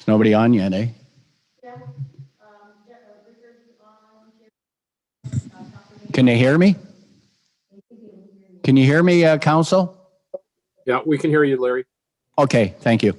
There's nobody on yet, eh? Can they hear me? Can you hear me, council? Yeah, we can hear you, Larry. Okay, thank you.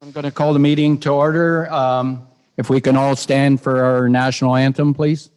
I'm going to call the meeting to order. If we can all stand for our national anthem, please.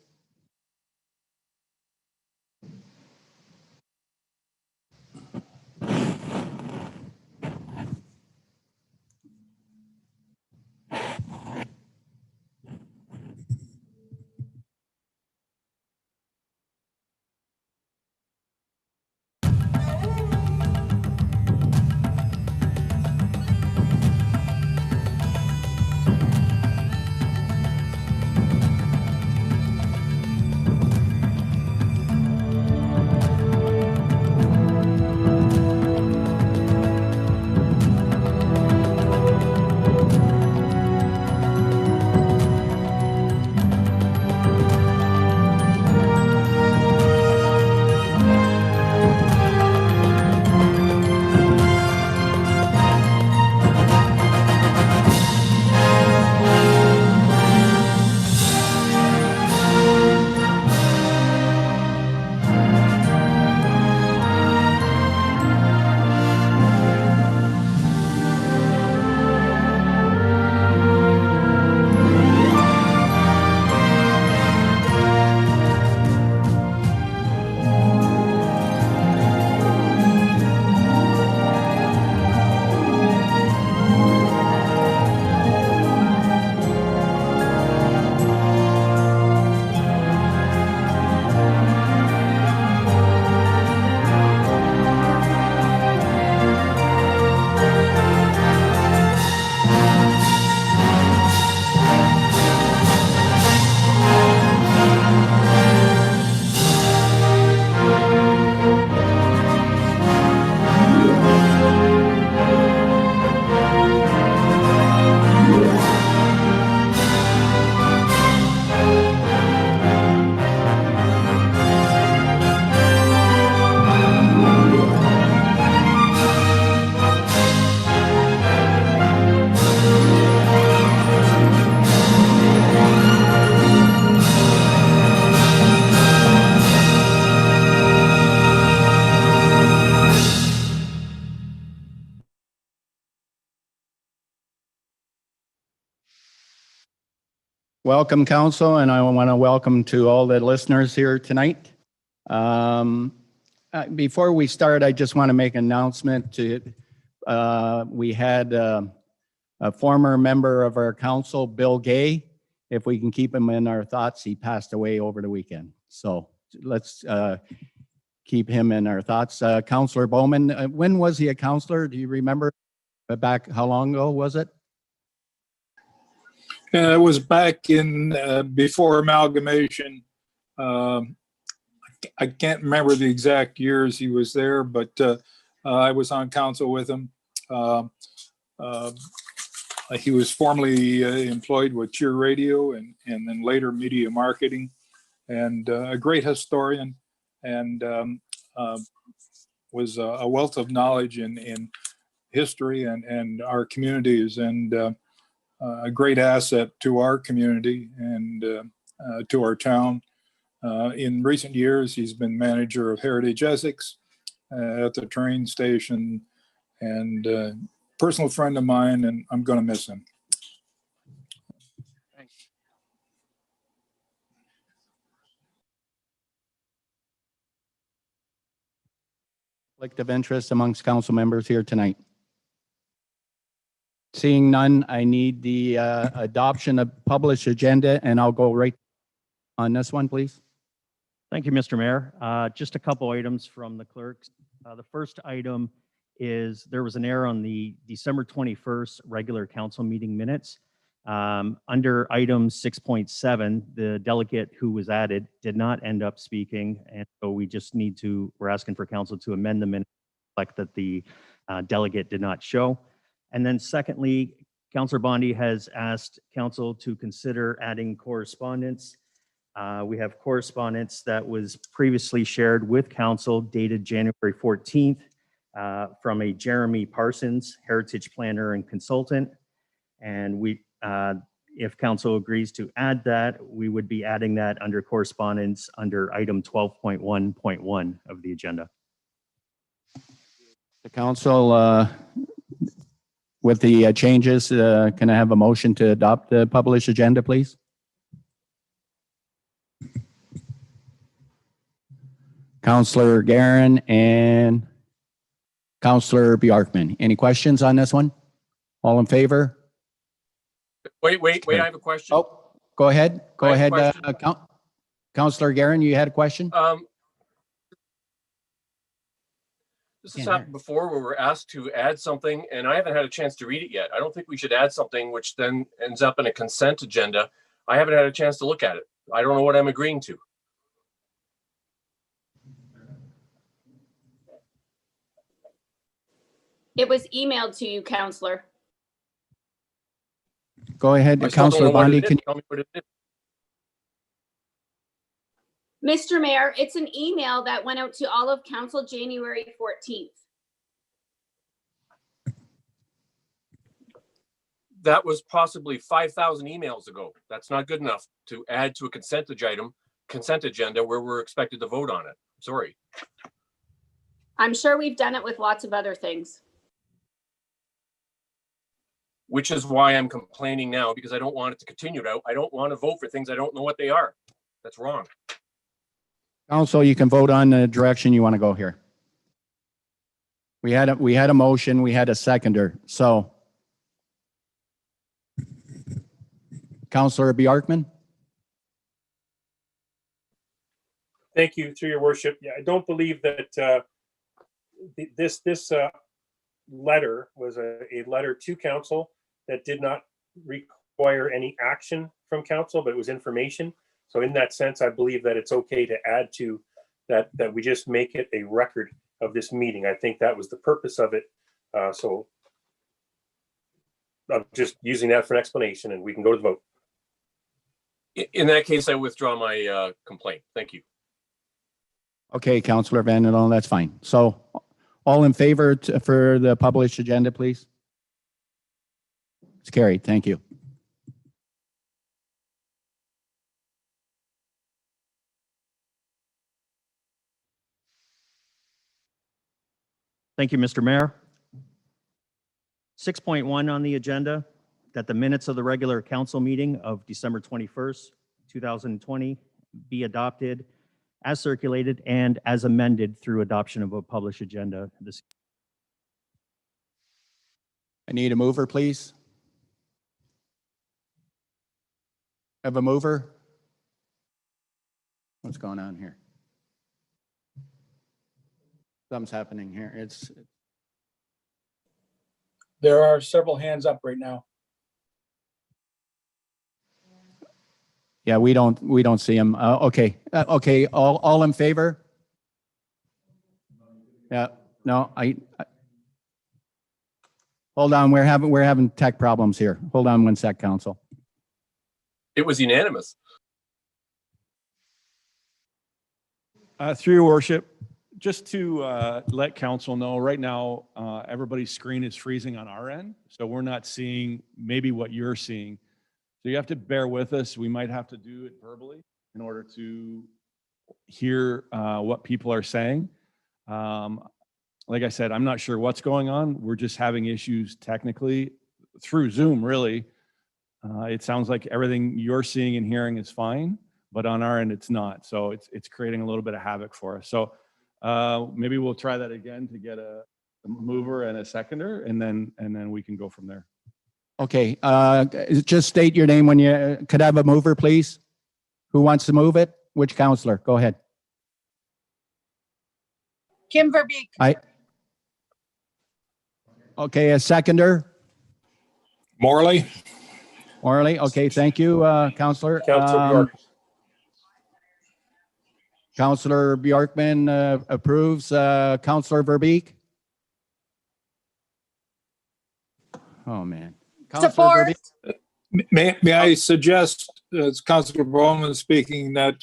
Welcome, council, and I want to welcome to all the listeners here tonight. Before we start, I just want to make an announcement. We had a former member of our council, Bill Gay. If we can keep him in our thoughts, he passed away over the weekend. So let's keep him in our thoughts. Councilor Bowman, when was he a councilor? Do you remember back, how long ago was it? It was back in before amalgamation. I can't remember the exact years he was there, but I was on council with him. He was formerly employed with Cheer Radio and then later media marketing, and a great historian, and was a wealth of knowledge in history and our communities, and a great asset to our community and to our town. In recent years, he's been manager of Heritage Essex at the train station, and personal friend of mine, and I'm going to miss him. Conflict of interest amongst council members here tonight? Seeing none, I need the adoption of published agenda, and I'll go right on this one, please. Thank you, Mr. Mayor. Just a couple items from the clerks. The first item is there was an error on the December 21st regular council meeting minutes. Under item 6.7, the delegate who was added did not end up speaking, and so we're asking for council to amend the minutes to reflect that the delegate did not show. And then secondly, Councilor Bondi has asked council to consider adding correspondence. We have correspondence that was previously shared with council dated January 14th from a Jeremy Parsons, heritage planner and consultant. And if council agrees to add that, we would be adding that under correspondence under item 12.1.1 of the agenda. The council, with the changes, can I have a motion to adopt the published agenda, please? Councilor Guerin and Councilor Bjarkman. Any questions on this one? All in favor? Wait, I have a question. Oh, go ahead. Go I have ahead. a question. Councilor Guerin, you had a question? This has happened before where we're asked to add something and I haven't had a chance to read it yet. I don't think we should add something which then ends up in a consent agenda. I haven't had a chance to look at it. I don't know what I'm agreeing to. It was emailed to you, Counselor. Go ahead, I still don't Councilor know what Bondi. it is. Can you? Tell me what it is. Mr. Mayor, it's an email that went out to all of council January 14th. That was possibly 5,000 emails ago. That's not good enough to add to a consent agenda where we're expected to vote on it. Sorry. I'm sure we've done it with lots of other things. Which is why I'm complaining now, because I don't want it to continue. I don't want to vote for things I don't know what they are. That's wrong. Council, you can vote on the direction you want to go here. We had a motion, we had a seconder, so. Councilor Bjarkman? Thank you, through your worship. Yeah, I don't believe that this letter was a letter to council that did not require any action from council, but it was information. So in that sense, I believe that it's okay to add to that we just make it a record of this meeting. I think that was the purpose of it. So I'm just using that for an explanation, and we can go to the vote. In that case, I withdraw my complaint. Thank you. Okay, Councilor Van den Ollen, that's fine. So all in favor for the published agenda, please? It's carried. Thank you. Thank you, Mr. Mayor. 6.1 on the agenda, that the minutes of the regular council meeting of December 21st, 2020 be adopted as circulated and as amended through adoption of a published agenda. I need a mover, please. Have a mover? What's going on here? Something's happening here. There are several hands up right now. Yeah, we don't see him. Okay, okay, all in favor? Yeah, no, hold on, we're having tech problems here. Hold on one sec, council. It was unanimous. Through your worship, just to let council know, right now, everybody's screen is freezing on our end, so we're not seeing maybe what you're seeing. So you have to bear with us. We might have to do it verbally in order to hear what people are saying. Like I said, I'm not sure what's going on. We're just having issues technically through Zoom, really. It sounds like everything you're seeing and hearing is fine, but on our end, it's not. So it's creating a little bit of havoc for us. So maybe we'll try that again to get a mover and a seconder, and then we can go from there. Okay, just state your name when you, could I have a mover, please? Who wants to move it? Which counselor? Go ahead. Kim Verbeek. Okay, a seconder? Morley, Orly, okay, thank you, Counselor. Councilor Bjork. Counselor Bjorkman approves. Counselor Verbeek? Oh, man. Counselor Support. Verbeek? may I suggest, as Councilor Bowman speaking, that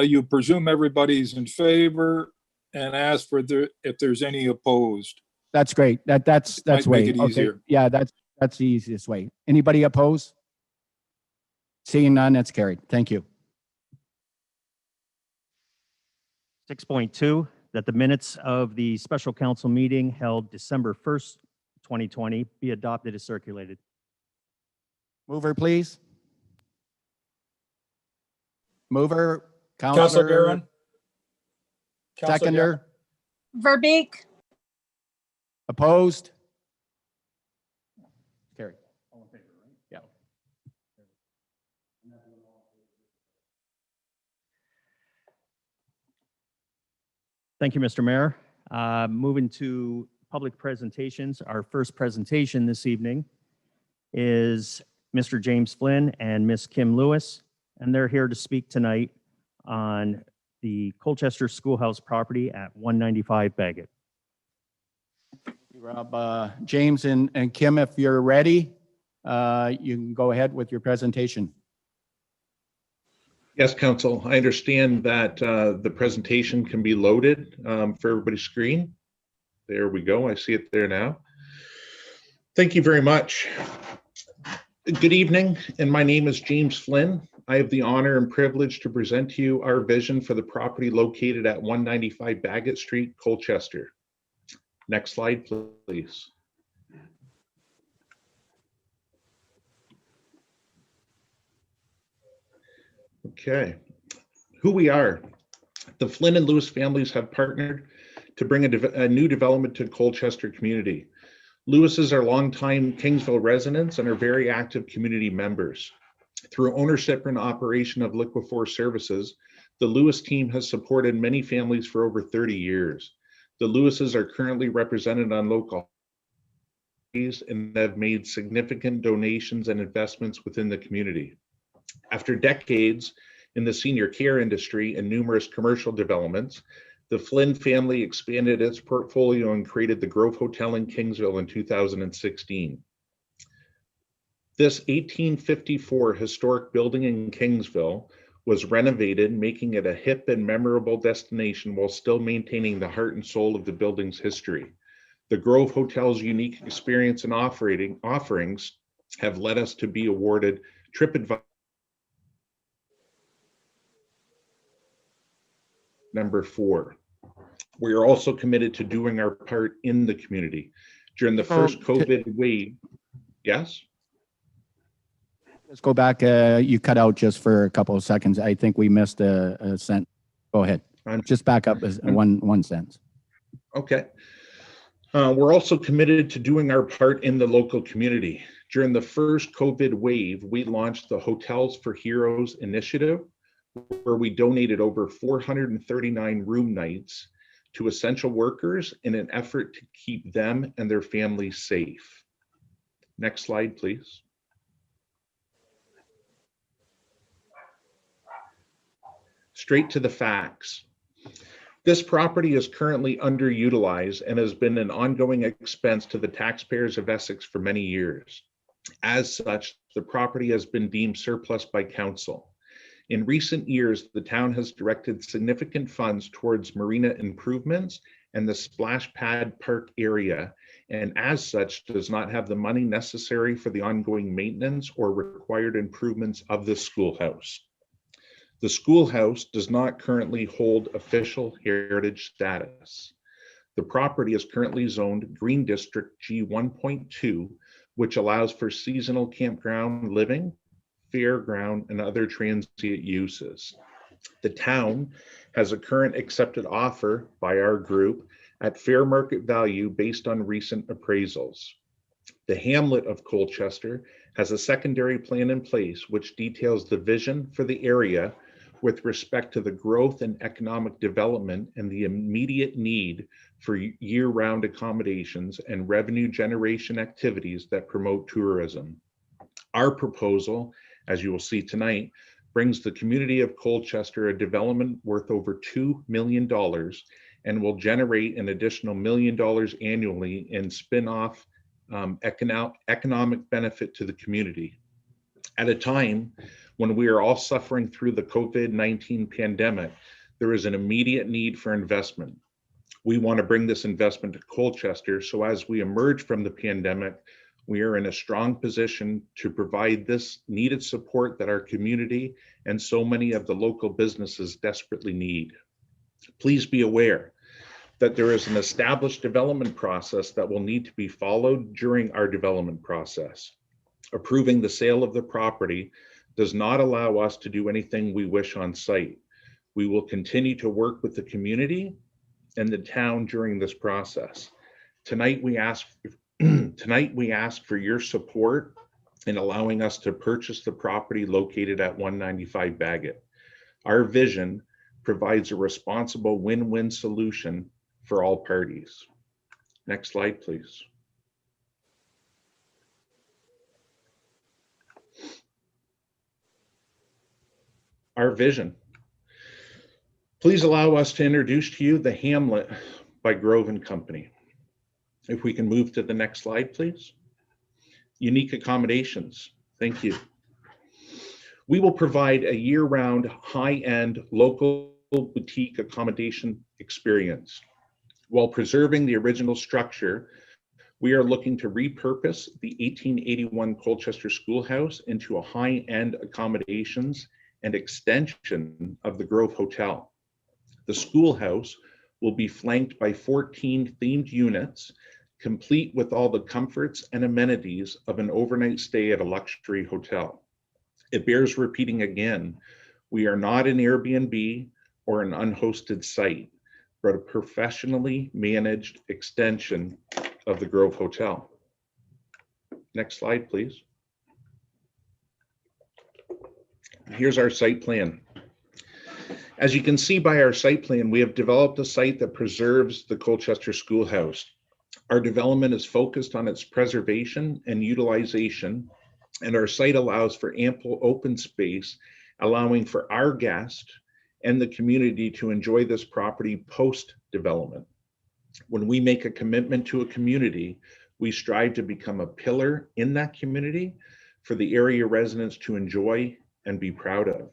you presume everybody's in favor and ask for if there's any opposed. That's great. That's Might way. make it Okay. easier. Yeah, that's the easiest way. Anybody oppose? Seeing none, that's carried. Thank you. 6.2, that the minutes of the special council meeting held December 1st, 2020 be adopted as circulated. Mover, please. Mover, Councilor Counselor, Barron. Councilor seconder, Verbeek. opposed? Carried. All in favor, right? Yeah. Thank you, Mr. Mayor. Moving to public presentations. Our first presentation this evening is Mr. James Flynn and Miss Kim Lewis, and they're here to speak tonight on the Colchester Schoolhouse property at 195 Bagot. Thank you, Rob. James and Kim, if you're ready, you can go ahead with your presentation. Yes, Council. I understand that the presentation can be loaded for everybody's screen. There we go. I see it there now. Thank you very much. Good evening, and my name is James Flynn. I have the honor and privilege to present to you our vision for the property located at 195 Bagot Street, Colchester. Next slide, please. Okay, who we are. The Flynn and Lewis families have partnered to bring a new development to Colchester community. Lewis's are longtime Kingsville residents and are very active community members. Through ownership and operation of Liquefor Services, the Lewis team has supported many families for over 30 years. The Lewises are currently represented on local and have made significant donations and investments within the community. After decades in the senior care industry and numerous commercial developments, the Flynn family expanded its portfolio and created the Grove Hotel in Kingsville in 2016. This 1854 historic building in Kingsville was renovated, making it a hip and memorable destination while still maintaining the heart and soul of the building's history. The Grove Hotel's unique experience and offerings have led us to be awarded TripAdvisor number 4. We are also committed to doing our part in the community. During the first COVID wave, yes? Let's go back. You cut out just for a couple of seconds. I think we missed a sentence. Go ahead. Just back up as one sentence. Okay. We're also committed to doing our part in the local community. During the first COVID wave, we launched the Hotels for Heroes initiative, where we donated over 439 room nights to essential workers in an effort to keep them and their families safe. Next slide, please. Straight to the facts. This property is currently underutilized and has been an ongoing expense to the taxpayers of Essex for many years. As such, the property has been deemed surplus by council. In recent years, the town has directed significant funds towards marina improvements and the splash pad park area, and as such does not have the money necessary for the ongoing maintenance or required improvements of the schoolhouse. The schoolhouse does not currently hold official heritage status. The property is currently zoned Green District G 1.2, which allows for seasonal campground living, fairground, and other transient uses. The town has a current accepted offer by our group at fair market value based on recent appraisals. The hamlet of Colchester has a secondary plan in place which details the vision for the area with respect to the growth and economic development and the immediate need for year-round accommodations and revenue generation activities that promote tourism. Our proposal, as you will see tonight, brings the community of Colchester a development worth over $2 million and will generate an additional $1 million annually in spin-off economic benefit to the community. At a time when we are all suffering through the COVID-19 pandemic, there is an immediate need for investment. We want to bring this investment to Colchester, so as we emerge from the pandemic, we are in a strong position to provide this needed support that our community and so many of the local businesses desperately need. Please be aware that there is an established development process that will need to be followed during our development process. Approving the sale of the property does not allow us to do anything we wish on site. We will continue to work with the community and the town during this process. Tonight we ask for your support in allowing us to purchase the property located at 195 Bagot. Our vision provides a responsible win-win solution for all parties. Next slide, please. Our vision. Please allow us to introduce to you the Hamlet by Grove and Company. If we can move to the next slide, please. Unique accommodations. Thank you. We will provide a year-round, high-end, local boutique accommodation experience. While preserving the original structure, we are looking to repurpose the 1881 Colchester Schoolhouse into a high-end accommodations and extension of the Grove Hotel. The schoolhouse will be flanked by 14 themed units, complete with all the comforts and amenities of an overnight stay at a luxury hotel. It bears repeating again, we are not an Airbnb or an unhosted site, but a professionally managed extension of the Grove Hotel. Next slide, please. Here's our site plan. As you can see by our site plan, we have developed a site that preserves the Colchester Schoolhouse. Our development is focused on its preservation and utilization, and our site allows for ample open space, allowing for our guests and the community to enjoy this property post-development. When we make a commitment to a community, we strive to become a pillar in that community for the area residents to enjoy and be proud of.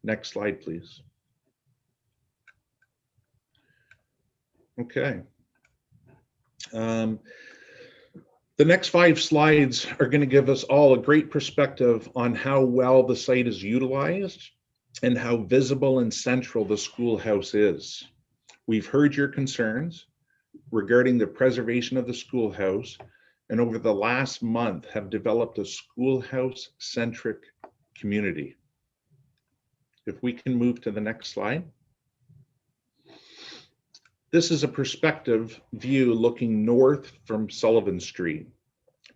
Next slide, please. Okay. The next 5 slides are going to give us all a great perspective on how well the site is utilized and how visible and central the schoolhouse is. We've heard your concerns regarding the preservation of the schoolhouse, and over the last month have developed a schoolhouse-centric community. If we can move to the next slide. This is a perspective view looking north from Sullivan Street.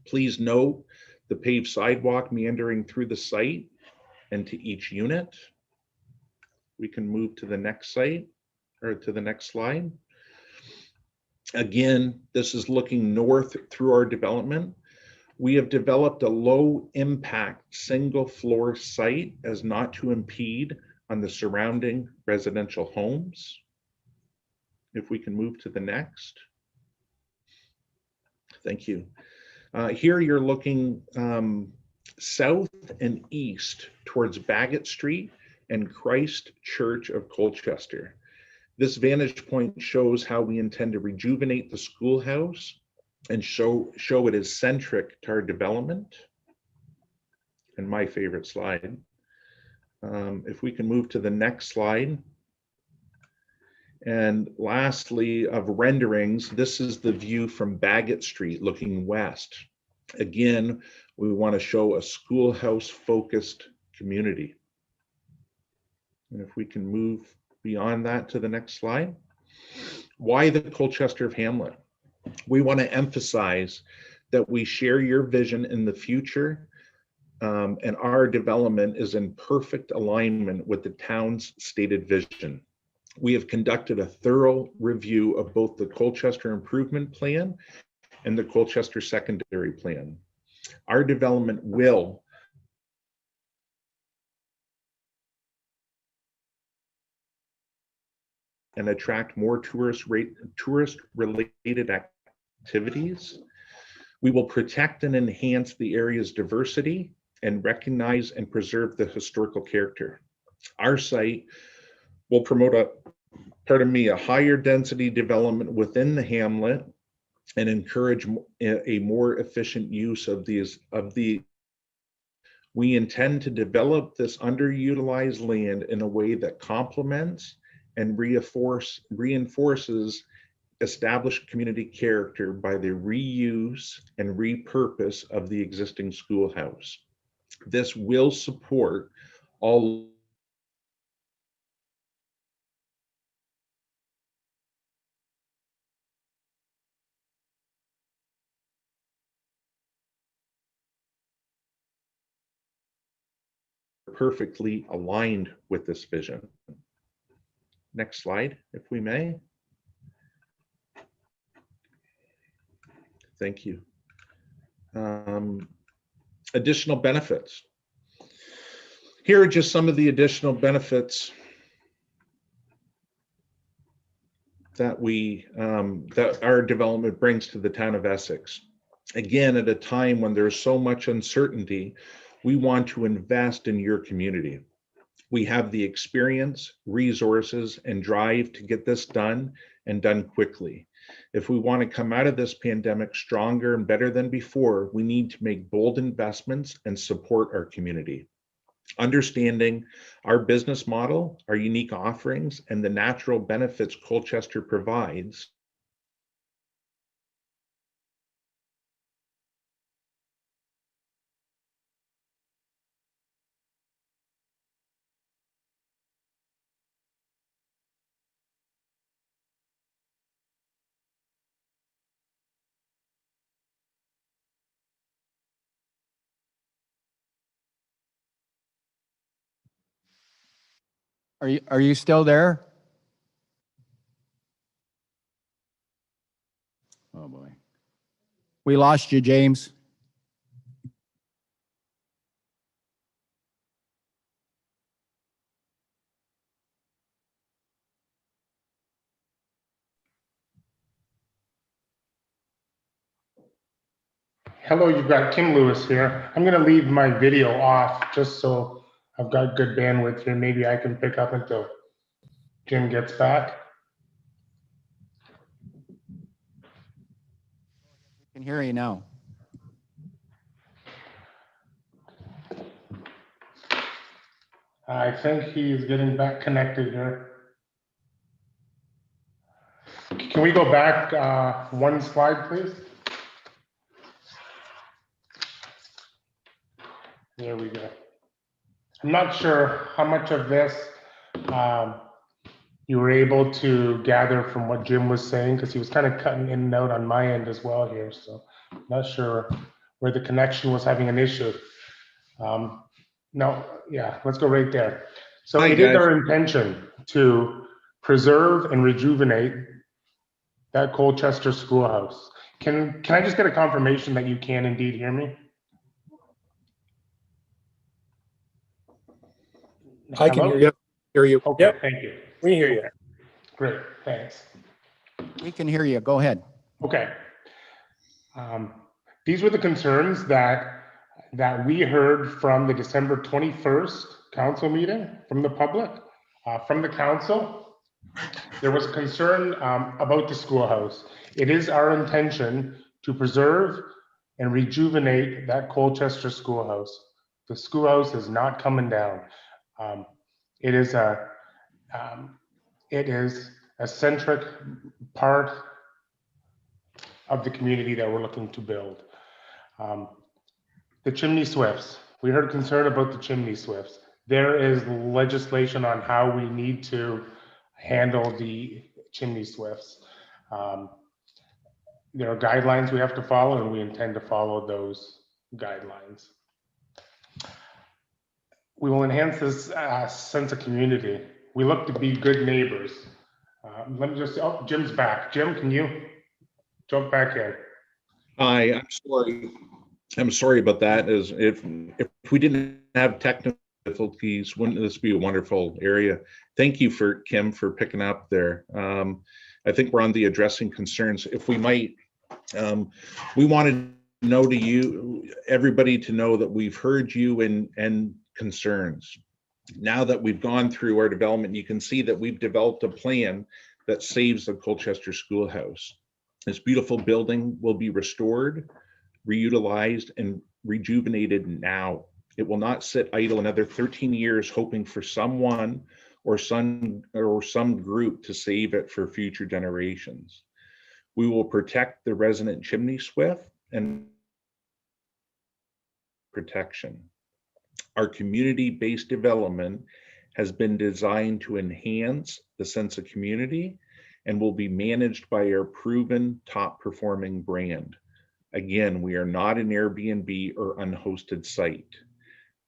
Please note the paved sidewalk meandering through the site and to each unit. We can move to the next site. or to the next slide. Again, this is looking north through our development. We have developed a low impact single floor site as not to impede on the surrounding residential homes. If we can move to the next. Thank you. Here you're looking south and east towards Bagot Street and Christ Church of Colchester. This vantage point shows how we intend to rejuvenate the schoolhouse and show it as centric to our development. And my favorite slide. If we can move to the next slide. And lastly, of renderings, this is the view from Bagot Street looking west. Again, we want to show a schoolhouse focused community. And if we can move beyond that to the next slide. Why the Colchester of Hamlet? We want to emphasize that we share your vision in the future, and our development is in perfect alignment with the town's stated vision. We have conducted a thorough review of both the Colchester Improvement Plan and the Colchester Secondary Plan. Our development will and attract more tourist-related activities. We will protect and enhance the area's diversity and recognize and preserve the historical character. Our site will promote a higher density development within the hamlet and encourage a more efficient use of we intend to develop this underutilized land in a way that complements and reinforces established community character by the reuse and repurpose of the existing schoolhouse. This will support all perfectly aligned with this vision. Next slide, if we may. Thank you. Additional benefits. Here are just some of the additional benefits that that our development brings to the town of Essex. Again, at a time when there's so much uncertainty, we want to invest in your community. We have the experience, resources, and drive to get this done and done quickly. If we want to come out of this pandemic stronger and better than before, we need to make bold investments and support our community. Understanding our business model, our unique offerings, and the natural benefits Colchester provides, Are you still there? Oh boy. We lost you, James. Hello, you've got Kim Lewis here. I'm gonna leave my video off just so I've got good bandwidth here. Maybe I can pick up until Jim gets back. I can hear you now. I think he's getting back connected here. Can we go back one slide, please? There we go. I'm not sure how much of this you were able to gather from what Jim was saying, because he was kind of cutting in and out on my end as well here. So I'm not sure where the connection was having an issue. No, yeah, let's go right there. So it is our intention to preserve and rejuvenate that Colchester schoolhouse. Can I just get a confirmation that you can indeed hear me? I can Hello? hear you. Okay, Yep. thank you. We hear you. Great, thanks. We can hear you. Go ahead. Okay. These were the concerns that we heard from the December 21st council meeting from the public, from the council. There was a concern about the schoolhouse. It is our intention to preserve and rejuvenate that Colchester schoolhouse. The schoolhouse is not coming down. It is a centric part of the community that we're looking to build. The chimney swifts. We heard concern about the chimney swifts. There is legislation on how we need to handle the chimney swifts. There are guidelines we have to follow, and we intend to follow those guidelines. We will enhance this sense of community. We look to be good neighbors. Let me just, oh, Jim's back. Jim, can you jump back in? Hi, I'm sorry. I'm sorry about that. As if we didn't have technical difficulties, wouldn't this be a wonderful area? Thank you for Kim for picking up there. I think we're on the addressing concerns. If we might, we wanted to know to you, everybody to know that we've heard you and concerns. Now that we've gone through our development, you can see that we've developed a plan that saves the Colchester Schoolhouse. This beautiful building will be restored, reutilized, and rejuvenated now. It will not sit idle another 13 years hoping for someone or some group to save it for future generations. We will protect the resident chimney swift and protection. Our community-based development has been designed to enhance the sense of community and will be managed by our proven top-performing brand. Again, we are not an Airbnb or unhosted site.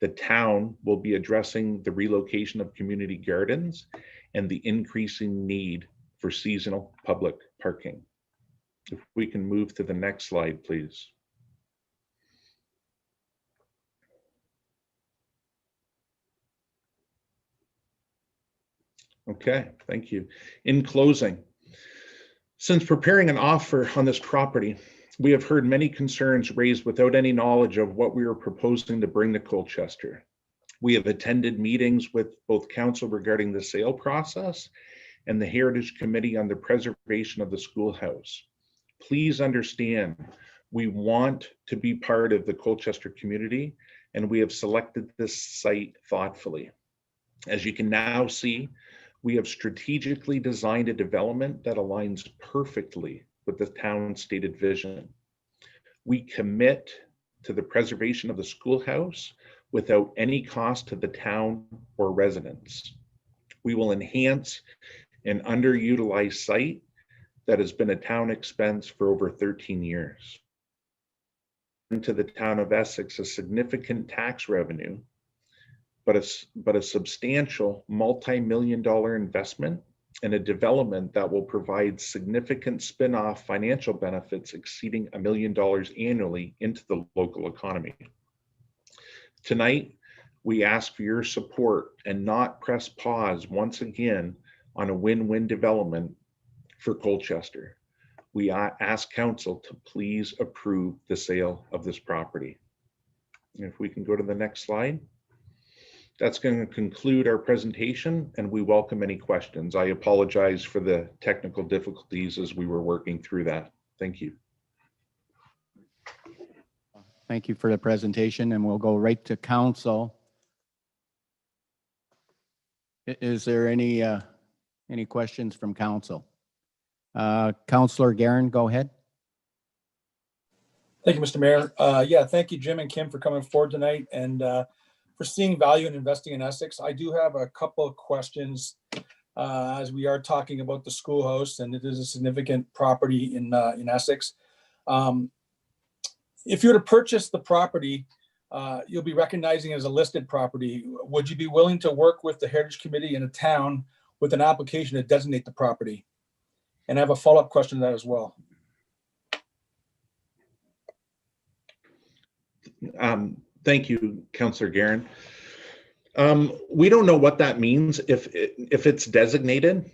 The town will be addressing the relocation of community gardens and the increasing need for seasonal public parking. If we can move to the next slide, please. Okay, thank you. In closing, since preparing an offer on this property, we have heard many concerns raised without any knowledge of what we are proposing to bring to Colchester. We have attended meetings with both council regarding the sale process and the Heritage Committee on the preservation of the schoolhouse. Please understand, we want to be part of the Colchester community, and we have selected this site thoughtfully. As you can now see, we have strategically designed a development that aligns perfectly with the town's stated vision. We commit to the preservation of the schoolhouse without any cost to the town or residents. We will enhance an underutilized site that has been a town expense for over 13 years. To the town of Essex, a significant tax revenue, but a substantial multi-million-dollar investment and a development that will provide significant spin-off financial benefits exceeding $1 million annually into the local economy. Tonight, we ask for your support and not press pause once again on a win-win development for Colchester. We ask council to please approve the sale of this property. If we can go to the next slide. That's going to conclude our presentation, and we welcome any questions. I apologize for the technical difficulties as we were working through that. Thank you. Thank you for the presentation, and we'll go right to council. Is there any questions from council? Councilor Guerin, go ahead. Thank you, Mr. Mayor. Yeah, thank you, Jim and Kim, for coming forward tonight and for seeing value in investing in Essex. I do have a couple of questions as we are talking about the schoolhouse, and it is a significant property in Essex. If you were to purchase the property, you'll be recognizing it as a listed property. Would you be willing to work with the Heritage Committee in a town with an application to designate the property? And I have a follow-up question to that as well. Thank you, Councillor Guerin. We don't know what that means if it's designated.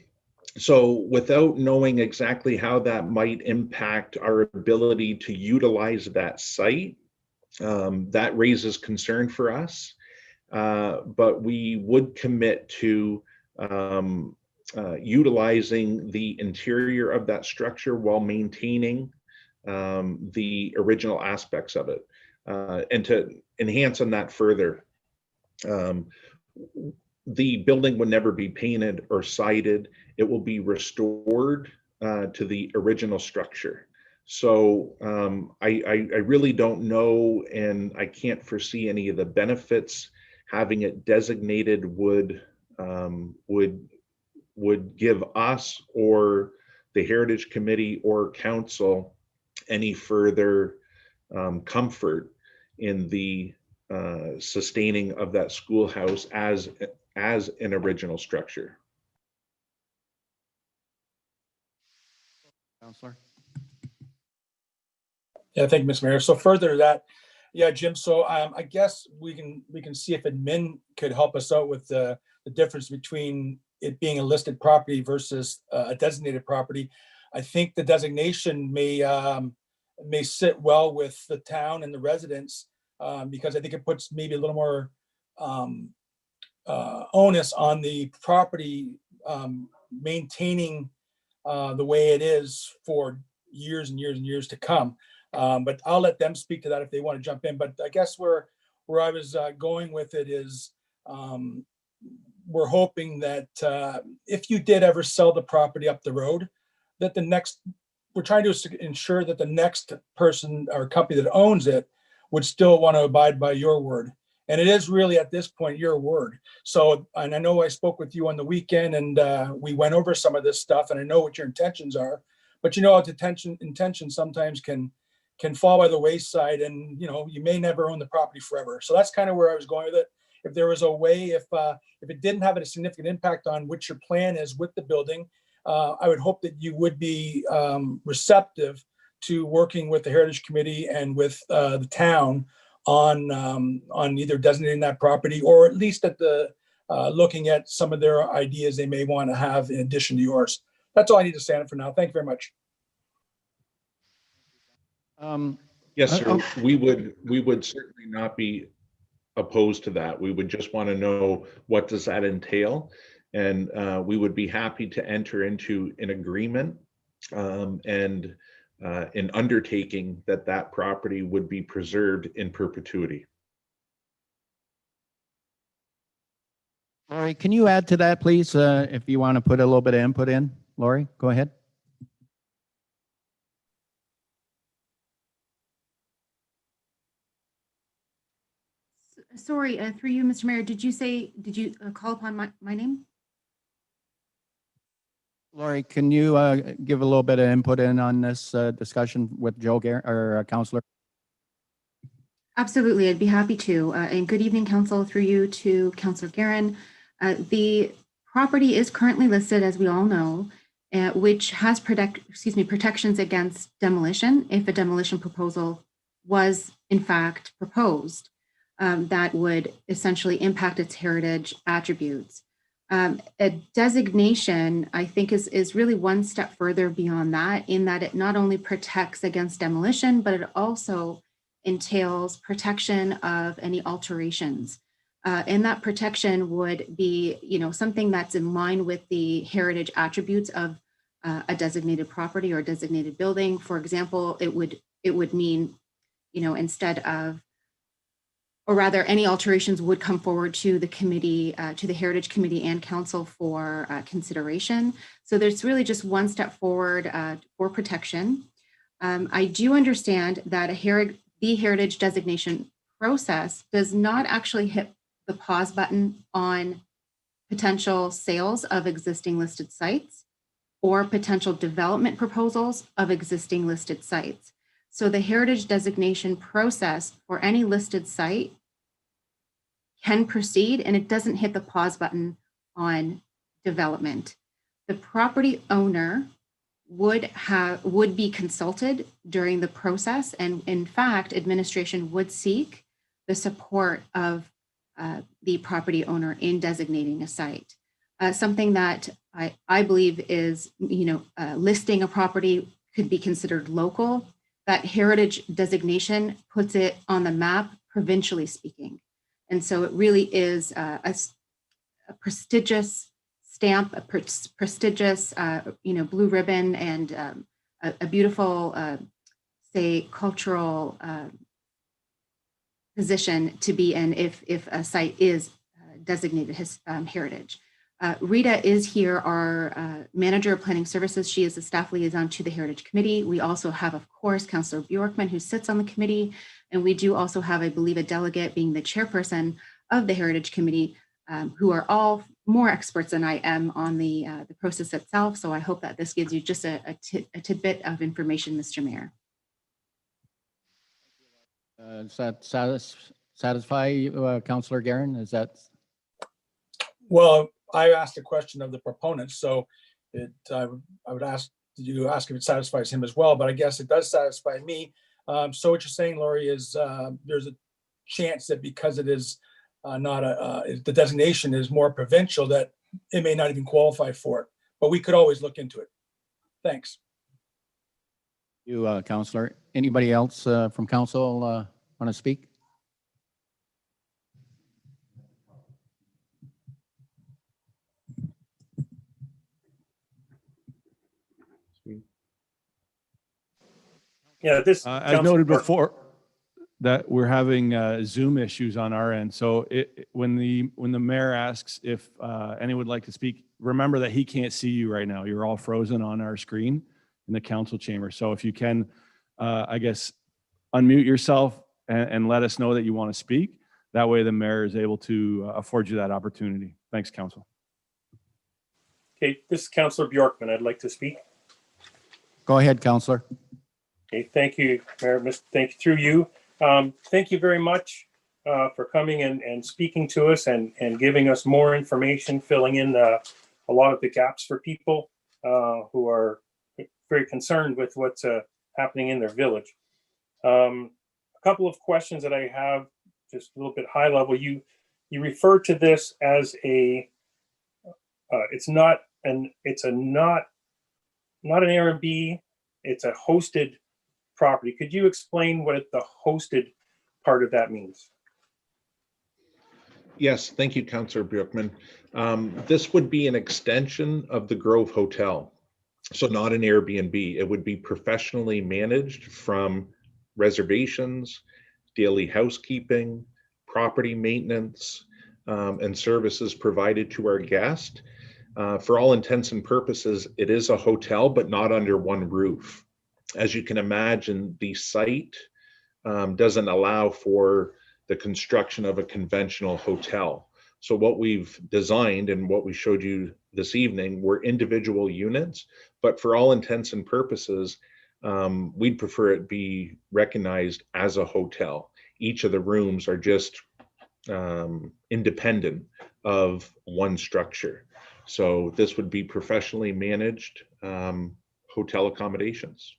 So without knowing exactly how that might impact our ability to utilize that site, that raises concern for us. But we would commit to utilizing the interior of that structure while maintaining the original aspects of it. And to enhance on that further, the building would never be painted or sided. It will be restored to the original structure. So I really don't know, and I can't foresee any of the benefits having it designated would give us or the Heritage Committee or Council any further comfort in the sustaining of that schoolhouse as an original structure. Councillor. Yeah, thank you, Mr. Mayor. So further to that, yeah, Jim. So I guess we can see if admin could help us out with the difference between it being a listed property versus a designated property. I think the designation may sit well with the town and the residents because I think it puts maybe a little more onus on the property maintaining the way it is for years and years and years to come. But I'll let them speak to that if they want to jump in. But I guess where I was going with it is we're hoping that if you did ever sell the property up the road, that we're trying to ensure that the next person or company that owns it would still want to abide by your word. And it is really at this point your word. So, and I know I spoke with you on the weekend and we went over some of this stuff, and I know what your intentions are, but you know, intention sometimes can fall by the wayside, and you know, you may never own the property forever. So that's kind of where I was going with it. If there was a way, if it didn't have a significant impact on what your plan is with the building, I would hope that you would be receptive to working with the Heritage Committee and with the town on either designating that property or at least at the looking at some of their ideas they may want to have in addition to yours. That's all I need to say on it for now. Thank you very much. Yes, sir. We would certainly not be opposed to that. We would just want to know, what does that entail? And we would be happy to enter into an agreement and an undertaking that property would be preserved in perpetuity. Lori, can you add to that, please, if you want to put a little bit of input in? Lori, go ahead. Sorry, through you, Mr. Mayor, did you call upon my name? Lori, can you give a little bit of input in on this discussion with Joe Guerin or Councillor? Absolutely, I'd be happy to. And good evening, Council, through you to Councillor Guerin. The property is currently listed, as we all know, which has protections against demolition if a demolition proposal was in fact proposed. That would essentially impact its heritage attributes. A designation, I think, is really one step further beyond that, in that it not only protects against demolition, but it also entails protection of any alterations. And that protection would be, you know, something that's in line with the heritage attributes of a designated property or a designated building. For example, it would mean, you know, instead of, or rather any alterations would come forward to the committee, to the Heritage Committee and Council for consideration. So there's really just one step forward for protection. I do understand that the heritage designation process does not actually hit the pause button on potential sales of existing listed sites or potential development proposals of existing listed sites. So the heritage designation process for any listed site can proceed, and it doesn't hit the pause button on development, the property owner would be consulted during the process, and in fact, administration would seek the support of the property owner in designating a site. Something that I believe is, listing a property could be considered local. That heritage designation puts it on the map, provincially speaking. And so it really is a prestigious stamp, a prestigious, blue ribbon, and a beautiful, say, cultural position to be in if a site is designated heritage. Rita is here, our manager of planning services. She is the staff liaison to the Heritage Committee. We also have, of course, Councilor Bjorkman, who sits on the committee. And we do also have, I believe, a delegate being the chairperson of the Heritage Committee, who are all more experts than I am on the process itself. So I hope that this gives you just a tidbit of information, Mr. Mayor. Does that satisfy you, Councilor Guerin? Is that? Well, I asked a question of the proponent, so I would ask you ask if it satisfies him as well, but I guess it does satisfy me. So what you're saying, Lori, is there's a chance that because it is the designation is more provincial, that it may not even qualify for it, but we could always look into it. Thanks. You, Councilor. Anybody else from council want to speak? Yeah, this as noted before, that we're having Zoom issues on our end. So when the mayor asks if anyone would like to speak, remember that he can't see you right now. You're all frozen on our screen in the council chamber. So if you can, I guess, unmute yourself and let us know that you want to speak. That way the mayor is able to afford you that opportunity. Thanks, council. Okay, this is Councilor Bjorkman. I'd like to speak. Go ahead, Councilor. Okay, thank you, Mayor. Thank you, through you. Thank you very much for coming and speaking to us and giving us more information, filling in a lot of the gaps for people who are very concerned with what's happening in their village. A couple of questions that I have, just a little bit high level. You refer to this as it's not an Airbnb, it's a hosted property. Could you explain what the hosted part of that means? Yes, thank you, Councillor Bjorkman. This would be an extension of the Grove Hotel. So not an Airbnb. It would be professionally managed from reservations, daily housekeeping, property maintenance, and services provided to our guest. For all intents and purposes, it is a hotel, but not under one roof. As you can imagine, the site doesn't allow for the construction of a conventional hotel. So what we've designed and what we showed you this evening were individual units, but for all intents and purposes, we'd prefer it be recognized as a hotel. Each of the rooms are just independent of one structure. So this would be professionally managed hotel accommodations.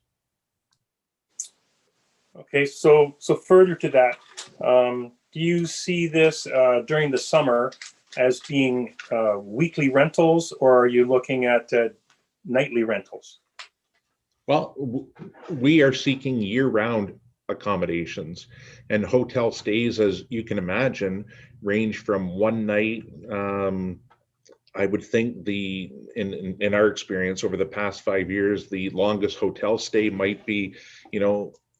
Okay, so further to that, do you see this during the summer as being weekly rentals, or are you looking at nightly rentals? Well, we are seeking year-round accommodations, and hotel stays, as you can imagine, range from one night. I would think in our experience over the past 5 years, the longest hotel stay might be,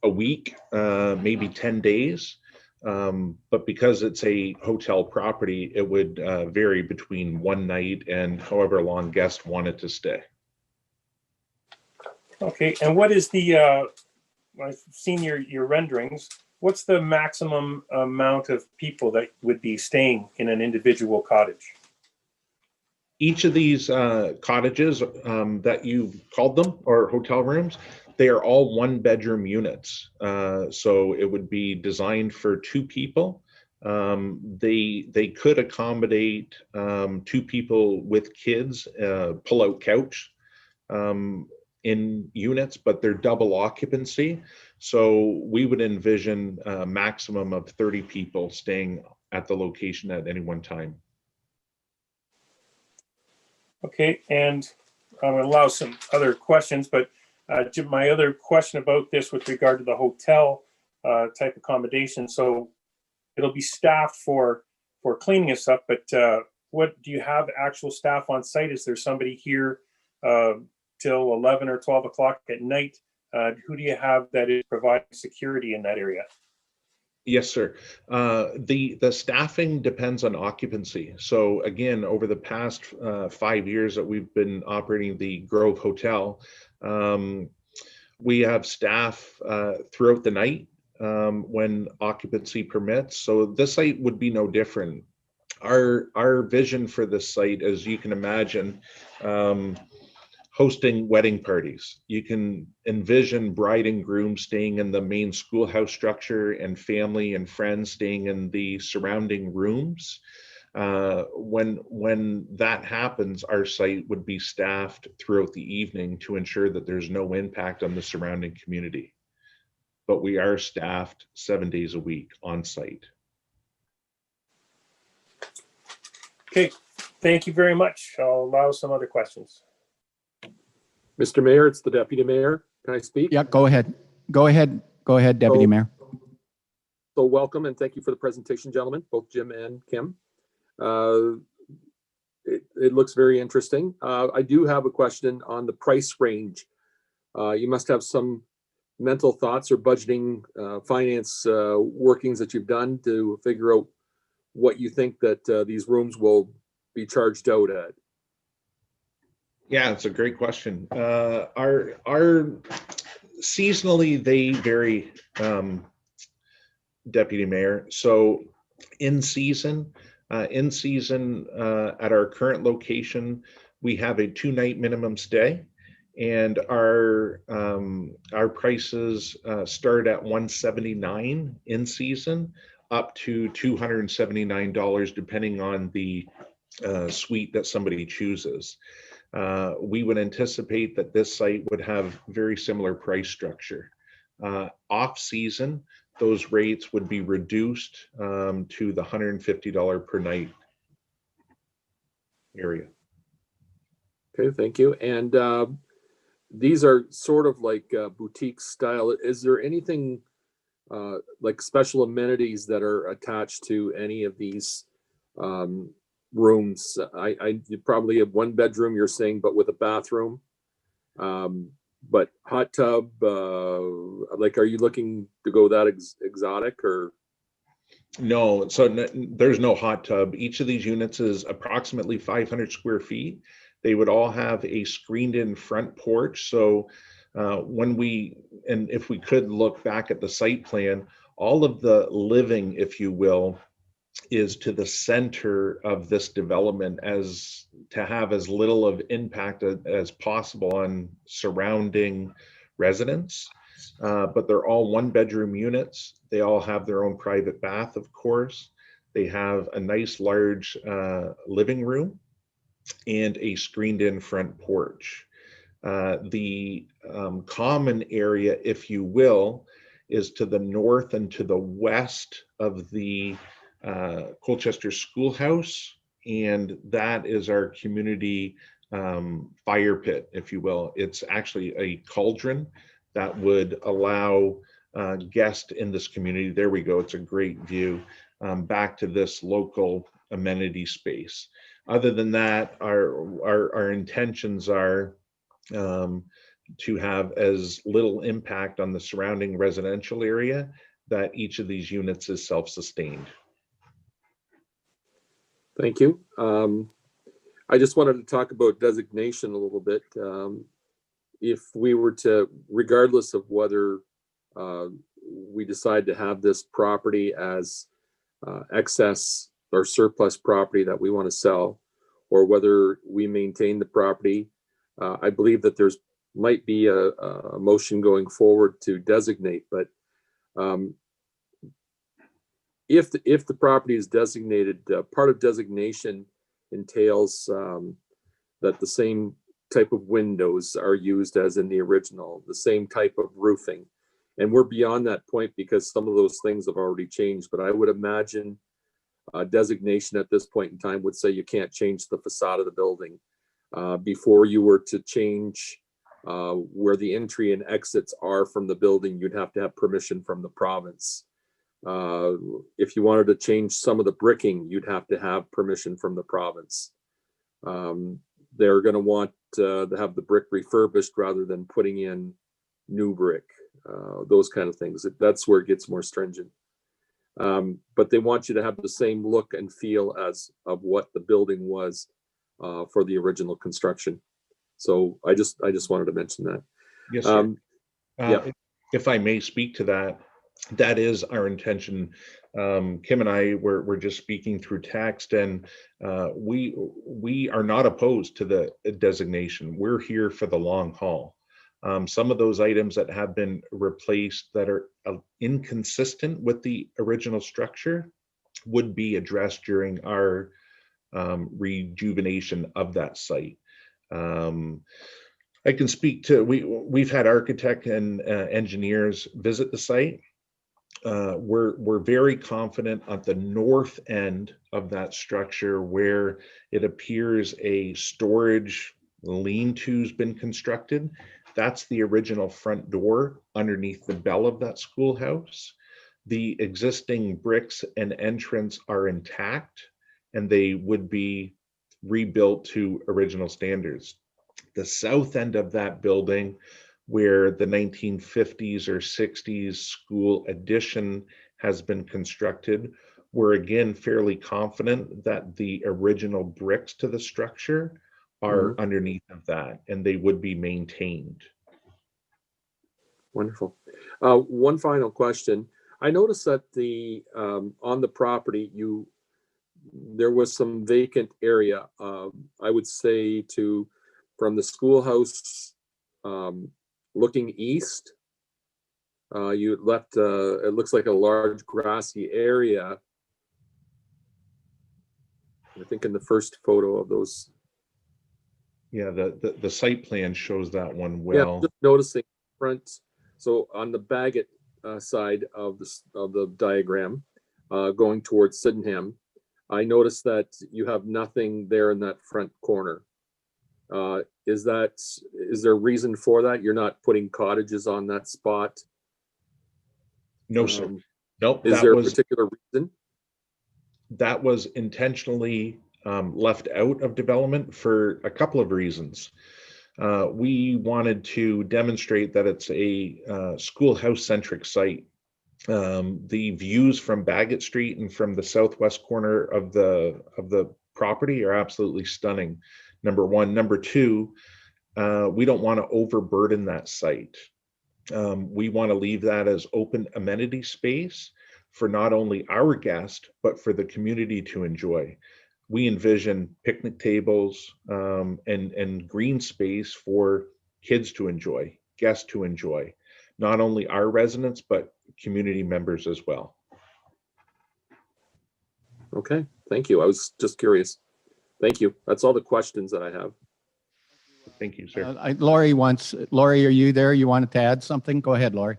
a week, maybe 10 days. But because it's a hotel property, it would vary between one night and however long guests wanted to stay. Okay, and what is I've seen your renderings. What's the maximum amount of people that would be staying in an individual cottage? Each of these cottages that you've called them, or hotel rooms, they are all one-bedroom units. So it would be designed for two people. They could accommodate 2 people with kids, pull-out couch in units, but they're double occupancy. So we would envision a maximum of 30 people staying at the location at any one time. Okay, and I'll allow some other questions, but Jim, my other question about this with regard to the hotel type accommodation. So it'll be staffed for cleaning and stuff, but what do you have actual staff on site? Is there somebody here till 11 or 12 o'clock at night? Who do you have that is providing security in that area? Yes, sir. The staffing depends on occupancy. So again, over the past 5 years that we've been operating the Grove Hotel, we have staff throughout the night when occupancy permits. So this site would be no different. Our vision for this site, as you can imagine, hosting wedding parties. You can envision bride and groom staying in the main schoolhouse structure and family and friends staying in the surrounding rooms. When that happens, our site would be staffed throughout the evening to ensure that there's no impact on the surrounding community. But we are staffed 7 days a week on site. Okay, thank you very much. I'll allow some other questions. Mr. Mayor, it's the Deputy Mayor. Can I speak? Yeah, go ahead. Go ahead, Deputy Mayor. So welcome and thank you for the presentation, gentlemen, both Jim and Kim. It looks very interesting. I do have a question on the price range. You must have some mental thoughts or budgeting finance workings that you've done to figure out what you think that these rooms will be charged out at. Yeah, it's a great question. Our seasonally, they vary, Deputy Mayor. So in season at our current location, we have a 2-night minimum stay, and our prices start at $179 in season up to $279, depending on the suite that somebody chooses. We would anticipate that this site would have very similar price structure. Off season, those rates would be reduced to the $150 per night area. Okay, thank you. And these are sort of like boutique style. Is there anything like special amenities that are attached to any of these rooms? You probably have 1 bedroom, you're saying, but with a bathroom, but hot tub, like, are you looking to go that exotic or? No, so there's no hot tub. Each of these units is approximately 500 square feet. They would all have a screened in front porch. So if we could look back at the site plan, all of the living, if you will, is to the center of this development, as to have as little of impact as possible on surrounding residents. But they're all 1-bedroom units. They all have their own private bath, of course. They have a nice large living room and a screened in front porch. The common area, if you will, is to the north and to the west of the Colchester Schoolhouse, and that is our community fire pit, if you will. It's actually a cauldron that would allow guests in this community. There we go. It's a great view back to this local amenity space. Other than that, our intentions are to have as little impact on the surrounding residential area, that each of these units is self-sustained. Thank you. I just wanted to talk about designation a little bit. If we were to, regardless of whether we decide to have this property as excess or surplus property that we want to sell, or whether we maintain the property, I believe that there's might be a motion going forward to designate, but if the property is designated, part of designation entails that the same type of windows are used as in the original, the same type of roofing. And we're beyond that point because some of those things have already changed. But I would imagine designation at this point in time would say you can't change the facade of the building. Before you were to change where the entry and exits are from the building, you'd have to have permission from the province. If you wanted to change some of the bricking, you'd have to have permission from the province. They're going to want to have the brick refurbished rather than putting in new brick, those kind of things. That's where it gets more stringent. But they want you to have the same look and feel as of what the building was for the original construction. So I just wanted to mention that. Yes, sir. Yeah. If I may speak to that, that is our intention. Kim and I were just speaking through text, and we are not opposed to the designation. We're here for the long haul. Some of those items that have been replaced that are inconsistent with the original structure would be addressed during our rejuvenation of that site. I can speak to, we've had architect and engineers visit the site. We're very confident at the north end of that structure where it appears a storage lean-to's been constructed. That's the original front door underneath the bell of that schoolhouse. The existing bricks and entrance are intact, and they would be rebuilt to original standards. The south end of that building, where the 1950s or 60s school addition has been constructed, we're again fairly confident that the original bricks to the structure are underneath of that, and they would be maintained. Wonderful. One final question. I noticed that on the property, there was some vacant area. I would say from the schoolhouse looking east, you left it looks like a large grassy area. I think in the first photo of those. Yeah, the site plan shows that one well. Yeah, just noticing front. So on the Bagot side of the diagram, going towards Sydenham, I noticed that you have nothing there in that front corner. Is there a reason for that? You're not putting cottages on that spot? No, sir. Nope. Is there a particular reason? That was intentionally left out of development for a couple of reasons. We wanted to demonstrate that it's a schoolhouse-centric site. The views from Bagot Street and from the southwest corner of the property are absolutely stunning. Number one. Number two, we don't want to overburden that site. We want to leave that as open amenity space for not only our guests, but for the community to enjoy. We envision picnic tables and green space for kids to enjoy, guests to enjoy, not only our residents, but community members as well. Okay, thank you. I was just curious. Thank you. That's all the questions that I have. Thank you, sir. Lori, are you there? You wanted to add something? Go ahead, Lori.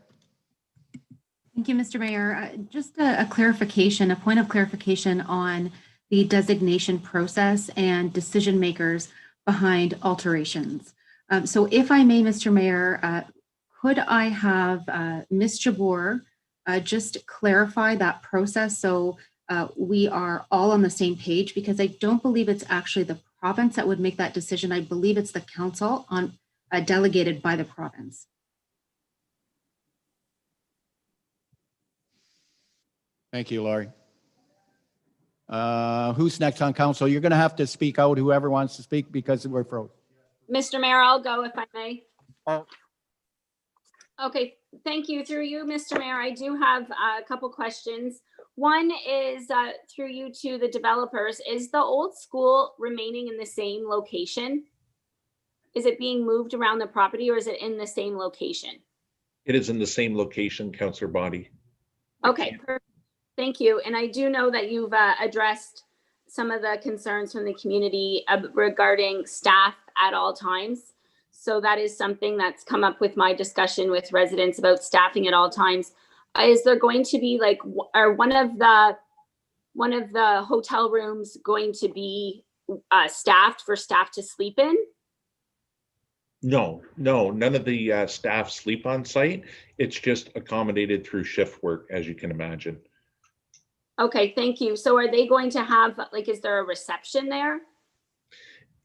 Thank you, Mr. Mayor. Just a clarification, a point of clarification on the designation process and decision makers behind alterations. So if I may, Mr. Mayor, could I have Ms. Jabbour just clarify that process so we are all on the same page, because I don't believe it's actually the province that would make that decision. I believe it's the council delegated by the province. Thank you, Lori. Who's next on council? You're going to have to speak out, whoever wants to speak, because we're frozen. Mr. Mayor, I'll go if I may. Okay, thank you. Through you, Mr. Mayor, I do have a couple questions. One is through you to the developers. Is the old school remaining in the same location? Is it being moved around the property, or is it in the same location? It is in the same location, Councillor Body. Okay, thank you. And I do know that you've addressed some of the concerns from the community regarding staff at all times. So that is something that's come up with my discussion with residents about staffing at all times. Is there going to be like, are one of the hotel rooms going to be staffed for staff to sleep in? No, none of the staff sleep on site. It's just accommodated through shift work, as you can imagine. Okay, thank you. So are they going to have, like, is there a reception there?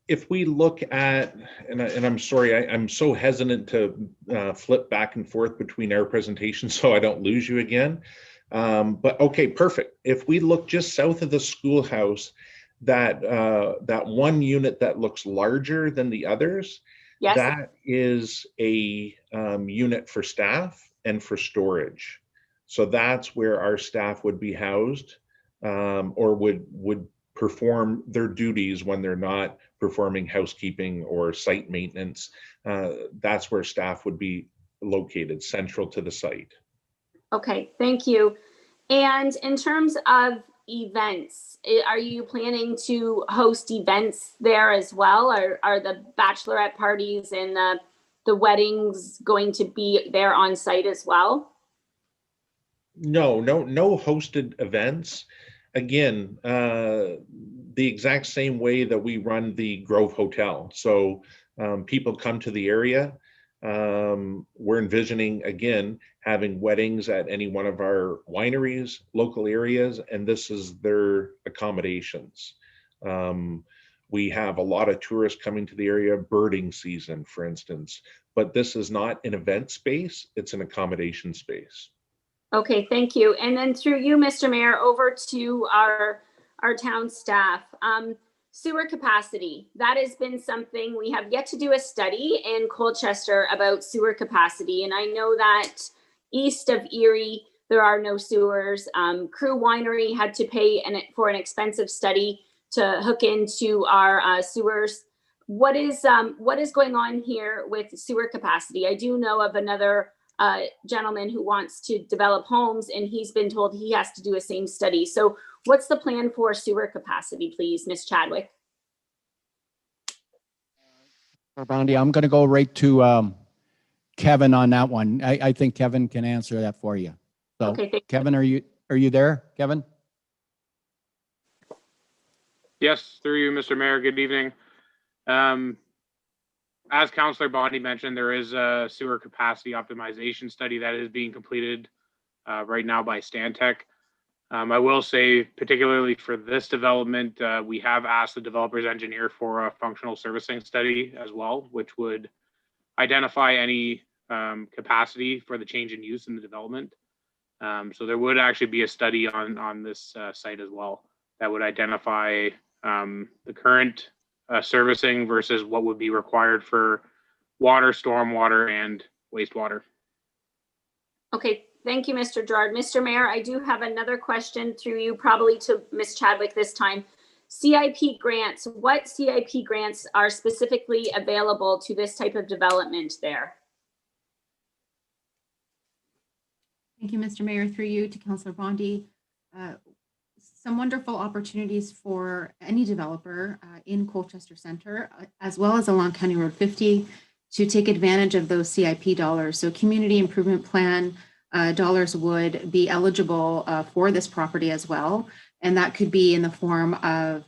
If we look at, and I'm sorry, I'm so hesitant to flip back and forth between our presentations so I don't lose you again. But okay, perfect. If we look just south of the schoolhouse, that one unit that looks larger than the others, yes, that is a unit for staff and for storage. So that's where our staff would be housed, or would perform their duties when they're not performing housekeeping or site maintenance. That's where staff would be located, central to the site. Okay, thank you. And in terms of events, are you planning to host events there as well? Or are the bachelorette parties and the weddings going to be there on site as well? No hosted events. Again, the exact same way that we run the Grove Hotel. So people come to the area. We're envisioning, again, having weddings at any one of our wineries, local areas, and this is their accommodations. We have a lot of tourists coming to the area, birding season, for instance, but this is not an event space, it's an accommodation space. Okay, thank you. And then through you, Mr. Mayor, over to our town staff. Sewer capacity, that has been something we have yet to do a study in Colchester about sewer capacity. And I know that east of Erie, there are no sewers. Crew Winery had to pay for an expensive study to hook into our sewers. What is going on here with sewer capacity? I do know of another gentleman who wants to develop homes, and he's been told he has to do a same study. So what's the plan for sewer capacity, please, Ms. Chadwick? Bondi, I'm going to go right to Kevin on that one. I think Kevin can answer that for you. So, okay, Kevin, are you there, Kevin? Yes, through you, Mr. Mayor. Good evening. As Councilor Bondi mentioned, there is a sewer capacity optimization study that is being completed right now by Stantec. I will say, particularly for this development, we have asked the developer's engineer for a functional servicing study as well, which would identify any capacity for the change in use in the development. So there would actually be a study on this site as well that would identify the current servicing versus what would be required for water, stormwater, and wastewater. Okay, thank you, Mr. Gerard. Mr. Mayor, I do have another question through you, probably to Ms. Chadwick this time. CIP grants, what CIP grants are specifically available to this type of development there? Thank you, Mr. Mayor. Through you to Councilor Bondi. Some wonderful opportunities for any developer in Colchester Center, as well as along County Road 50, to take advantage of those CIP dollars. So community improvement plan dollars would be eligible for this property as well. And that could be in the form of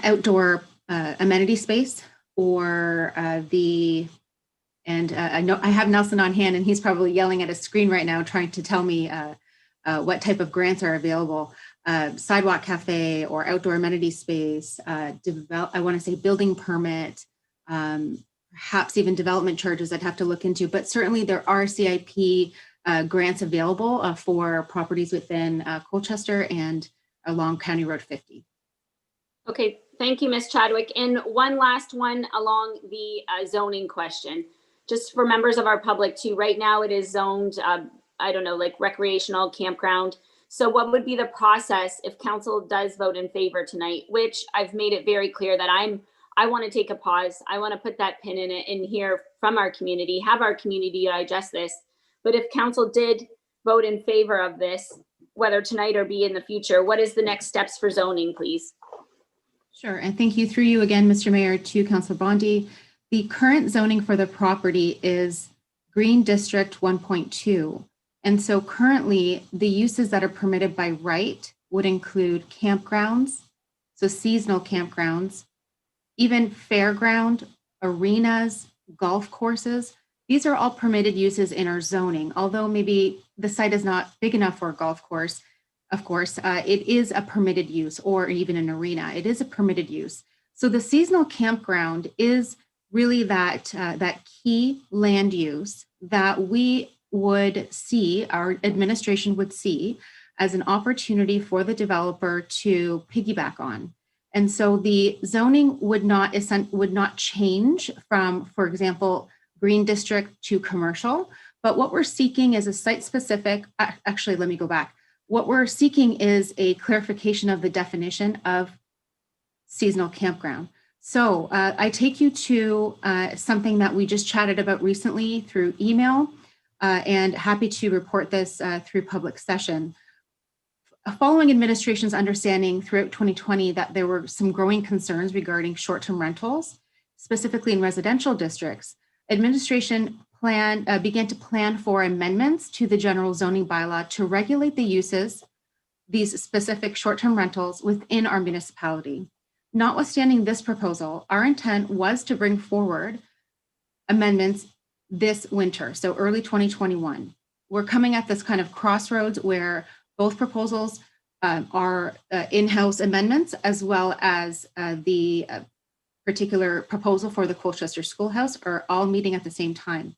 outdoor amenity space, or I know I have Nelson on hand, and he's probably yelling at a screen right now, trying to tell me what type of grants are available. Sidewalk cafe or outdoor amenity space, I want to say building permit, perhaps even development charges I'd have to look into, but certainly there are CIP grants available for properties within Colchester and along County Road 50. Okay, thank you, Ms. Chadwick. And one last one along the zoning question. Just for members of our public too, right now it is zoned, I don't know, like recreational campground. So what would be the process if council does vote in favor tonight, which I've made it very clear that I want to take a pause. I want to put that pin in it and hear from our community, have our community digest this. But if council did vote in favor of this, whether tonight or be in the future, what is the next steps for zoning, please? Sure, and thank you through you again, Mr. Mayor, to Councilor Bondi. The current zoning for the property is Green District 1.2. And so currently the uses that are permitted by right would include campgrounds, so seasonal campgrounds, even fairground, arenas, golf courses. These are all permitted uses in our zoning, although maybe the site is not big enough for a golf course. Of course, it is a permitted use, or even an arena. It is a permitted use. So the seasonal campground is really that key land use that we would see, our administration would see as an opportunity for the developer to piggyback on. And so the zoning would not change from, for example, green district to commercial. But what we're seeking is a site-specific. Actually, let me go back. What we're seeking is a clarification of the definition of seasonal campground. So I take you to something that we just chatted about recently through email, and happy to report this through public session. Following administration's understanding throughout 2020 that there were some growing concerns regarding short-term rentals, specifically in residential districts, administration began to plan for amendments to the general zoning bylaw to regulate the uses, these specific short-term rentals within our municipality. Notwithstanding this proposal, our intent was to bring forward amendments this winter, so early 2021. We're coming at this kind of crossroads where both proposals are in-house amendments, as well as the particular proposal for the Colchester schoolhouse are all meeting at the same time.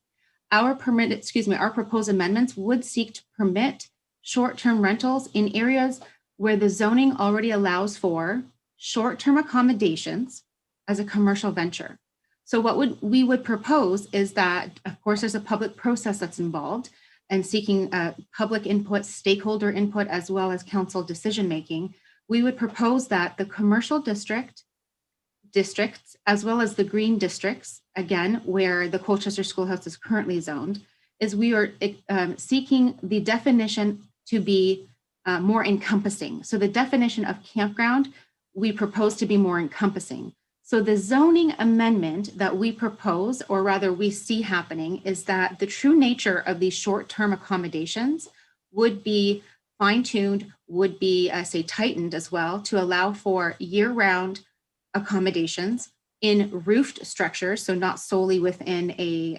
Our proposed amendments would seek to permit short-term rentals in areas where the zoning already allows for short-term accommodations as a commercial venture. So what we would propose is that, of course, there's a public process that's involved and seeking public input, stakeholder input, as well as council decision-making. We would propose that the commercial districts, as well as the green districts, again, where the Colchester Schoolhouse is currently zoned, is we are seeking the definition to be more encompassing. So the definition of campground, we propose to be more encompassing. So the zoning amendment that we propose, or rather we see happening, is that the true nature of these short-term accommodations would be fine-tuned, would be, say, tightened as well to allow for year-round accommodations in roofed structures, so not solely within a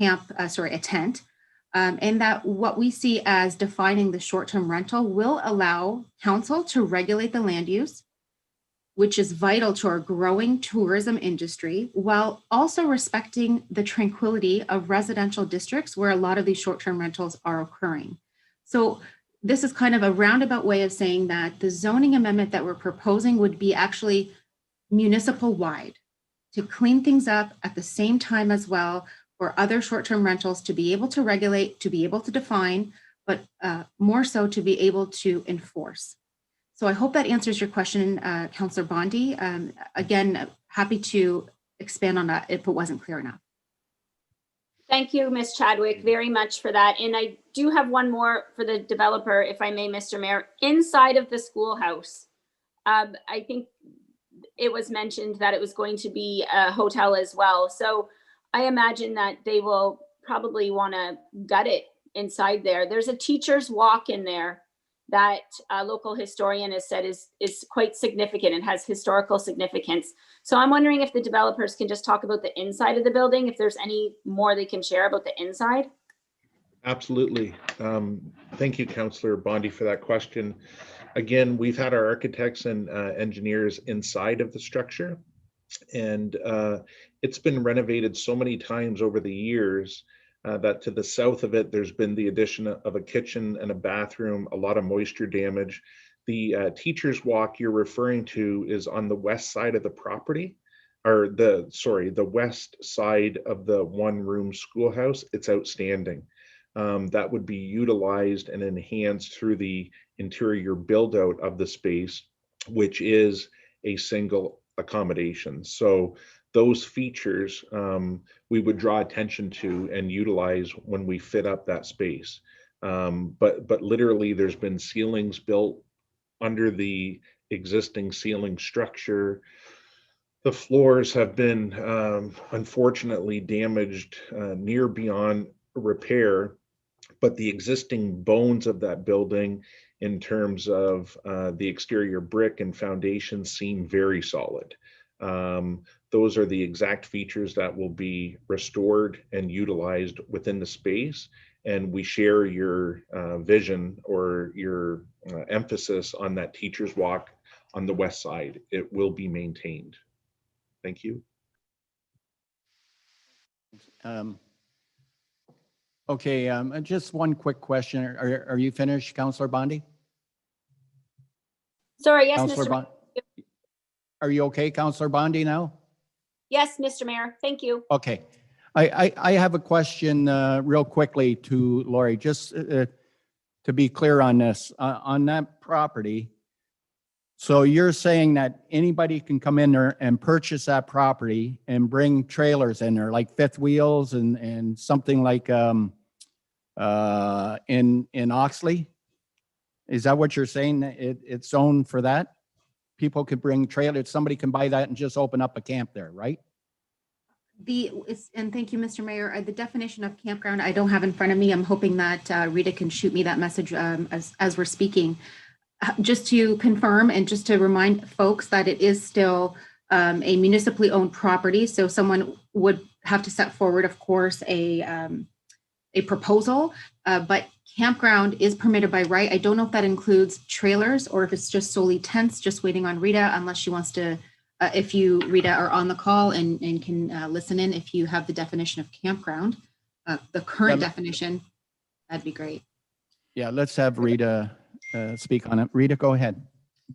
a tent, and that what we see as defining the short-term rental will allow council to regulate the land use, which is vital to our growing tourism industry, while also respecting the tranquility of residential districts where a lot of these short-term rentals are occurring. So this is kind of a roundabout way of saying that the zoning amendment that we're proposing would be actually municipal wide to clean things up at the same time as well for other short-term rentals to be able to regulate, to be able to define, but more so to be able to enforce. So I hope that answers your question, Councillor Bondi. Again, happy to expand on that if it wasn't clear enough. Thank you, Ms. Chadwick, very much for that. And I do have one more for the developer, if I may, Mr. Mayor. Inside of the schoolhouse, I think it was mentioned that it was going to be a hotel as well. So I imagine that they will probably want to gut it inside there. There's a teacher's walk in there that a local historian has said is quite significant and has historical significance. So I'm wondering if the developers can just talk about the inside of the building, if there's any more they can share about the inside. Absolutely. Thank you, Councillor Bondi, for that question. Again, we've had our architects and engineers inside of the structure, and it's been renovated so many times over the years that to the south of it, there's been the addition of a kitchen and a bathroom, a lot of moisture damage. The teacher's walk you're referring to is on the west side of the property, or the west side of the one-room schoolhouse. It's outstanding. That would be utilized and enhanced through the interior build-out of the space, which is a single accommodation. So those features we would draw attention to and utilize when we fit up that space. But literally there's been ceilings built under the existing ceiling structure. The floors have been unfortunately damaged near beyond repair, but the existing bones of that building in terms of the exterior brick and foundation seem very solid. Those are the exact features that will be restored and utilized within the space. And we share your vision or your emphasis on that teacher's walk on the west side. It will be maintained. Thank you. Okay, just one quick question. Are you finished, Councillor Bondi? Sorry, yes, Councillor Mr. Mayor. Are you okay, Councillor Bondi, now? Yes, Mr. Mayor, thank you. Okay. I have a question real quickly to Lori, just to be clear on this. On that property, so you're saying that anybody can come in there and purchase that property and bring trailers in there, like fifth wheels and something like in Oxley? Is that what you're saying? It's zoned for that? People could bring trailers, somebody can buy that and just open up a camp there, right? And thank you, Mr. Mayor. The definition of campground I don't have in front of me. I'm hoping that Rita can shoot me that message as we're speaking. Just to confirm and just to remind folks that it is still a municipally owned property. So someone would have to set forward, of course, a proposal, but campground is permitted by right. I don't know if that includes trailers or if it's just solely tents, just waiting on Rita, unless she wants to, if you, Rita, are on the call and can listen in, if you have the definition of campground, the current definition, that'd be great. Yeah, let's have Rita speak on it. Rita, go ahead.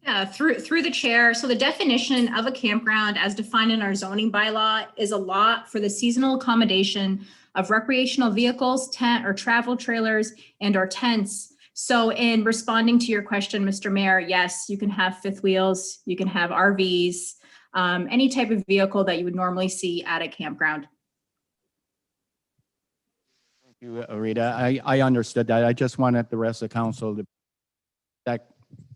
Yeah, through the chair. So the definition of a campground as defined in our zoning bylaw is a lot for the seasonal accommodation of recreational vehicles, tent or travel trailers, and or tents. So in responding to your question, Mr. Mayor, yes, you can have fifth wheels, you can have RVs, any type of vehicle that you would normally see at a campground. Thank you, Rita. I understood that. I just wanted the rest of the council to,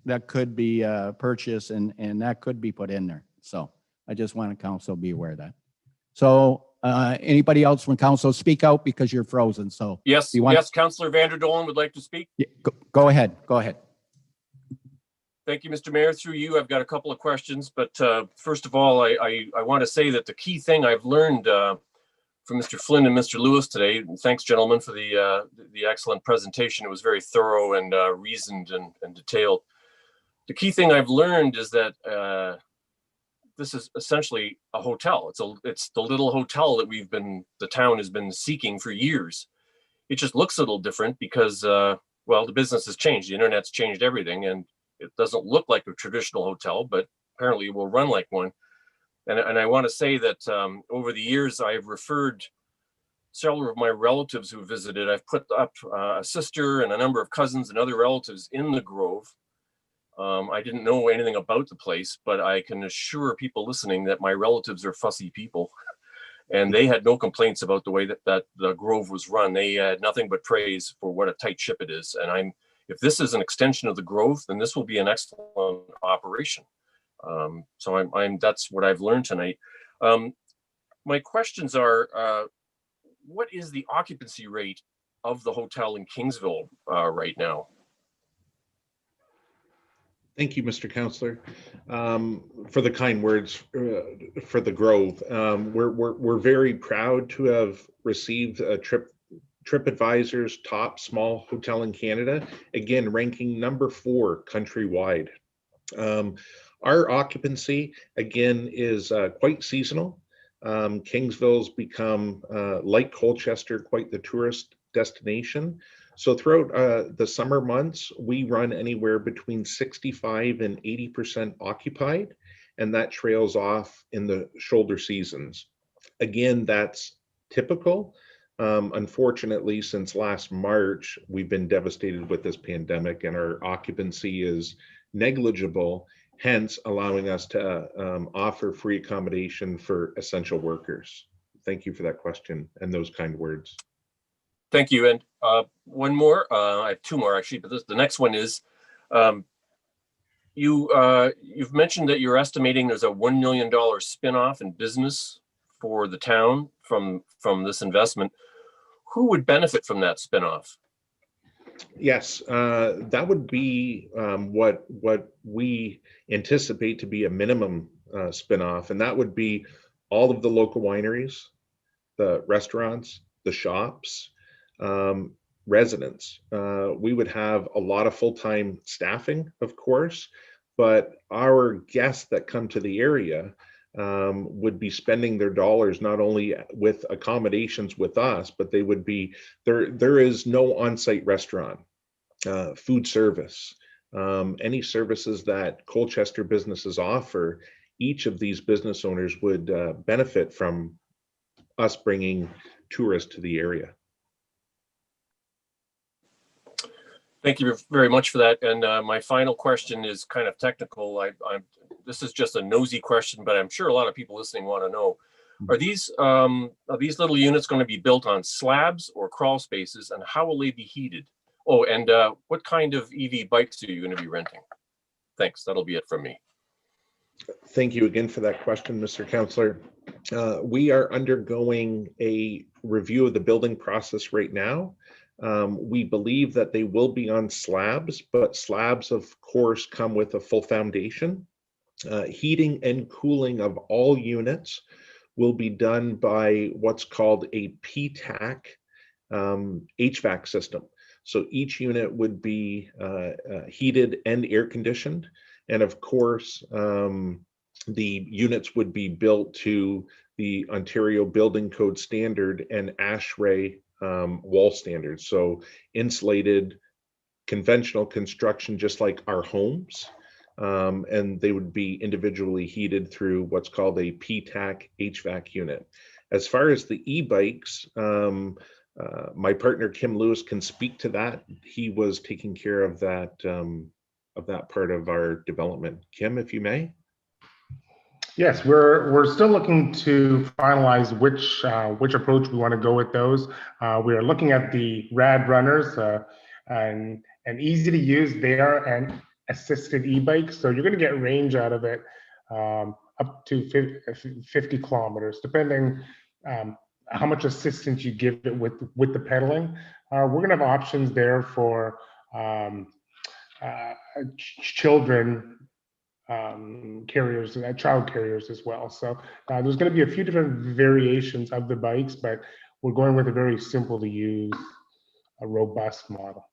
that could be purchased and that could be put in there. So I just want council to be aware of that. So anybody else from council, speak out because you're frozen. So yes, yes, Councillor Vanderdolen would like to speak. Yeah, go ahead. Go ahead. Thank you, Mr. Mayor. Through you, I've got a couple of questions, but first of all, I want to say that the key thing I've learned from Mr. Flynn and Mr. Lewis today, and thanks, gentlemen, for the excellent presentation. It was very thorough and reasoned and detailed. The key thing I've learned is that this is essentially a hotel. It's the little hotel that the town has been seeking for years. It just looks a little different because, well, the business has changed. The internet's changed everything, and it doesn't look like a traditional hotel, but apparently it will run like one. And I want to say that over the years, I've referred several of my relatives who visited. I've put up a sister and a number of cousins and other relatives in the Grove. I didn't know anything about the place, but I can assure people listening that my relatives are fussy people. And they had no complaints about the way that the Grove was run. They had nothing but praise for what a tight ship it is. And if this is an extension of the Grove, then this will be an excellent operation. So that's what I've learned tonight. My questions are, what is the occupancy rate of the hotel in Kingsville right now? Thank you, Mr. Councillor, for the kind words for the Grove. We're very proud to have received a TripAdvisor's top small hotel in Canada, again ranking number 4 countrywide. Our occupancy, again, is quite seasonal. Kingsville's become, like Colchester, quite the tourist destination. So throughout the summer months, we run anywhere between 65 and 80% occupied, and that trails off in the shoulder seasons. Again, that's typical. Unfortunately, since last March, we've been devastated with this pandemic and our occupancy is negligible. hence allowing us to offer free accommodation for essential workers. Thank you for that question and those kind words. Thank you. And one more, I have two more actually, but the next one is, you've mentioned that you're estimating there's a $1 million spinoff in business for the town from this investment. Who would benefit from that spinoff? Yes, that would be what we anticipate to be a minimum spinoff, and that would be all of the local wineries, the restaurants, the shops, residents. We would have a lot of full-time staffing, of course, but our guests that come to the area would be spending their dollars not only with accommodations with us, but they would be there is no on-site restaurant, food service, any services that Colchester businesses offer. Each of these business owners would benefit from us bringing tourists to the area. Thank you very much for that. And my final question is kind of technical. This is just a nosy question, but I'm sure a lot of people listening want to know. Are these little units going to be built on slabs or crawl spaces, and how will they be heated? Oh, and what kind of EV bikes are you going to be renting? Thanks. That'll be it from me. Thank you again for that question, Mr. Councilor. We are undergoing a review of the building process right now. We believe that they will be on slabs, but slabs, of course, come with a full foundation. Heating and cooling of all units will be done by what's called a PTAC HVAC system. So each unit would be heated and air conditioned. And of course, the units would be built to the Ontario Building Code standard and ASHRAE wall standards. So insulated, conventional construction, just like our homes. And they would be individually heated through what's called a PTAC HVAC unit. As far as the e-bikes, my partner Kim Lewis can speak to that. He was taking care of that part of our development. Kim, if you may. Yes, we're still looking to finalize which approach we want to go with those. We are looking at the rad runners and easy to use there and assisted e-bikes. So you're going to get range out of it up to 50 kilometers, depending how much assistance you give it with the pedaling. We're going to have options there for children carriers, child carriers as well. So there's going to be a few different variations of the bikes, but we're going with a very simple to use, a robust model.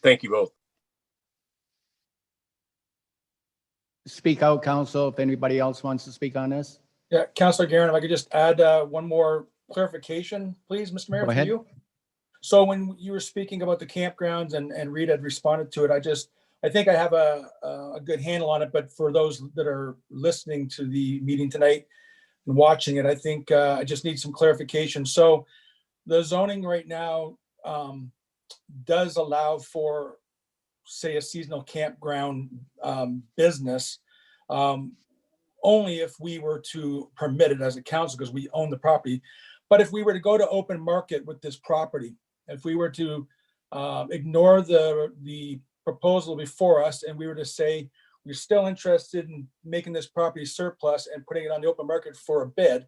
Thank you both. Speak out, council, if anybody else wants to speak on this. Yeah, Councilor Guerin, if I could just add one more clarification, please, Mr. Mayor, Go ahead. for you. So when you were speaking about the campgrounds and Rita had responded to it, I think I have a good handle on it, but for those that are listening to the meeting tonight and watching it, I think I just need some clarification. So the zoning right now does allow for, say, a seasonal campground business only if we were to permit it as a council because we own the property. But if we were to go to open market with this property, if we were to ignore the proposal before us and we were to say we're still interested in making this property surplus and putting it on the open market for a bid,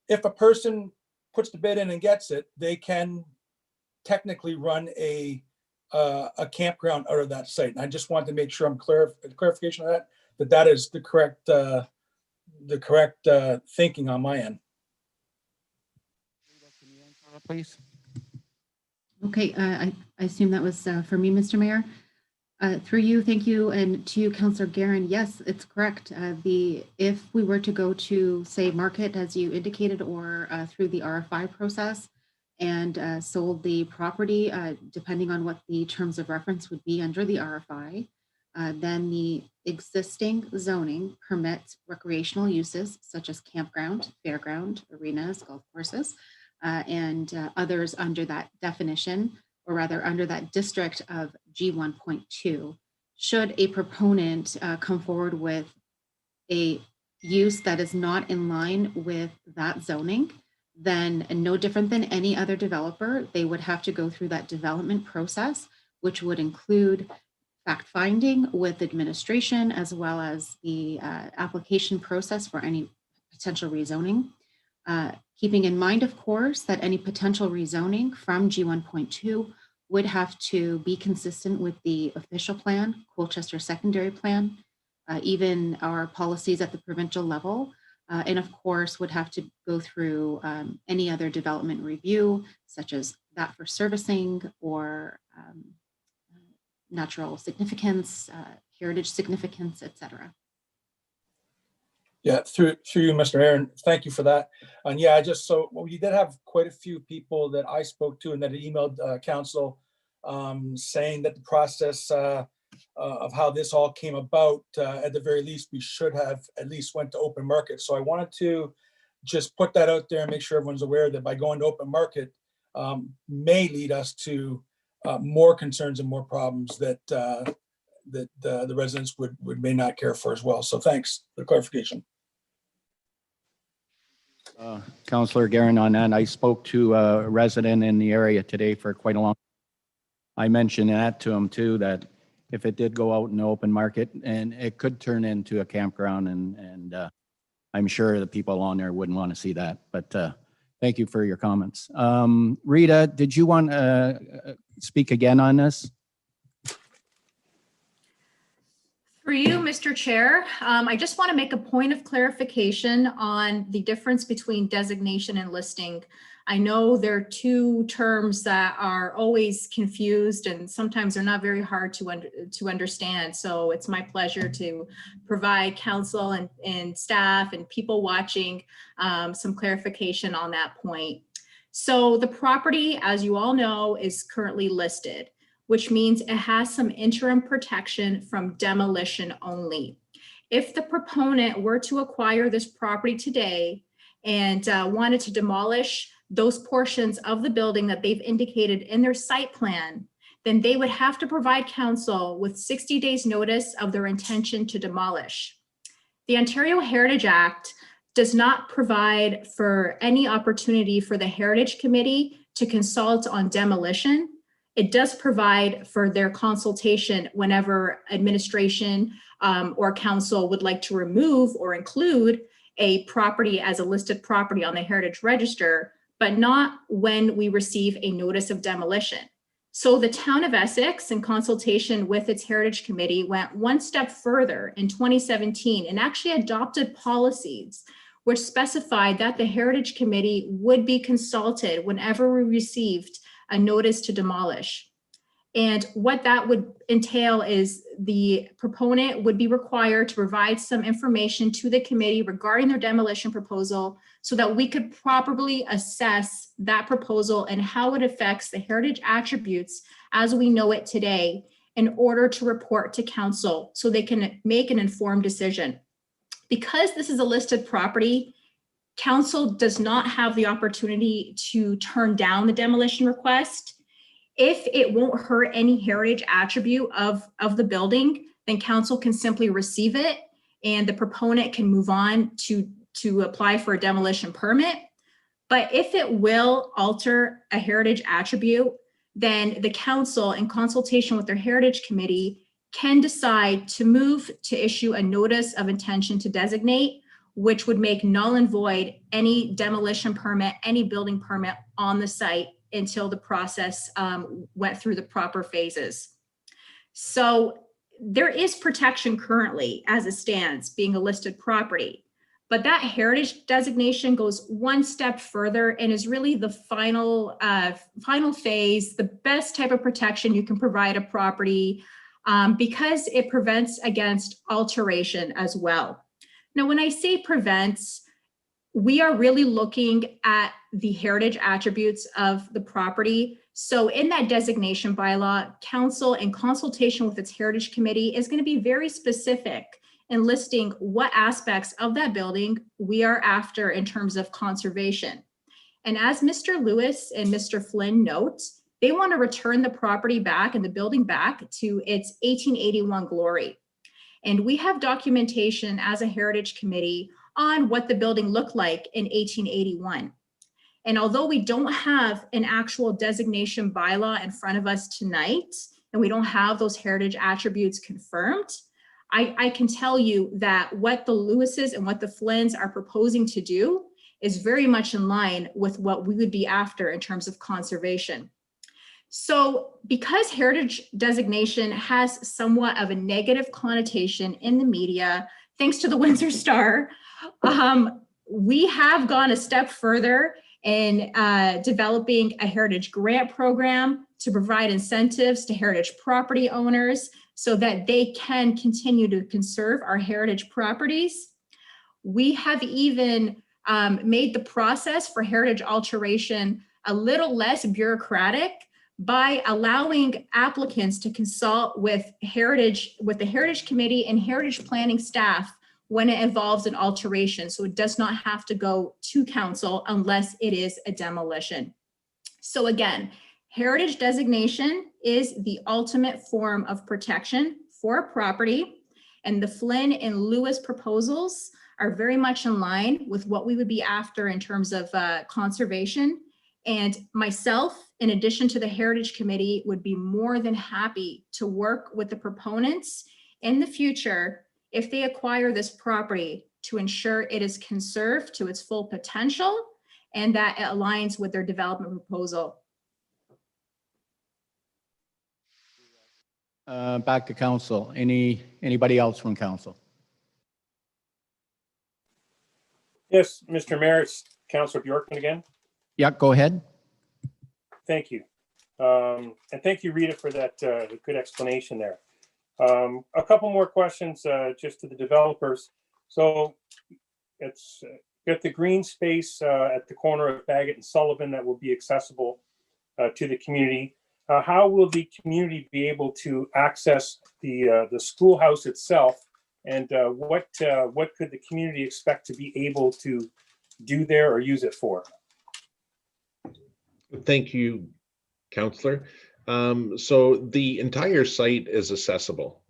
if a person puts the bid in and gets it, they can technically run a campground out of that site. And I just wanted to make sure I'm clarification of that is the correct thinking on my end. Please. Okay, I assume that was for me, Mr. Mayor. Through you, thank you, and to you, Councilor Guerin. Yes, it's correct. If we were to go to, say, market, as you indicated, or through the RFI process, and sold the property, depending on what the terms of reference would be under the RFI, then the existing zoning permits recreational uses such as campground, fairground, arenas, golf courses, and others under that definition or rather under that district of G1.2, should a proponent come forward with a use that is not in line with that zoning, then no different than any other developer, they would have to go through that development process, which would include fact-finding with administration, as well as the application process for any potential rezoning. Keeping in mind, of course, that any potential rezoning from G1.2 would have to be consistent with the official plan, Colchester secondary plan, even our policies at the provincial level, and of course would have to go through any other development review, such as that for servicing or natural significance, heritage significance, etc. Yeah, through you, Mr. Mayor, and thank you for that. And yeah, we did have quite a few people that I spoke to and that emailed council saying that the process of how this all came about, at the very least, we should have at least went to open market. So I wanted to just put that out there and make sure everyone's aware that by going to open market may lead us to more concerns and more problems that the residents would may not care for as well. So thanks for the clarification. Councilor Guerin, on that, I spoke to a resident in the area today for quite a long time. I mentioned that to him too, that if it did go out in the open market, and it could turn into a campground, and I'm sure the people on there wouldn't want to see that. But thank you for your comments. Rita, did you want to speak again on this? For you, Mr. Chair, I just want to make a point of clarification on the difference between designation and listing. I know there are two terms that are always confused and sometimes they're not very hard to understand. So it's my pleasure to provide council and staff and people watching some clarification on that point. So the property, as you all know, is currently listed, which means it has some interim protection from demolition only. If the proponent were to acquire this property today and wanted to demolish those portions of the building that they've indicated in their site plan, then they would have to provide council with 60 days notice of their intention to demolish. The Ontario Heritage Act does not provide for any opportunity for the Heritage Committee to consult on demolition. It does provide for their consultation whenever administration or council would like to remove or include a property as a listed property on the Heritage Register, but not when we receive a notice of demolition. So the town of Essex, in consultation with its Heritage Committee, went one step further in 2017 and actually adopted policies which specified that the Heritage Committee would be consulted whenever we received a notice to demolish. And what that would entail is the proponent would be required to provide some information to the committee regarding their demolition proposal so that we could properly assess that proposal and how it affects the heritage attributes as we know it today in order to report to council so they can make an informed decision. Because this is a listed property, council does not have the opportunity to turn down the demolition request. If it won't hurt any heritage attribute of the building, then council can simply receive it and the proponent can move on to apply for a demolition permit. But if it will alter a heritage attribute, then the council, in consultation with their Heritage Committee, can decide to move to issue a notice of intention to designate, which would make null and void any demolition permit, any building permit on the site until the process went through the proper phases. So there is protection currently as it stands, being a listed property, but that heritage designation goes one step further and is really the final phase, the best type of protection you can provide a property because it prevents against alteration as well. Now, when I say prevents, we are really looking at the heritage attributes of the property. So in that designation bylaw, council, in consultation with its Heritage Committee, is going to be very specific in listing what aspects of that building we are after in terms of conservation. And as Mr. Lewis and Mr. Flynn note, They want to return the property back and the building back to its 1881 glory. And we have documentation as a heritage committee on what the building looked like in 1881. And although we don't have an actual designation bylaw in front of us tonight, and we don't have those heritage attributes confirmed, I can tell you that what the Lewises and what the Flynns are proposing to do is very much in line with what we would be after in terms of conservation. So because heritage designation has somewhat of a negative connotation in the media, thanks to the Windsor Star, we have gone a step further in developing a heritage grant program to provide incentives to heritage property owners so that they can continue to conserve our heritage properties. We have even made the process for heritage alteration a little less bureaucratic by allowing applicants to consult with the Heritage Committee and Heritage Planning staff when it involves an alteration. So it does not have to go to council unless it is a demolition. So again, heritage designation is the ultimate form of protection for property, and the Flynn and Lewis proposals are very much in line with what we would be after in terms of conservation. And myself, in addition to the Heritage Committee, would be more than happy to work with the proponents in the future if they acquire this property to ensure it is conserved to its full potential and that it aligns with their development proposal. Back to council. Anybody else from council? Yes, Mr. Mayor, it's Councilor Bjorkman again. Yeah, go ahead. Thank you. And thank you, Rita, for that good explanation there. A couple more questions just to the developers. So it's got the green space at the corner of Bagot and Sullivan that will be accessible to the community. How will the community be able to access the schoolhouse itself? And what could the community expect to be able to do there or use it for? Thank you, Councillor. So the entire site is accessible.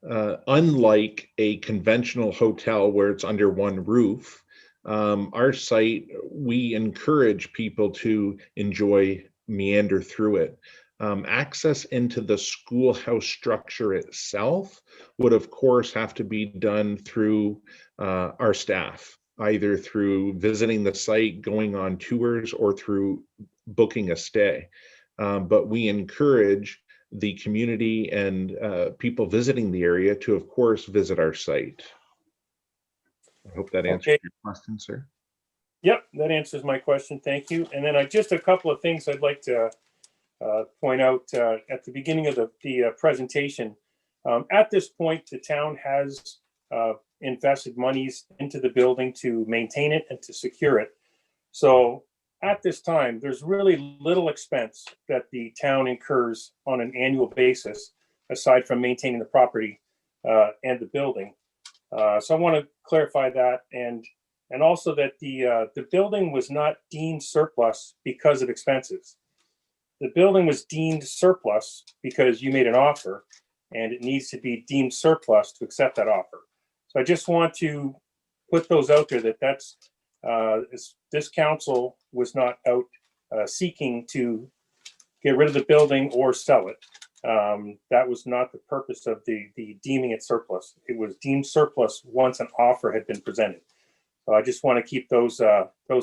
Unlike a conventional hotel where it's under one roof, our site, we encourage people to enjoy meander through it. Access into the schoolhouse structure itself would of course have to be done through our staff, either through visiting the site, going on tours, or through booking a stay. But we encourage the community and people visiting the area to, of course, visit our site. I hope that answers your question, sir. Yep, that answers my question. Thank you. And then just a couple of things I'd like to point out at the beginning of the presentation. At this point, the town has invested monies into the building to maintain it and to secure it. So at this time, there's really little expense that the town incurs on an annual basis, aside from maintaining the property and the building. So I want to clarify that, and also that the building was not deemed surplus because of expenses. The building was deemed surplus because you made an offer, and it needs to be deemed surplus to accept that offer. So I just want to put those out there that's this council was not out seeking to get rid of the building or sell it. That was not the purpose of the deeming it surplus. It was deemed surplus once an offer had been presented. So I just want to keep those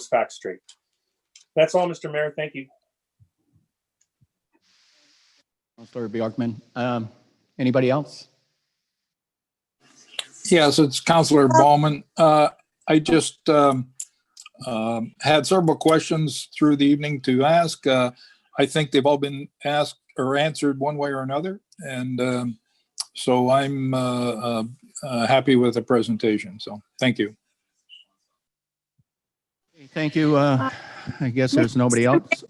facts straight. That's all, Mr. Mayor. Thank you. Councilor Bjorkman. Anybody else? Yes, it's Councillor Bowman. I just had several questions through the evening to ask. I think they've all been asked or answered one way or another. And so I'm happy with the presentation. So thank you. Thank you. I guess there's nobody else.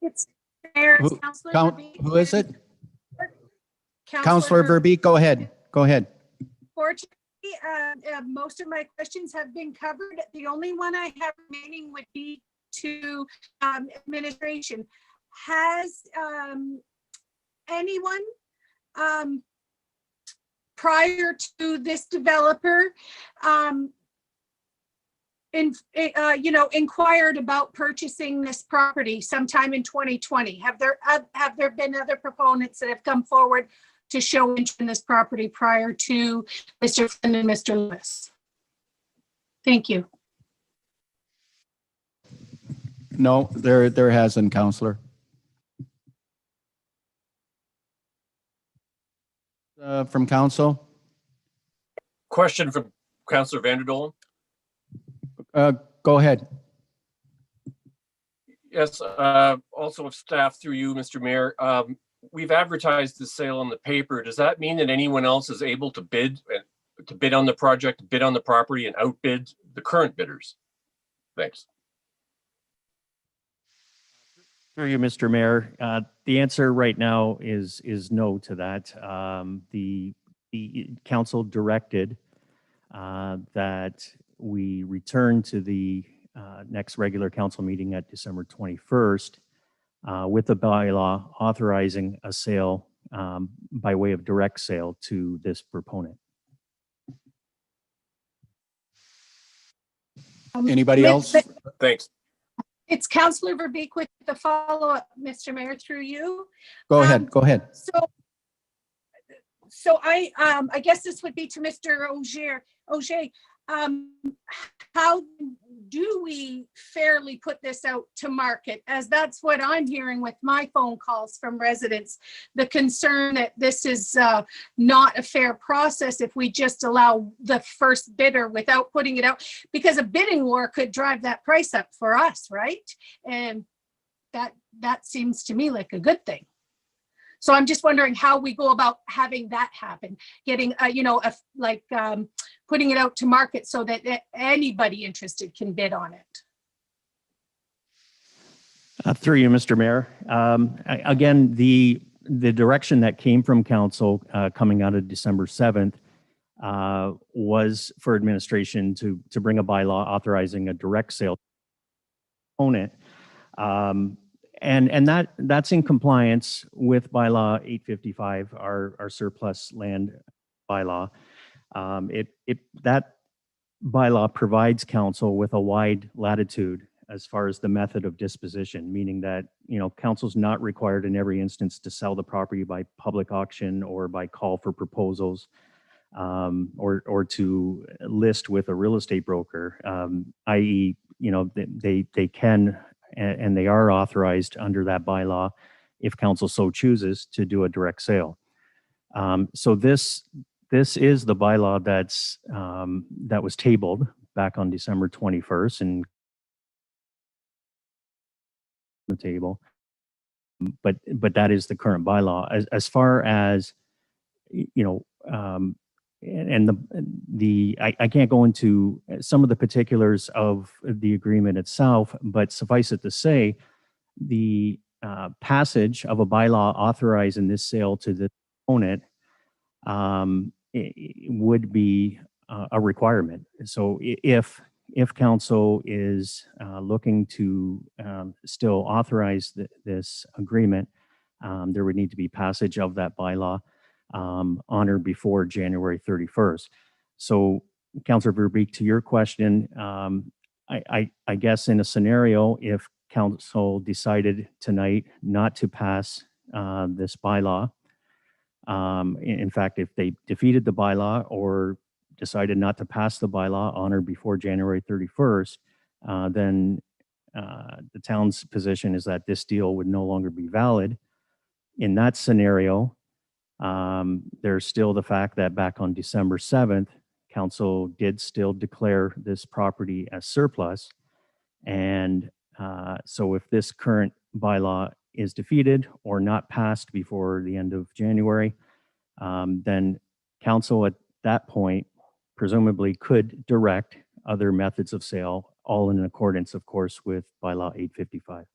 It's Mayor, it's Councilor Verbeek. Who is it? Councilor Verbeek, go ahead. Go ahead. Fortunately, most of my questions have been covered. The only one I have remaining would be to administration. has anyone prior to this developer inquired about purchasing this property sometime in 2020? Have there been other proponents that have come forward to show interest in this property prior to Mr. Flynn and Mr. Lewis? Thank you. No, there hasn't, Counselor. From council? Question from Councillor Vanderdolen. Go ahead. Yes, also of staff through you, Mr. Mayor. We've advertised the sale in the paper. Does that mean that anyone else is able to bid on the project, bid on the property and outbid the current bidders? Thanks. Through you, Mr. Mayor. The answer right now is no to that. The council directed that we return to the next regular council meeting at December 21st with a bylaw authorizing a sale by way of direct sale to this proponent. Anybody else? Thanks. It's Councillor Verbeek with the follow-up, Mr. Mayor, through you. Go ahead. Go ahead. So I guess this would be to Mr. Auger. How do we fairly put this out to market? As that's what I'm hearing with my phone calls from residents, the concern that this is not a fair process if we just allow the first bidder without putting it out, because a bidding war could drive that price up for us, right? And that seems to me like a good thing. So I'm just wondering how we go about having that happen, getting, putting it out to market so that anybody interested can bid on it. Through you, Mr. Mayor. Again, the direction that came from council coming out of December 7th was for administration to bring a bylaw authorizing a direct sale component. And that's in compliance with bylaw 855, our surplus land bylaw. That bylaw provides council with a wide latitude as far as the method of disposition, meaning that, council's not required in every instance to sell the property by public auction or by call for proposals, or to list with a real estate broker, i.e., they can and they are authorized under that bylaw, if council so chooses, to do a direct sale. So this is the bylaw that was tabled back on December 21st and the table. But that is the current bylaw. As far as I can't go into some of the particulars of the agreement itself, but suffice it to say, the passage of a bylaw authorizing this sale to the opponent would be a requirement. So if council is looking to still authorize this agreement, there would need to be passage of that bylaw on or before January 31st. So, Councillor Verbeek, to your question, I guess in a scenario, if council decided tonight not to pass this bylaw, in fact, if they defeated the bylaw or decided not to pass the bylaw on or before January 31st, then the town's position is that this deal would no longer be valid. In that scenario, there's still the fact that back on December 7th, council did still declare this property as surplus. And so if this current bylaw is defeated or not passed before the end of January, then council at that point presumably could direct other methods of sale, all in accordance, of course, with bylaw 855.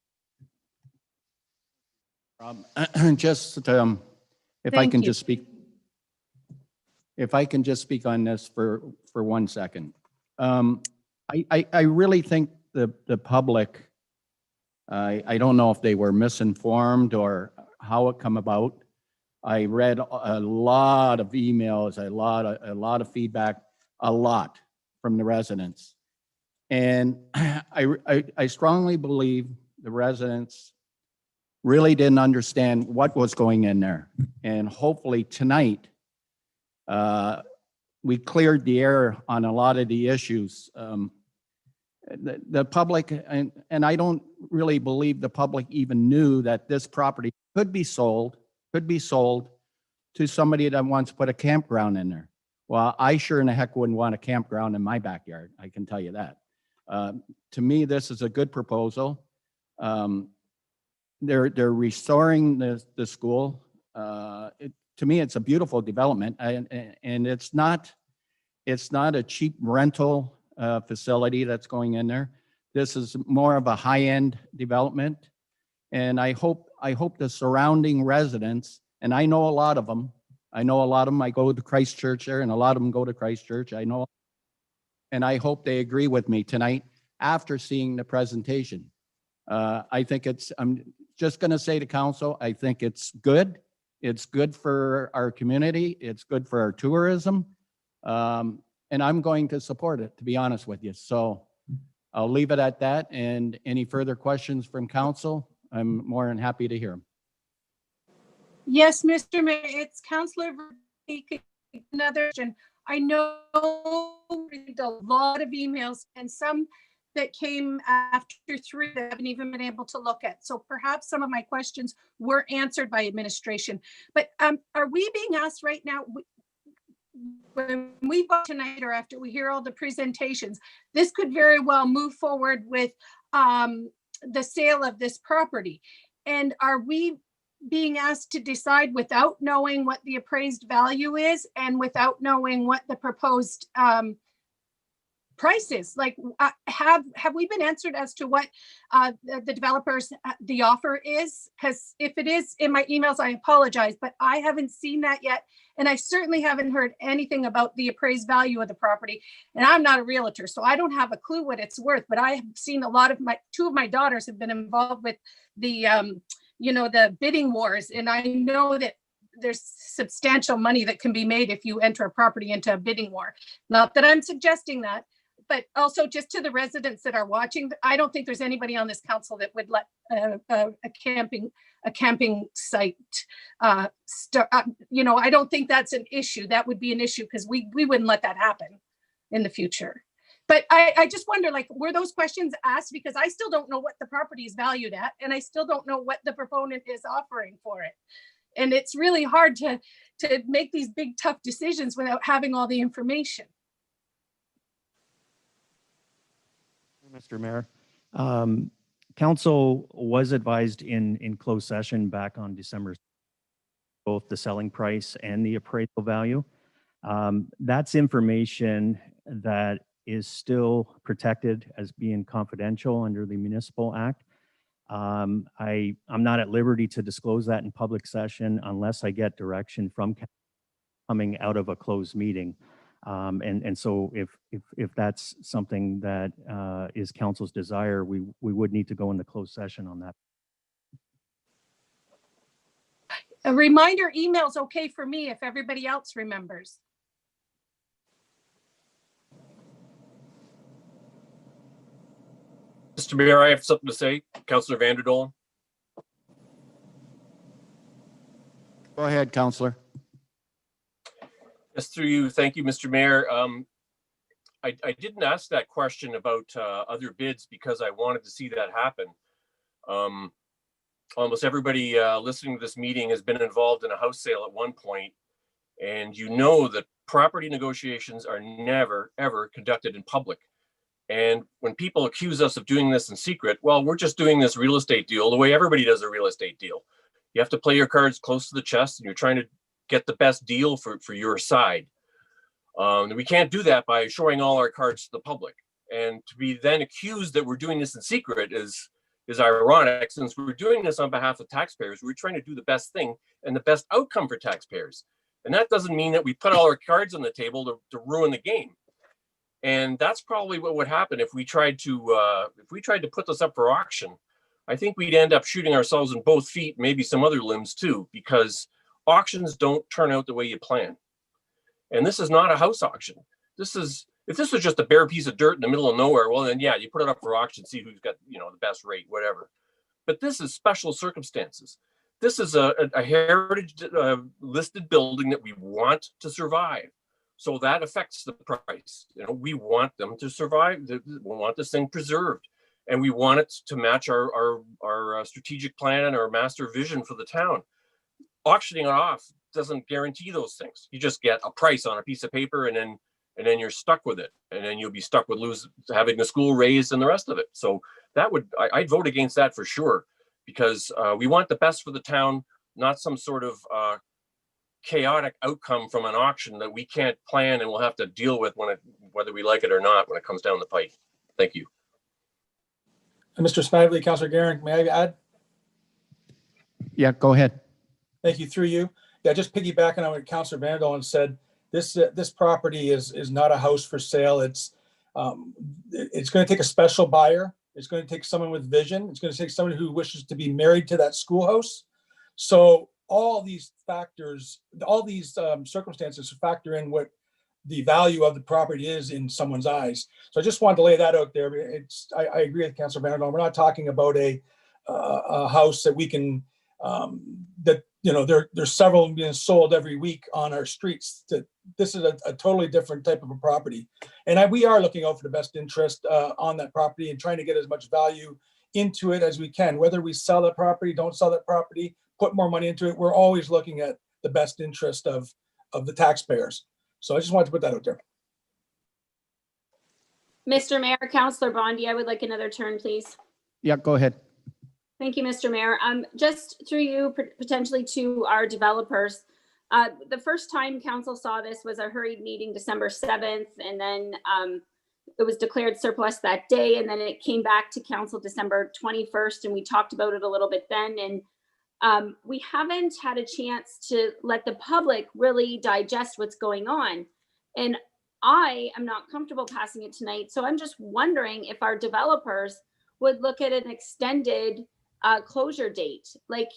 Just if I can just speak, on this for 1 second. I really think the public I don't know if they were misinformed or how it come about. I read a lot of emails, a lot of feedback, a lot from the residents. And I strongly believe the residents really didn't understand what was going in there. And hopefully tonight, we cleared the air on a lot of the issues. The public, and I don't really believe the public even knew that this property could be sold to somebody that wants to put a campground in there. Well, I sure in the heck wouldn't want a campground in my backyard. I can tell you that. To me, this is a good proposal. They're restoring the school. To me, it's a beautiful development, and it's not a cheap rental facility that's going in there. This is more of a high-end development, and I hope the surrounding residents, and I know a lot of them. I go to Christchurch there, and a lot of them go to Christchurch. I know, and I hope they agree with me tonight after seeing the presentation. I'm just going to say to council, I think it's good. It's good for our community. It's good for our tourism. And I'm going to support it, to be honest with you. So I'll leave it at that. And any further questions from council, I'm more than happy to hear them. Yes, Mr. Mayor, it's Councilor Verbeek. Another question. I know a lot of emails and some that came after 3 that I haven't even been able to look at. So perhaps some of my questions were answered by administration. But are we being asked right now, when we vote tonight or after we hear all the presentations, this could very well move forward with the sale of this property? And are we being asked to decide without knowing what the appraised value is and without knowing what the proposed price is? Like, have we been answered as to what the developers, the offer is? Because if it is in my emails, I apologize, but I haven't seen that yet. And I certainly haven't heard anything about the appraised value of the property. And I'm not a realtor, so I don't have a clue what it's worth, but I have seen a lot of two of my daughters have been involved with the, the bidding wars. And I know that there's substantial money that can be made if you enter a property into a bidding war. Not that I'm suggesting that, but also just to the residents that are watching, I don't think there's anybody on this council that would let a camping site start. I don't think that's an issue. That would be an issue because we wouldn't let that happen in the future. But I just wonder, like, were those questions asked? Because I still don't know what the property is valued at, and I still don't know what the proponent is offering for it. And it's really hard to make these big, tough decisions without having all the information. Mr. Mayor, council was advised in closed session back on December, both the selling price and the appraisal value. That's information that is still protected as being confidential under the Municipal Act. I'm not at liberty to disclose that in public session unless I get direction from coming out of a closed meeting. And so if that's something that is council's desire, we would need to go into closed session on that. A reminder email's okay for me if everybody else remembers. Mr. Mayor, I have something to say. Councilor Vanderdolen. Go ahead, councilor. Yes, through you. Thank you, Mr. Mayor. I didn't ask that question about other bids because I wanted to see that happen. Almost everybody listening to this meeting has been involved in a house sale at one point, and you know that property negotiations are never, ever conducted in public. And when people accuse us of doing this in secret, well, we're just doing this real estate deal the way everybody does a real estate deal. You have to play your cards close to the chest, and you're trying to get the best deal for your side. We can't do that by showing all our cards to the public. And to be then accused that we're doing this in secret is ironic, since we're doing this on behalf of taxpayers. We're trying to do the best thing and the best outcome for taxpayers. And that doesn't mean that we put all our cards on the table to ruin the game. And that's probably what would happen if we tried to put this up for auction. I think we'd end up shooting ourselves in both feet, maybe some other limbs too, because auctions don't turn out the way you plan. And this is not a house auction. If this was just a bare piece of dirt in the middle of nowhere, well, then yeah, you put it up for auction, see who's got, the best rate, whatever. But this is special circumstances. This is a heritage listed building that we want to survive. So that affects the price. We want them to survive. We want this thing preserved. And we want it to match our strategic plan and our master vision for the town. Auctioning it off doesn't guarantee those things. You just get a price on a piece of paper, and then you're stuck with it, and then you'll be stuck with having the school raised and the rest of it. So I'd vote against that for sure, because we want the best for the town, not some sort of chaotic outcome from an auction that we can't plan and we'll have to deal with whether we like it or not when it comes down the pike. Thank you. And Mr. Snively, Councilor Garen, may I add? Yeah, go ahead. Thank you, through you. Yeah, just piggybacking on what Councilor Vanderdolen said, this property is not a house for sale. It's going to take a special buyer. It's going to take someone with vision. It's going to take someone who wishes to be married to that schoolhouse. So all these factors, all these circumstances factor in what the value of the property is in someone's eyes. So I just wanted to lay that out there. I agree with Councilor Vanderdolen. We're not talking about a house that we can there's several being sold every week on our streets. This is a totally different type of a property, and we are looking out for the best interest on that property and trying to get as much value into it as we can. Whether we sell that property, don't sell that property, put more money into it, we're always looking at the best interest of the taxpayers. So I just wanted to put that out there. Mr. Mayor, Councilor Bondi, I would like another turn, please. Yeah, go ahead. Thank you, Mr. Mayor. Just through you, potentially to our developers. The first time council saw this was a hurried meeting December 7th, and then it was declared surplus that day, and then it came back to council December 21st, and we talked about it a little bit then. And we haven't had a chance to let the public really digest what's going on. And I am not comfortable passing it tonight. So I'm just wondering if our developers would look at an extended closure date. Like,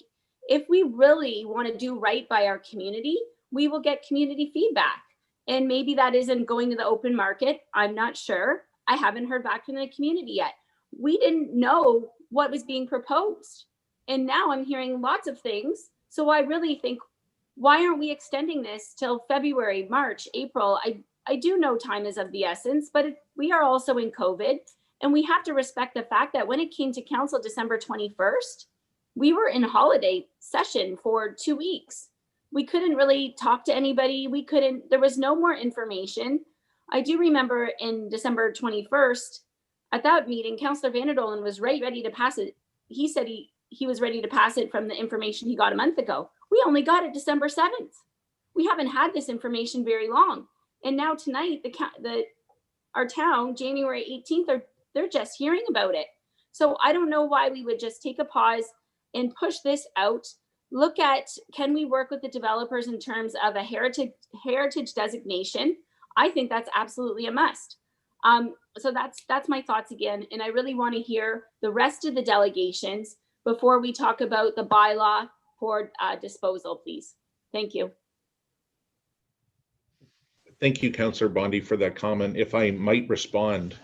if we really want to do right by our community, we will get community feedback. And maybe that isn't going to the open market. I'm not sure. I haven't heard back from the community yet. We didn't know what was being proposed. And now I'm hearing lots of things. So I really think, why aren't we extending this till February, March, April? I do know time is of the essence, but we are also in COVID. And we have to respect the fact that when it came to council December 21st, we were in holiday session for 2 weeks. We couldn't really talk to anybody. There was no more information. I do remember in December 21st, at that meeting, Councilor Vanderdolen was ready to pass it. He said he was ready to pass it from the information he got a month ago. We only got it December 7th. We haven't had this information very long. And now tonight, our town, January 18th, they're just hearing about it. So I don't know why we would just take a pause and push this out. Look at, can we work with the developers in terms of a heritage designation? I think that's absolutely a must. So that's my thoughts again. And I really want to hear the rest of the delegations before we talk about the bylaw for disposal, please. Thank you. Thank you, Councillor Bondi, for that comment. If I might respond.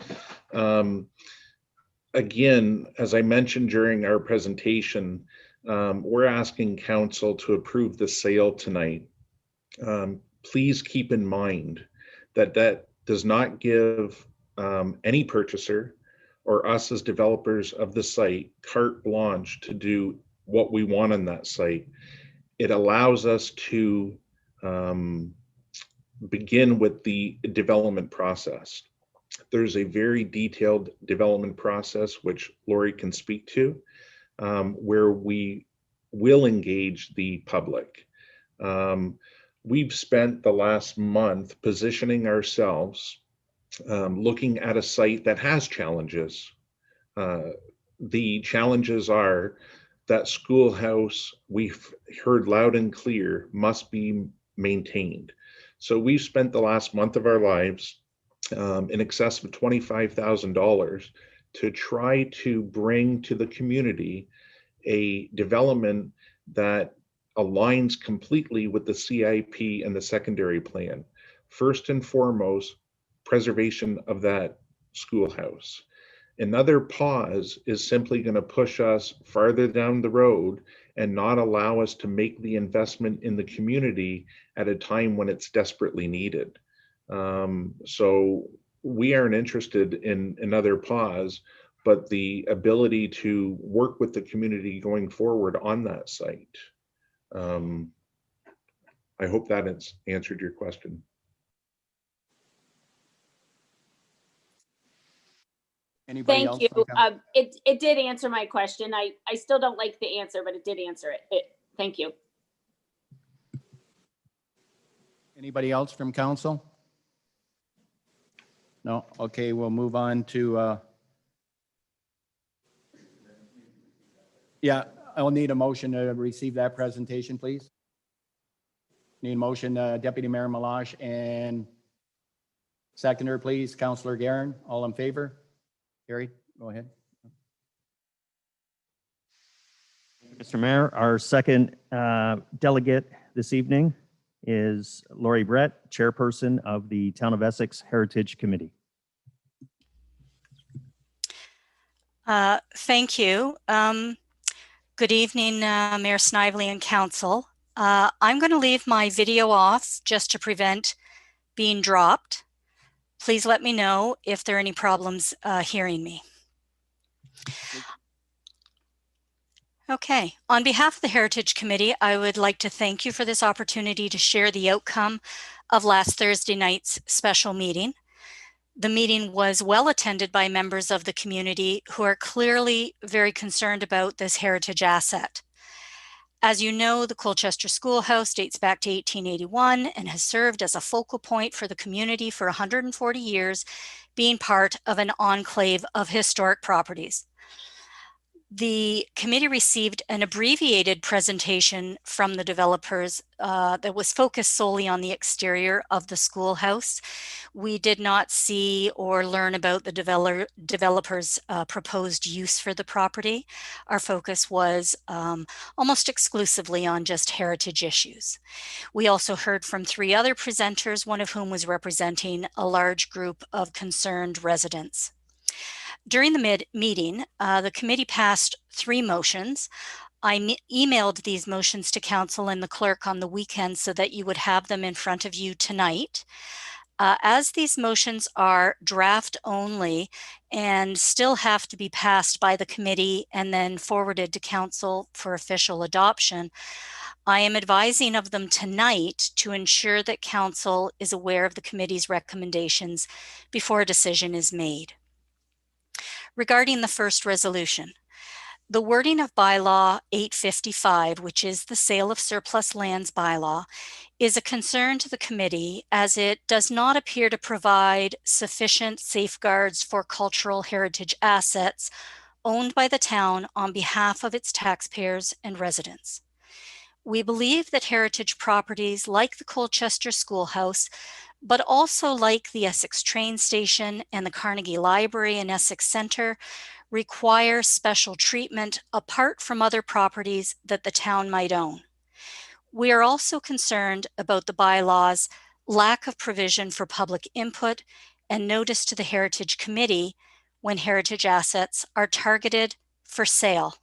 Again, as I mentioned during our presentation, we're asking council to approve the sale tonight. Please keep in mind that that does not give any purchaser or us as developers of the site carte blanche to do what we want on that site. It allows us to begin with the development process. There's a very detailed development process, which Lori can speak to, where we will engage the public. We've spent the last month positioning ourselves, looking at a site that has challenges. The challenges are that schoolhouse, we've heard loud and clear, must be maintained. So we've spent the last month of our lives in excess of $25,000 to try to bring to the community a development that aligns completely with the CIP and the secondary plan. First and foremost, preservation of that schoolhouse. Another pause is simply going to push us farther down the road and not allow us to make the investment in the community at a time when it's desperately needed. So we aren't interested in another pause, but the ability to work with the community going forward on that site. I hope that has answered your question. Anybody Thank else you. from council? It did answer my question. I still don't like the answer, but it did answer it. Thank you. Anybody else from council? No? Okay, we'll move on to, yeah, I'll need a motion to receive that presentation, please. Need a motion, Deputy Mayor Malash, and seconder, please, Councilor Guerin. All in favor? Carried. Go ahead. Mr. Mayor, our second delegate this evening is Lori Brett, chairperson of the Town of Essex Heritage Committee. Thank you. Good evening, Mayor Snively and Council. I'm going to leave my video off just to prevent being dropped. Please let me know if there are any problems hearing me. Okay, on behalf of the Heritage Committee, I would like to thank you for this opportunity to share the outcome of last Thursday night's special meeting. The meeting was well attended by members of the community who are clearly very concerned about this heritage asset. As you know, the Colchester Schoolhouse dates back to 1881 and has served as a focal point for the community for 140 years, being part of an enclave of historic properties. The committee received an abbreviated presentation from the developers that was focused solely on the exterior of the schoolhouse. We did not see or learn about the developers' proposed use for the property. Our focus was almost exclusively on just heritage issues. We also heard from 3 other presenters, one of whom was representing a large group of concerned residents. During the meeting, the committee passed 3 motions. I emailed these motions to council and the clerk on the weekend so that you would have them in front of you tonight. As these motions are draft only and still have to be passed by the committee and then forwarded to council for official adoption, I am advising of them tonight to ensure that council is aware of the committee's recommendations before a decision is made. Regarding the first resolution, the wording of bylaw 855, which is the sale of surplus lands bylaw, is a concern to the committee as it does not appear to provide sufficient safeguards for cultural heritage assets owned by the town on behalf of its taxpayers and residents. We believe that heritage properties like the Colchester Schoolhouse, but also like the Essex train station and the Carnegie Library and Essex Center, require special treatment apart from other properties that the town might own. We are also concerned about the bylaw's lack of provision for public input and notice to the Heritage Committee when heritage assets are targeted for sale.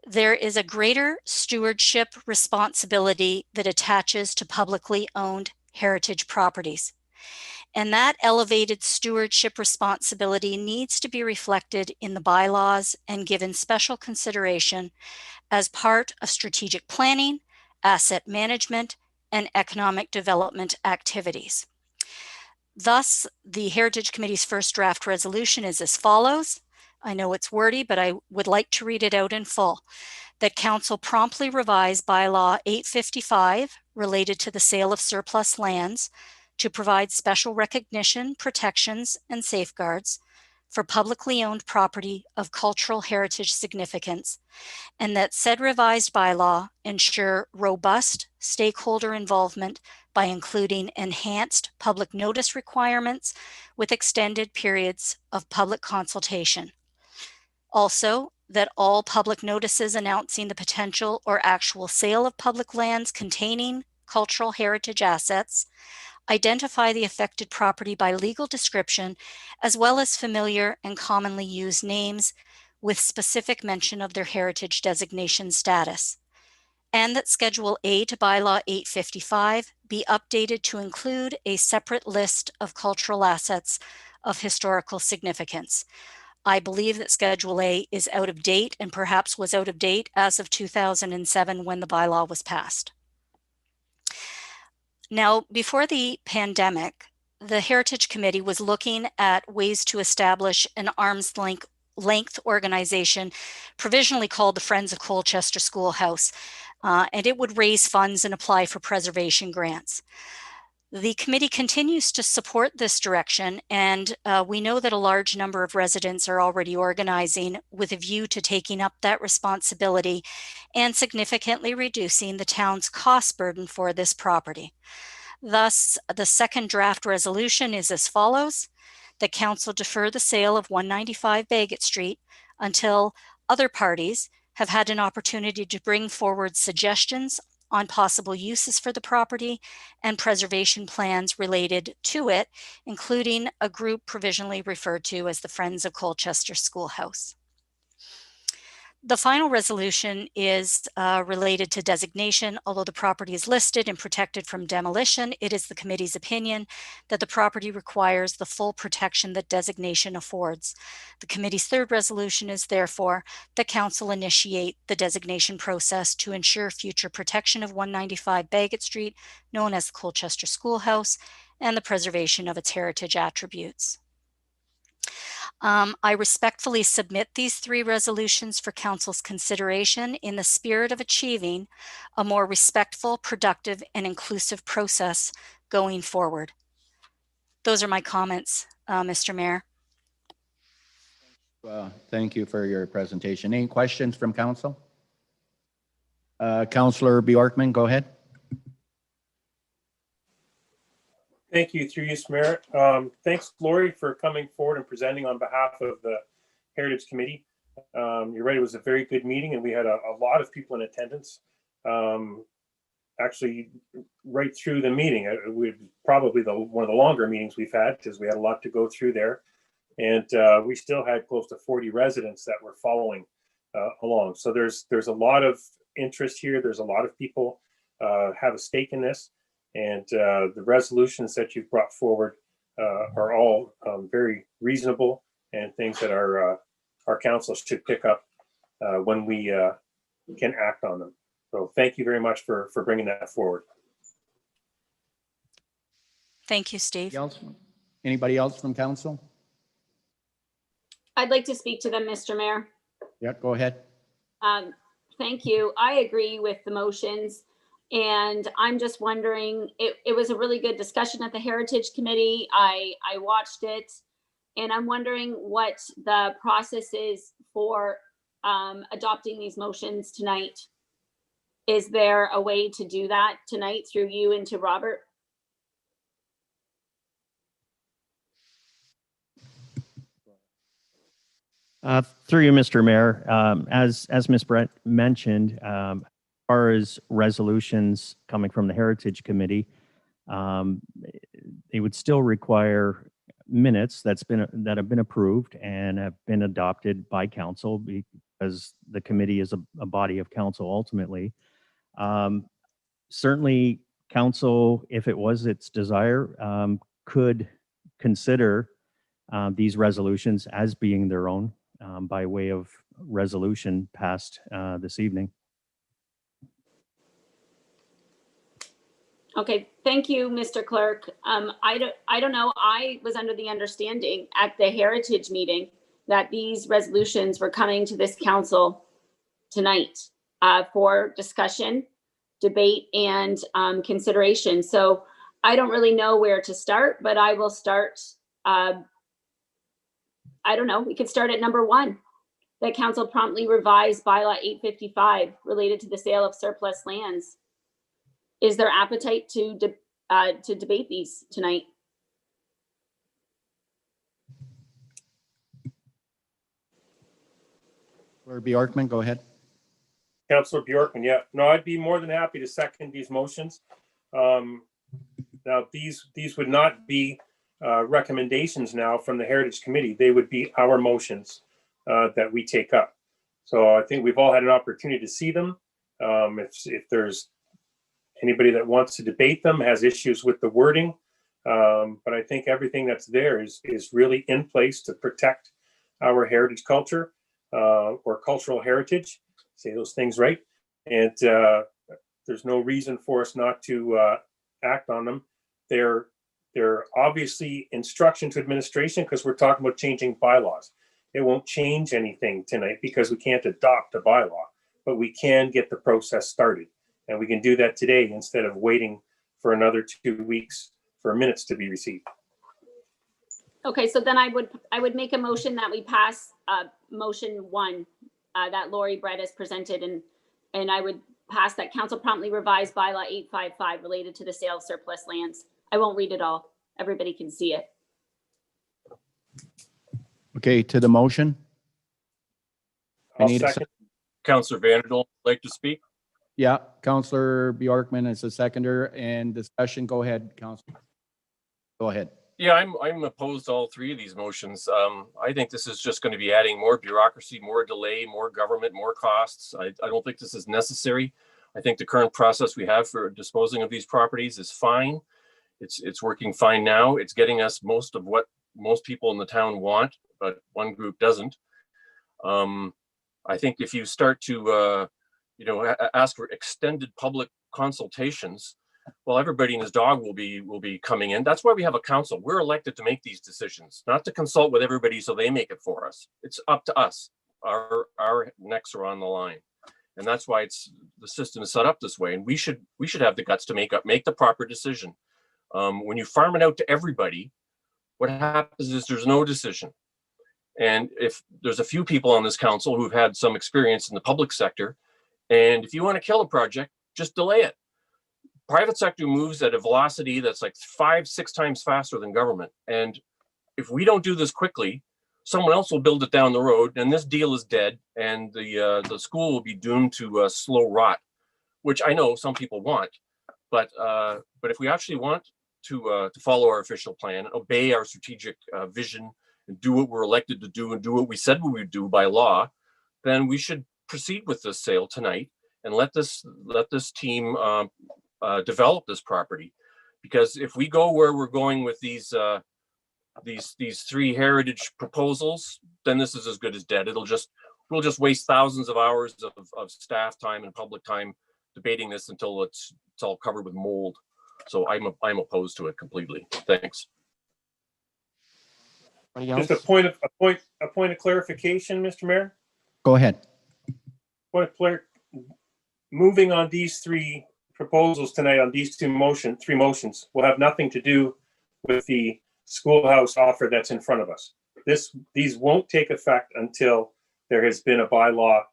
There is a greater stewardship responsibility that attaches to publicly owned heritage properties. And that elevated stewardship responsibility needs to be reflected in the bylaws and given special consideration as part of strategic planning, asset management, and economic development activities. Thus, the Heritage Committee's first draft resolution is as follows. I know it's wordy, but I would like to read it out in full. That Council promptly revise bylaw 855 related to the sale of surplus lands to provide special recognition, protections, and safeguards for publicly owned property of cultural heritage significance, and that said revised bylaw ensure robust stakeholder involvement by including enhanced public notice requirements with extended periods of public consultation. Also, that all public notices announcing the potential or actual sale of public lands containing cultural heritage assets identify the affected property by legal description, as well as familiar and commonly used names with specific mention of their heritage designation status. And that Schedule A to Bylaw 855 be updated to include a separate list of cultural assets of historical significance. I believe that Schedule A is out of date and perhaps was out of date as of 2007 when the bylaw was passed. Now, before the pandemic, the Heritage Committee was looking at ways to establish an arm's length organization, provisionally called the Friends of Colchester Schoolhouse, and it would raise funds and apply for preservation grants. The committee continues to support this direction, and we know that a large number of residents are already organizing with a view to taking up that responsibility and significantly reducing the town's cost burden for this property. Thus, the second draft resolution is as follows: that council defer the sale of 195 Bagot Street until other parties have had an opportunity to bring forward suggestions on possible uses for the property and preservation plans related to it, including a group provisionally referred to as the Friends of Colchester Schoolhouse. The final resolution is related to designation. Although the property is listed and protected from demolition, it is the committee's opinion that the property requires the full protection that designation affords. The committee's third resolution is therefore that council initiate the designation process to ensure future protection of 195 Bagot Street, known as the Colchester Schoolhouse, and the preservation of its heritage attributes. I respectfully submit these three resolutions for council's consideration in the spirit of achieving a more respectful, productive, and inclusive process going forward. Those are my comments, Mr. Mayor. Thank you for your presentation. Any questions from council? Councilor Bjorkman, go ahead. Thank you, through you, Mayor. Thanks, Lori, for coming forward and presenting on behalf of the Heritage Committee. You're right, it was a very good meeting and we had a lot of people in attendance. Actually, right through the meeting, probably one of the longer meetings we've had because we had a lot to go through there. And we still had close to 40 residents that were following along. So there's a lot of interest here. There's a lot of people have a stake in this. And the resolutions that you've brought forward are all very reasonable and things that our council should pick up when we can act on them. So thank you very much for bringing that forward. Thank you, Steve. Anybody else from council? I'd like to speak to them, Mr. Mayor. Yeah, go ahead. Thank you. I agree with the motions. And I'm just wondering, it was a really good discussion at the Heritage Committee. I watched it, and I'm wondering what the process is for adopting these motions tonight. Is there a way to do that tonight through you and to Robert? Through you, Mr. Mayor, as Ms. Brett mentioned, far as resolutions coming from the Heritage Committee, they would still require minutes that have been approved and have been adopted by council because the committee is a body of council ultimately. Certainly, council, if it was its desire, could consider these resolutions as being their own by way of resolution passed this evening. Okay, thank you, Mr. Clerk. I don't know. I was under the understanding at the Heritage meeting that these resolutions were coming to this council tonight for discussion, debate, and consideration. So I don't really know where to start, but I will start. I I don't know, we could start at number 1. That council promptly revise bylaw 855 related to the sale of surplus lands. Is there appetite to debate these tonight? Councilor Bjorkman, go ahead. Councilor Bjorkman, yeah. No, I'd be more than happy to second these motions. Now, these would not be recommendations now from the Heritage Committee. They would be our motions that we take up. So I think we've all had an opportunity to see them. If there's anybody that wants to debate them, has issues with the wording, but I think everything that's there is really in place to protect our heritage culture or cultural heritage. Say those things right. And there's no reason for us not to act on them. They're obviously instruction to administration because we're talking about changing bylaws. It won't change anything tonight because we can't adopt a bylaw, but we can get the process started. And we can do that today instead of waiting for another 2 weeks for minutes to be received. Okay, so then I would make a motion that we pass motion 1 that Lori Brett has presented, and I would pass that council promptly revise bylaw 855 related to the sale of surplus lands. I won't read it all. Everybody can see it. Okay, to the motion. I'll need a second. Councilor Vanderdoel, like to speak? Yeah, Councilor Bjorkman is a seconder, and discussion. Go ahead, Councilor. Go ahead. Yeah, I'm opposed to all 3 of these motions. I think this is just going to be adding more bureaucracy, more delay, more government, more costs. I don't think this is necessary. I think the current process we have for disposing of these properties is fine. It's working fine now. It's getting us most of what most people in the town want, but one group doesn't. I think if you start to ask for extended public consultations, well, everybody and his dog will be coming in. That's why we have a council. We're elected to make these decisions, not to consult with everybody so they make it for us. It's up to us. Our necks are on the line, and that's why the system is set up this way. And we should have the guts to make the proper decision. When you farm it out to everybody, what happens is there's no decision. And if there's a few people on this council who've had some experience in the public sector, and if you want to kill a project, just delay it. Private sector moves at a velocity that's like 5-6 times faster than government. And if we don't do this quickly, someone else will build it down the road, and this deal is dead, and the school will be doomed to slow rot, which I know some people want. But if we actually want to follow our official plan, obey our strategic vision, and do what we're elected to do, and do what we said we would do by law, then we should proceed with this sale tonight and let this team develop this property. Because if we go where we're going with these 3 heritage proposals, then this is as good as dead. We'll just waste thousands of hours of staff time and public time debating this until it's all covered with mold. So I'm opposed to it completely. Thanks. Just a point of clarification, Mr. Mayor. Go ahead. Moving on these 3 proposals tonight on these 3 motions will have nothing to do with the schoolhouse offer that's in front of us. These won't take effect until there has been a bylaw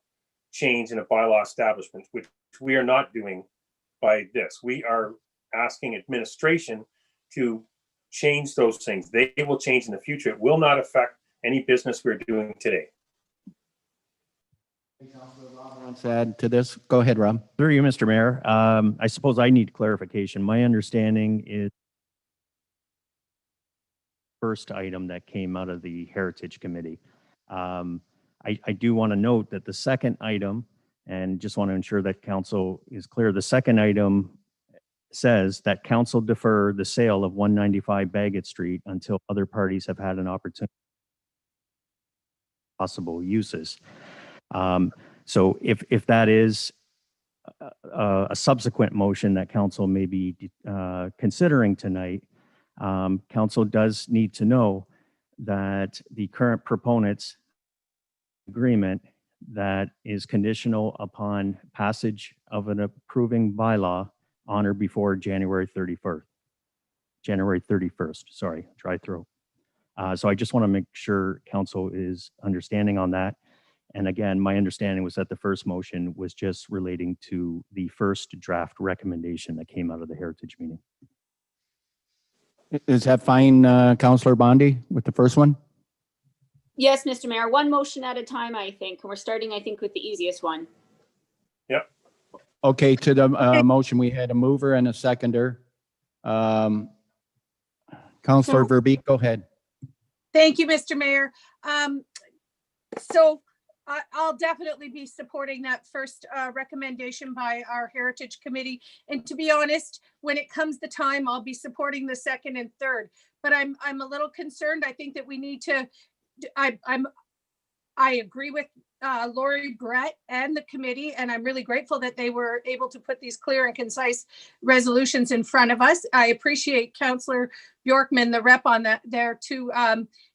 change and a bylaw establishment, which we are not doing by this. We are asking administration to change those things. They will change in the future. It will not affect any business we're doing today. Wants to add to this? Go ahead, Rob. Through you, Mr. Mayor. I suppose I need clarification. My understanding is first item that came out of the Heritage Committee. I do want to note that the second item, and just want to ensure that council is clear, the second item says that council defer the sale of 195 Bagot Street until other parties have had an opportunity possible uses. So if that is a subsequent motion that council may be considering tonight, council does need to know that the current proponents agreement that is conditional upon passage of an approving bylaw on or before January 31st, sorry, dry throat. So I just want to make sure council is understanding on that. And again, my understanding was that the first motion was just relating to the first draft recommendation that came out of the Heritage meeting. Is that fine, Councillor Bondi, with the first one? Yes, Mr. Mayor, one motion at a time, I think. And we're starting, I think, with the easiest one. Yep. Okay, to the motion, we had a mover and a seconder. Councillor Verbeek, go ahead. Thank you, Mr. Mayor. So I'll definitely be supporting that first recommendation by our Heritage Committee. And to be honest, when it comes to time, I'll be supporting the second and third. But I'm a little concerned. I think that we need to, I agree with Lori, Brett, and the committee, and I'm really grateful that they were able to put these clear and concise resolutions in front of us. I appreciate Councillor Bjorkman, the rep on that there to,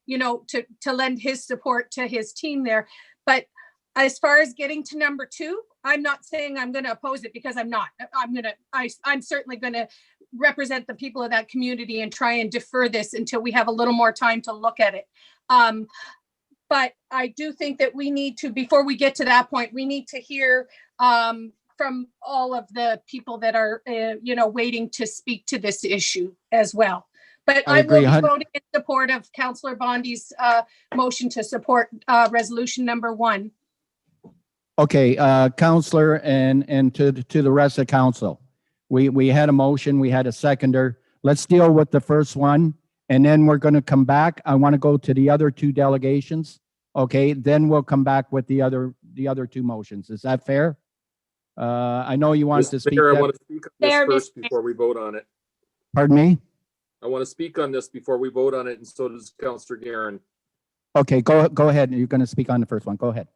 to lend his support to his team there. But as far as getting to number 2, I'm not saying I'm going to oppose it, because I'm not. I'm certainly going to represent the people of that community and try and defer this until we have a little more time to look at it. But I do think that we need to, before we get to that point, we need to hear from all of the people that are, waiting to speak to this issue as well. But I will be voting in support of Councillor Bondi's motion to support resolution number 1. Okay, Councillor, and to the rest of council, we had a motion, we had a seconder. Let's deal with the first one, and then we're going to come back. I want to go to the other 2 delegations. Okay, then we'll come back with the other 2 motions. Is that fair? I know you want to speak. Mayor, I want to speak on this first before we vote on it. Pardon me? I want to speak on this before we vote on it, and so does Councillor Guerin. Okay, go ahead. You're going to speak on the first one. Go ahead.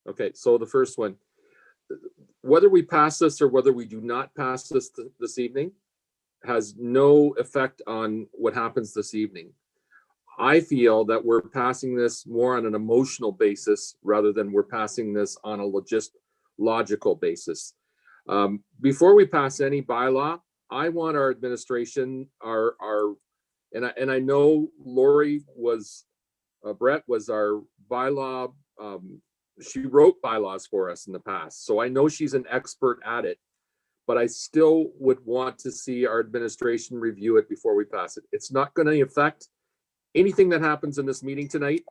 Okay, so the first one, whether we pass this or whether we do not pass this evening has no effect on what happens this evening. I feel that we're passing this more on an emotional basis rather than we're passing this on a logical basis. Before we pass any bylaw, I want our administration, and I know Lori was, Brett was our bylaw. She wrote bylaws for us in the past, so I know she's an expert at it, but I still would want to see our administration review it before we pass it. It's not going to affect anything that happens in this meeting tonight.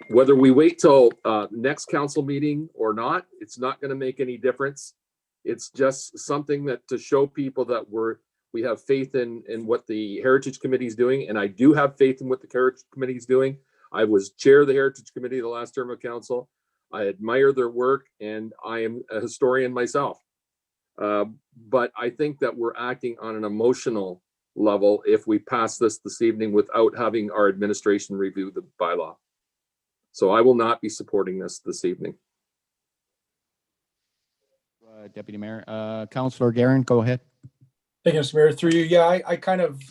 Whether we wait till next council meeting or not, it's not going to make any difference. It's just something that to show people that we have faith in what the Heritage Committee is doing, and I do have faith in what the Heritage Committee is doing. I was chair of the Heritage Committee the last term of council. I admire their work, and I am a historian myself. But I think that we're acting on an emotional level if we pass this evening without having our administration review the bylaw. So I will not be supporting this evening. Deputy Mayor, Councillor Guerin, go ahead. Thank you, Mr. Mayor. Through you, yeah, I kind of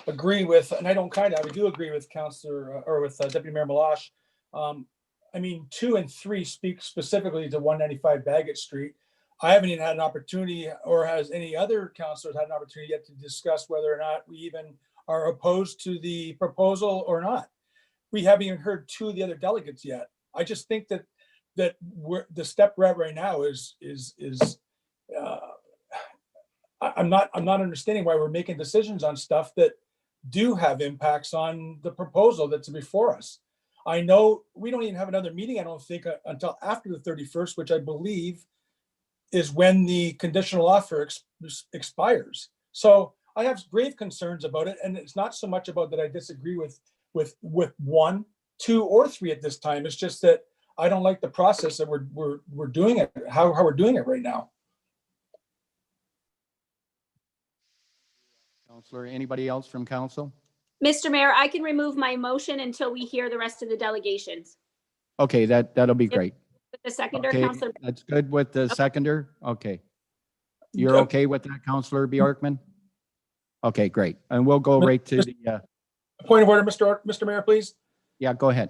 agree with, and I do agree with Councillor or with Deputy Mayor Malash. I mean, 2 and 3 speak specifically to 195 Bagot Street. I haven't even had an opportunity, or has any other councillors had an opportunity yet to discuss whether or not we even are opposed to the proposal or not. We haven't even heard 2 of the other delegates yet. I just think that the step we're at right now is I'm not understanding why we're making decisions on stuff that do have impacts on the proposal that's before us. I know we don't even have another meeting, I don't think, until after the 31st, which I believe is when the conditional offer expires. So I have grave concerns about it, and it's not so much about that I disagree with 1, 2, or 3 at this time. It's just that I don't like the process that we're doing it, how we're doing it right now. Councillor, anybody else from council? Mr. Mayor, I can remove my motion until we hear the rest of the delegations. Okay, that'll be great. With the seconder, Okay, Councillor. that's good with the seconder. Okay. You're okay with that, Councillor Bjorkman? Okay, great. And we'll go right to the point of order, Mr. Mayor, please. Yeah, go ahead.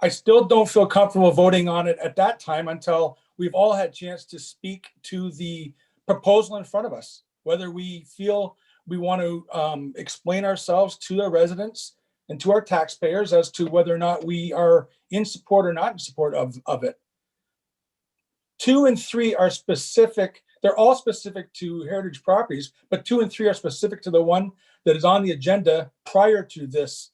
I still don't feel comfortable voting on it at that time until we've all had a chance to speak to the proposal in front of us, whether we feel we want to explain ourselves to the residents and to our taxpayers as to whether or not we are in support or not in support of it. 2 and 3 are specific. They're all specific to heritage properties, but 2 and 3 are specific to the one that is on the agenda prior to this.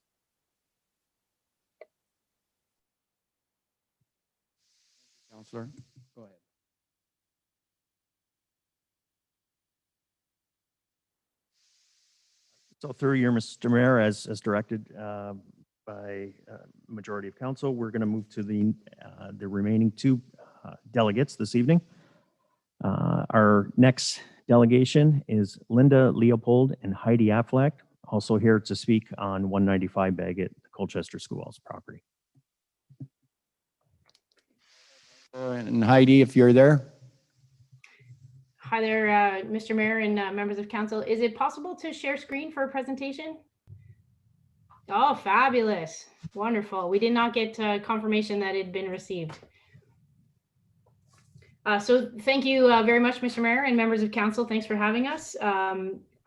Councilor, go ahead. So through your, Mr. Mayor, as directed by majority of council, we're going to move to the remaining 2 delegates this evening. Our next delegation is Linda Leopold and Heidi Affleck, also here to speak on 195 Bagot, the Colchester Schoolhouse property. And Heidi, if you're there. Hi there, Mr. Mayor and members of council. Is it possible to share screen for a presentation? Oh, fabulous. Wonderful. We did not get confirmation that it had been received. So thank you very much, Mr. Mayor and members of council. Thanks for having us. I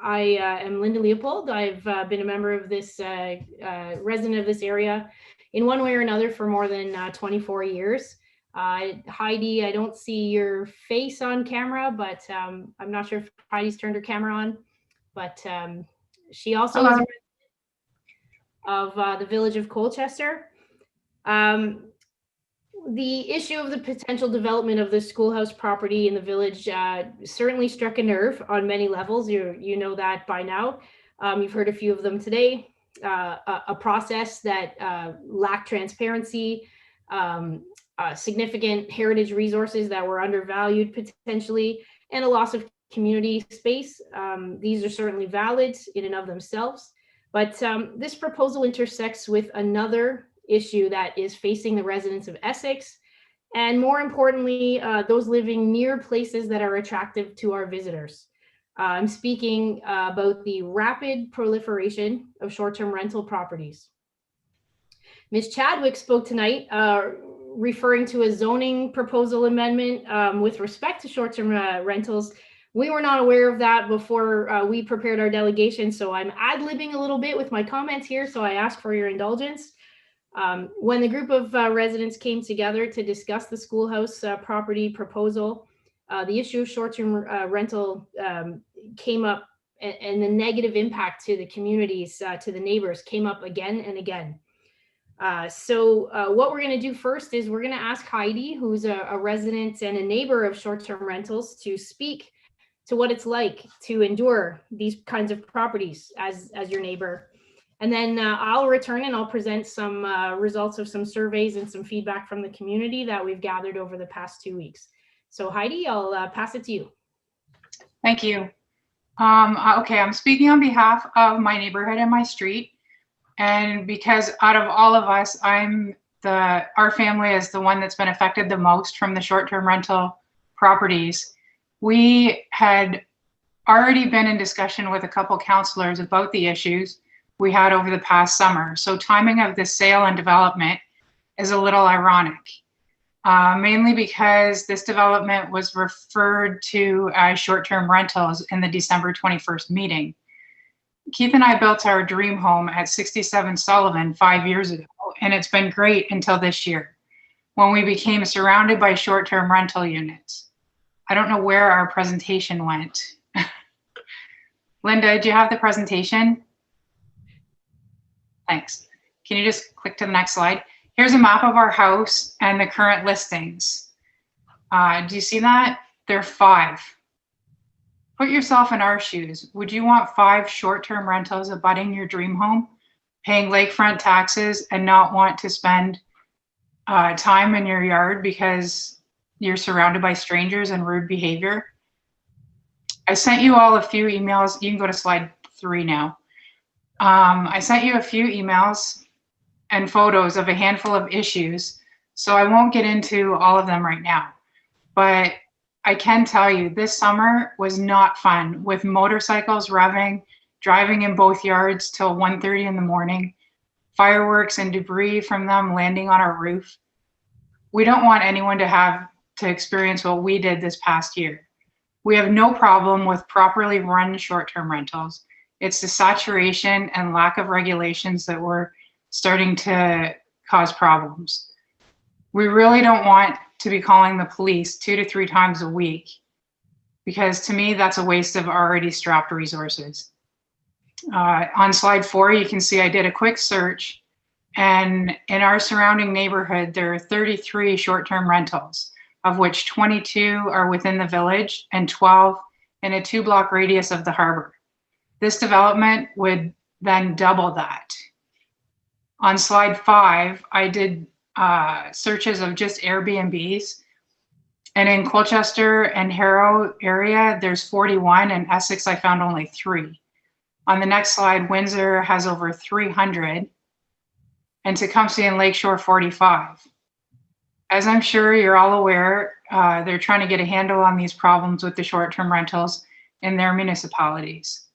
am Linda Leopold. I've been a member of this, resident of this area in one way or another for more than 24 years. Heidi, I don't see your face on camera, but I'm not sure if Heidi's turned her camera on, but she also is a resident of the village of Colchester. The issue of the potential development of the schoolhouse property in the village certainly struck a nerve on many levels. You know that by now. You've heard a few of them today. A process that lacked transparency, significant heritage resources that were undervalued potentially, and a loss of community space. These are certainly valid in and of themselves, but this proposal intersects with another issue that is facing the residents of Essex, and more importantly, those living near places that are attractive to our visitors. I'm speaking about the rapid proliferation of short-term rental properties. Ms. Chadwick spoke tonight referring to a zoning proposal amendment with respect to short-term rentals. We were not aware of that before we prepared our delegation, so I'm ad-libbing a little bit with my comments here, so I ask for your indulgence. When the group of residents came together to discuss the schoolhouse property proposal, the issue of short-term rental came up, and the negative impact to the communities, to the neighbors, came up again and again. So what we're going to do first is we're going to ask Heidi, who's a resident and a neighbor of short-term rentals, to speak to what it's like to endure these kinds of properties as your neighbor. And then I'll return and I'll present some results of some surveys and some feedback from the community that we've gathered over the past 2 weeks. So Heidi, I'll pass it to you. Thank you. Okay, I'm speaking on behalf of my neighborhood and my street. And because out of all of us, our family is the one that's been affected the most from the short-term rental properties. We had already been in discussion with a couple councilors about the issues we had over the past summer. So timing of this sale and development is a little ironic, mainly because this development was referred to as short-term rentals in the December 21st meeting. Keith and I built our dream home at 67 Sullivan 5 years ago, and it's been great until this year, when we became surrounded by short-term rental units. I don't know where our presentation went. Linda, do you have the presentation? Thanks. Can you just click to the next slide? Here's a map of our house and the current listings. Do you see that? There are 5. Put yourself in our shoes. Would you want 5 short-term rentals abutting your dream home, paying lakefront taxes, and not want to spend time in your yard because you're surrounded by strangers and rude behavior? I sent you all a few emails. You can go to slide 3 now. I sent you a few emails and photos of a handful of issues, so I won't get into all of them right now. But I can tell you this summer was not fun, with motorcycles revving, driving in both yards till 1:30 in the morning, fireworks and debris from them landing on our roof. We don't want anyone to have to experience what we did this past year. We have no problem with properly run short-term rentals. It's the saturation and lack of regulations that were starting to cause problems. We really don't want to be calling the police 2 to 3 times a week, because to me, that's a waste of already strapped resources. On slide 4, you can see I did a quick search, and in our surrounding neighborhood, there are 33 short-term rentals, of which 22 are within the village and 12 in a 2-block radius of the harbor. This development would then double that. On slide 5, I did searches of just Airbnbs. And in Colchester and Harrow area, there's 41. In Essex, I found only 3. On the next slide, Windsor has over 300. And Tecumseh and Lakeshore, 45. As I'm sure you're all aware, they're trying to get a handle on these problems with the short-term rentals in their municipalities.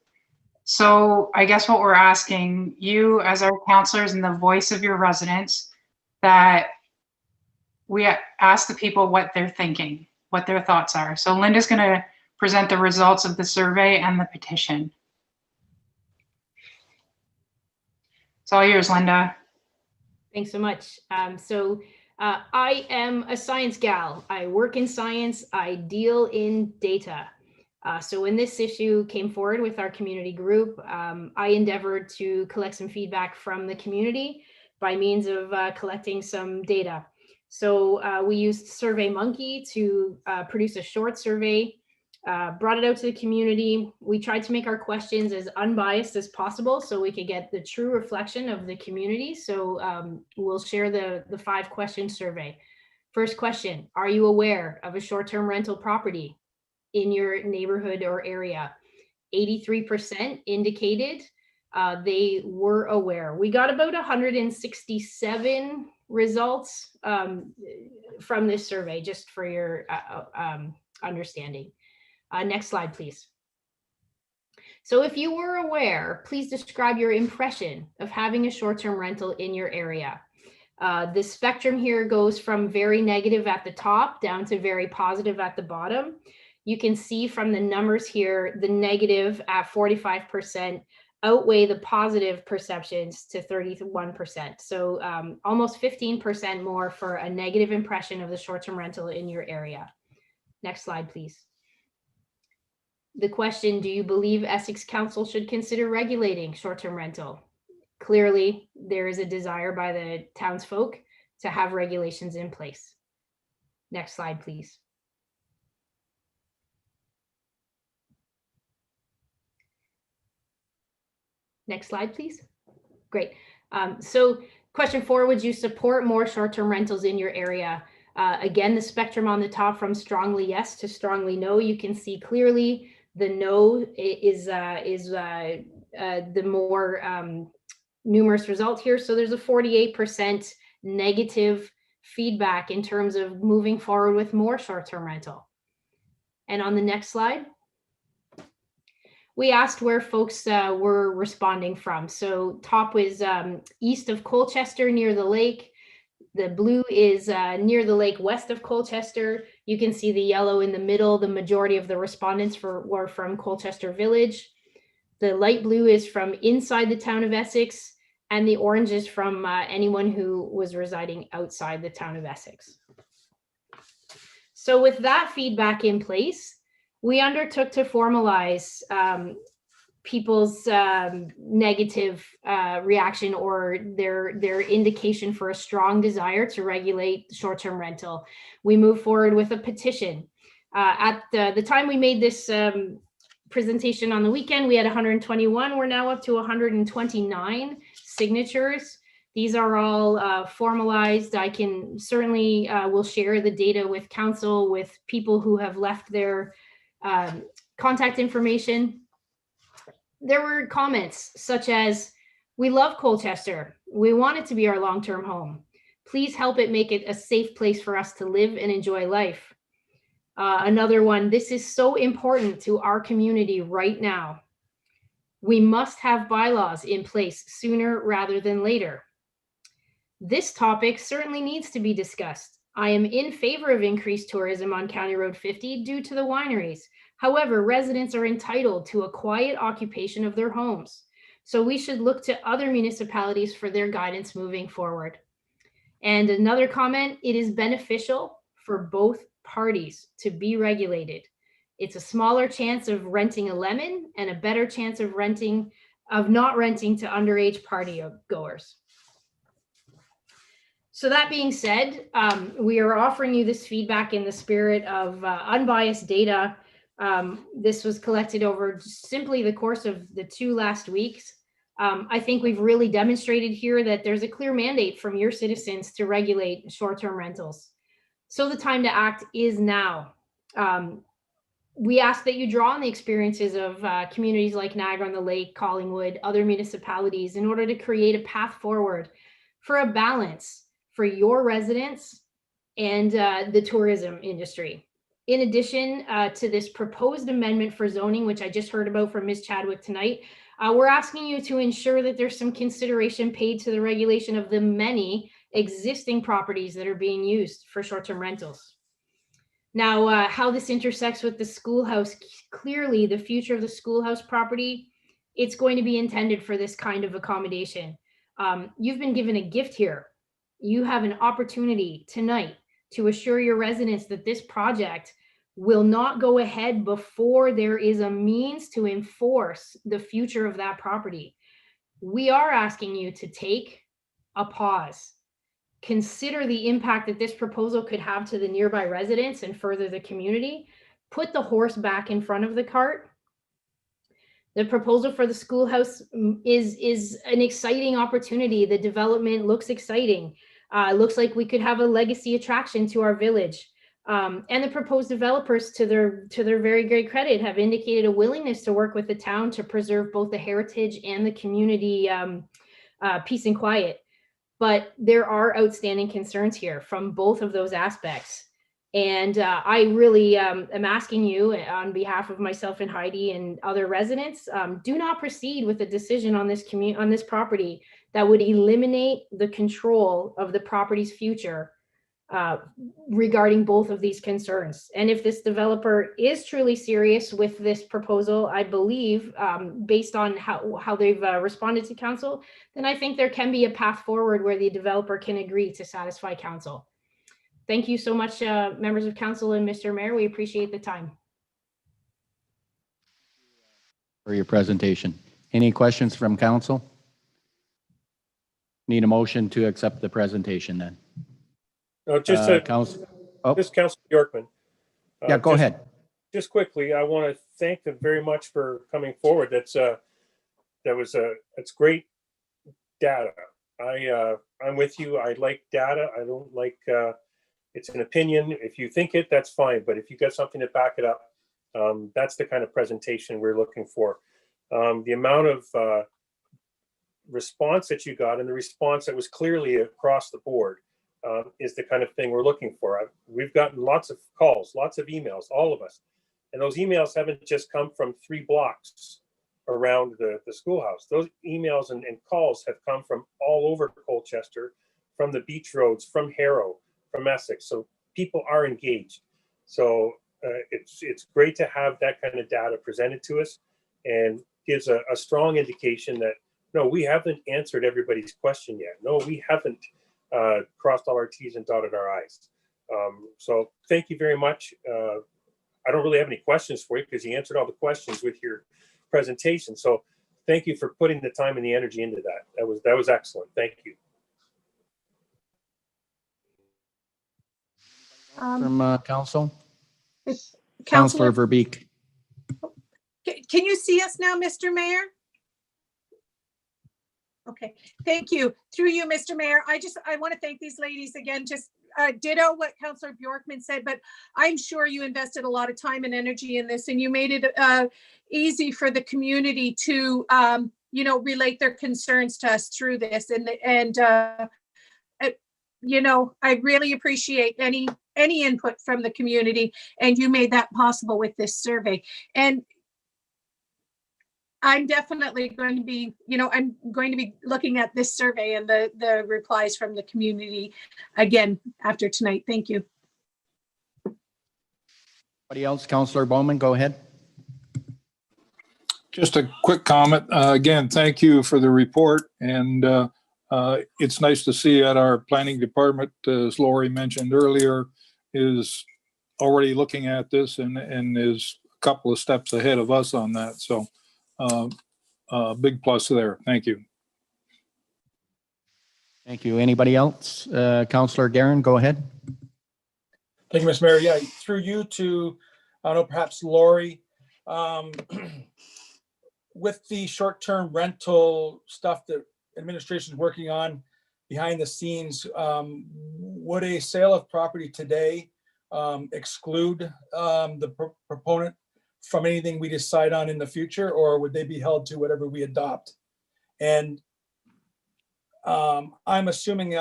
So I guess what we're asking you as our councillors and the voice of your residents, that we ask the people what they're thinking, what their thoughts are. So Linda's going to present the results of the survey and the petition. It's all yours, Linda. Thanks so much. I am a science gal. I work in science. I deal in data. So when this issue came forward with our community group, I endeavored to collect some feedback from the community by means of collecting some data. So we used SurveyMonkey to produce a short survey, brought it out to the community. We tried to make our questions as unbiased as possible so we could get the true reflection of the community. So we'll share the 5-question survey. First question, are you aware of a short-term rental property in your neighborhood or area? 83% indicated they were aware. We got about 167 results from this survey, just for your understanding. Next slide, please. So if you were aware, please describe your impression of having a short-term rental in your area. The spectrum here goes from very negative at the top down to very positive at the bottom. You can see from the numbers here, the negative at 45% outweigh the positive perceptions to 31%. So almost 15% more for a negative impression of the short-term rental in your area. Next slide, please. The question, do you believe Essex Council should consider regulating short-term rental? Clearly, there is a desire by the townsfolk to have regulations in place. Next slide, please. Next slide, please. Great. So question 4, would you support more short-term rentals in your area? Again, the spectrum on the top from strongly yes to strongly no. You can see clearly the no is the more numerous result here. So there's a 48% negative feedback in terms of moving forward with more short-term rental. And on the next slide, we asked where folks were responding from. So top was east of Colchester near the lake. The blue is near the lake west of Colchester. You can see the yellow in the middle. The majority of the respondents were from Colchester Village. The light blue is from inside the town of Essex, and the orange is from anyone who was residing outside the town of Essex. So with that feedback in place, we undertook to formalize people's negative reaction or their indication for a strong desire to regulate short-term rental. We moved forward with a petition. At the time we made this presentation on the weekend, we had 121. We're now up to 129 signatures. These are all formalized. I can certainly will share the data with council, with people who have left their contact information. There were comments such as, we love Colchester. We want it to be our long-term home. Please help it make it a safe place for us to live and enjoy life. Another one, this is so important to our community right now. We must have bylaws in place sooner rather than later. This topic certainly needs to be discussed. I am in favor of increased tourism on County Road 50 due to the wineries, However, residents are entitled to a quiet occupation of their homes. So we should look to other municipalities for their guidance moving forward. And another comment, it is beneficial for both parties to be regulated. It's a smaller chance of renting a lemon and a better chance of not renting to underage party goers. So that being said, we are offering you this feedback in the spirit of unbiased data. This was collected over simply the course of the 2 last weeks. I think we've really demonstrated here that there's a clear mandate from your citizens to regulate short-term rentals. So the time to act is now. We ask that you draw on the experiences of communities like Niagara-on-the-Lake, Collingwood, other municipalities in order to create a path forward for a balance for your residents and the tourism industry. In addition to this proposed amendment for zoning, which I just heard about from Ms. Chadwick tonight, we're asking you to ensure that there's some consideration paid to the regulation of the many existing properties that are being used for short-term rentals. Now, how this intersects with the schoolhouse, clearly the future of the schoolhouse property, it's going to be intended for this kind of accommodation. You've been given a gift here. You have an opportunity tonight to assure your residents that this project will not go ahead before there is a means to enforce the future of that property. We are asking you to take a pause. Consider the impact that this proposal could have to the nearby residents and further the community. Put the horse back in front of the cart. The proposal for the schoolhouse is an exciting opportunity. The development looks exciting. Looks like we could have a legacy attraction to our village. And the proposed developers, to their very great credit, have indicated a willingness to work with the town to preserve both the heritage and the community peace and quiet. But there are outstanding concerns here from both of those aspects. And I really am asking you on behalf of myself and Heidi and other residents, do not proceed with a decision on this property that would eliminate the control of the property's future regarding both of these concerns. And if this developer is truly serious with this proposal, I believe, based on how they've responded to council, then I think there can be a path forward where the developer can agree to satisfy council. Thank you so much, members of council and Mr. Mayor. We appreciate the time. For your presentation. Any questions from council? Need a motion to accept the presentation then. No, just Council. Oh, just Councilor Bjorkman. yeah, go ahead. Just quickly, I want to thank them very much for coming forward. It's great data. I'm with you. I like data. I don't like it's an opinion. If you think it, that's fine. But if you got something to back it up, that's the kind of presentation we're looking for. The amount of response that you got, and the response that was clearly across the board, is the kind of thing we're looking for. We've gotten lots of calls, lots of emails, all of us. And those emails haven't just come from 3 blocks around the schoolhouse. Those emails and calls have come from all over Colchester, from the beach roads, from Harrow, from Essex. So people are engaged. So it's great to have that kind of data presented to us, and gives a strong indication that, no, we haven't answered everybody's question yet. No, we haven't crossed all our T's and dotted our I's. So thank you very much. I don't really have any questions for you because you answered all the questions with your presentation. So thank you for putting the time and the energy into that. That was excellent. Thank you. From council? Councilor, Councilor Verbeek. can you see us now, Mr. Mayor? Okay, thank you. Through you, Mr. Mayor, I want to thank these ladies again. Just ditto what Councillor Bjorkman said, but I'm sure you invested a lot of time and energy in this, and you made it easy for the community to, relate their concerns to us through this. I really appreciate any input from the community, and you made that possible with this survey. And I'm definitely going to be, I'm going to be looking at this survey and the replies from the community again after tonight. Thank you. Anybody else? Councilor Bowman, go ahead. Just a quick comment. Again, thank you for the report. And it's nice to see that our planning department, as Lori mentioned earlier, is already looking at this and is a couple of steps ahead of us on that. So big plus there. Thank you. Thank you. Anybody else? Councilor Guerin, go ahead. Thank you, Mr. Mayor. Yeah, through you to, I don't know, perhaps Lori, with the short-term rental stuff that administration is working on behind the scenes, would a sale of property today exclude the proponent from anything we decide on in the future, or would they be held to whatever we adopt? And I'm assuming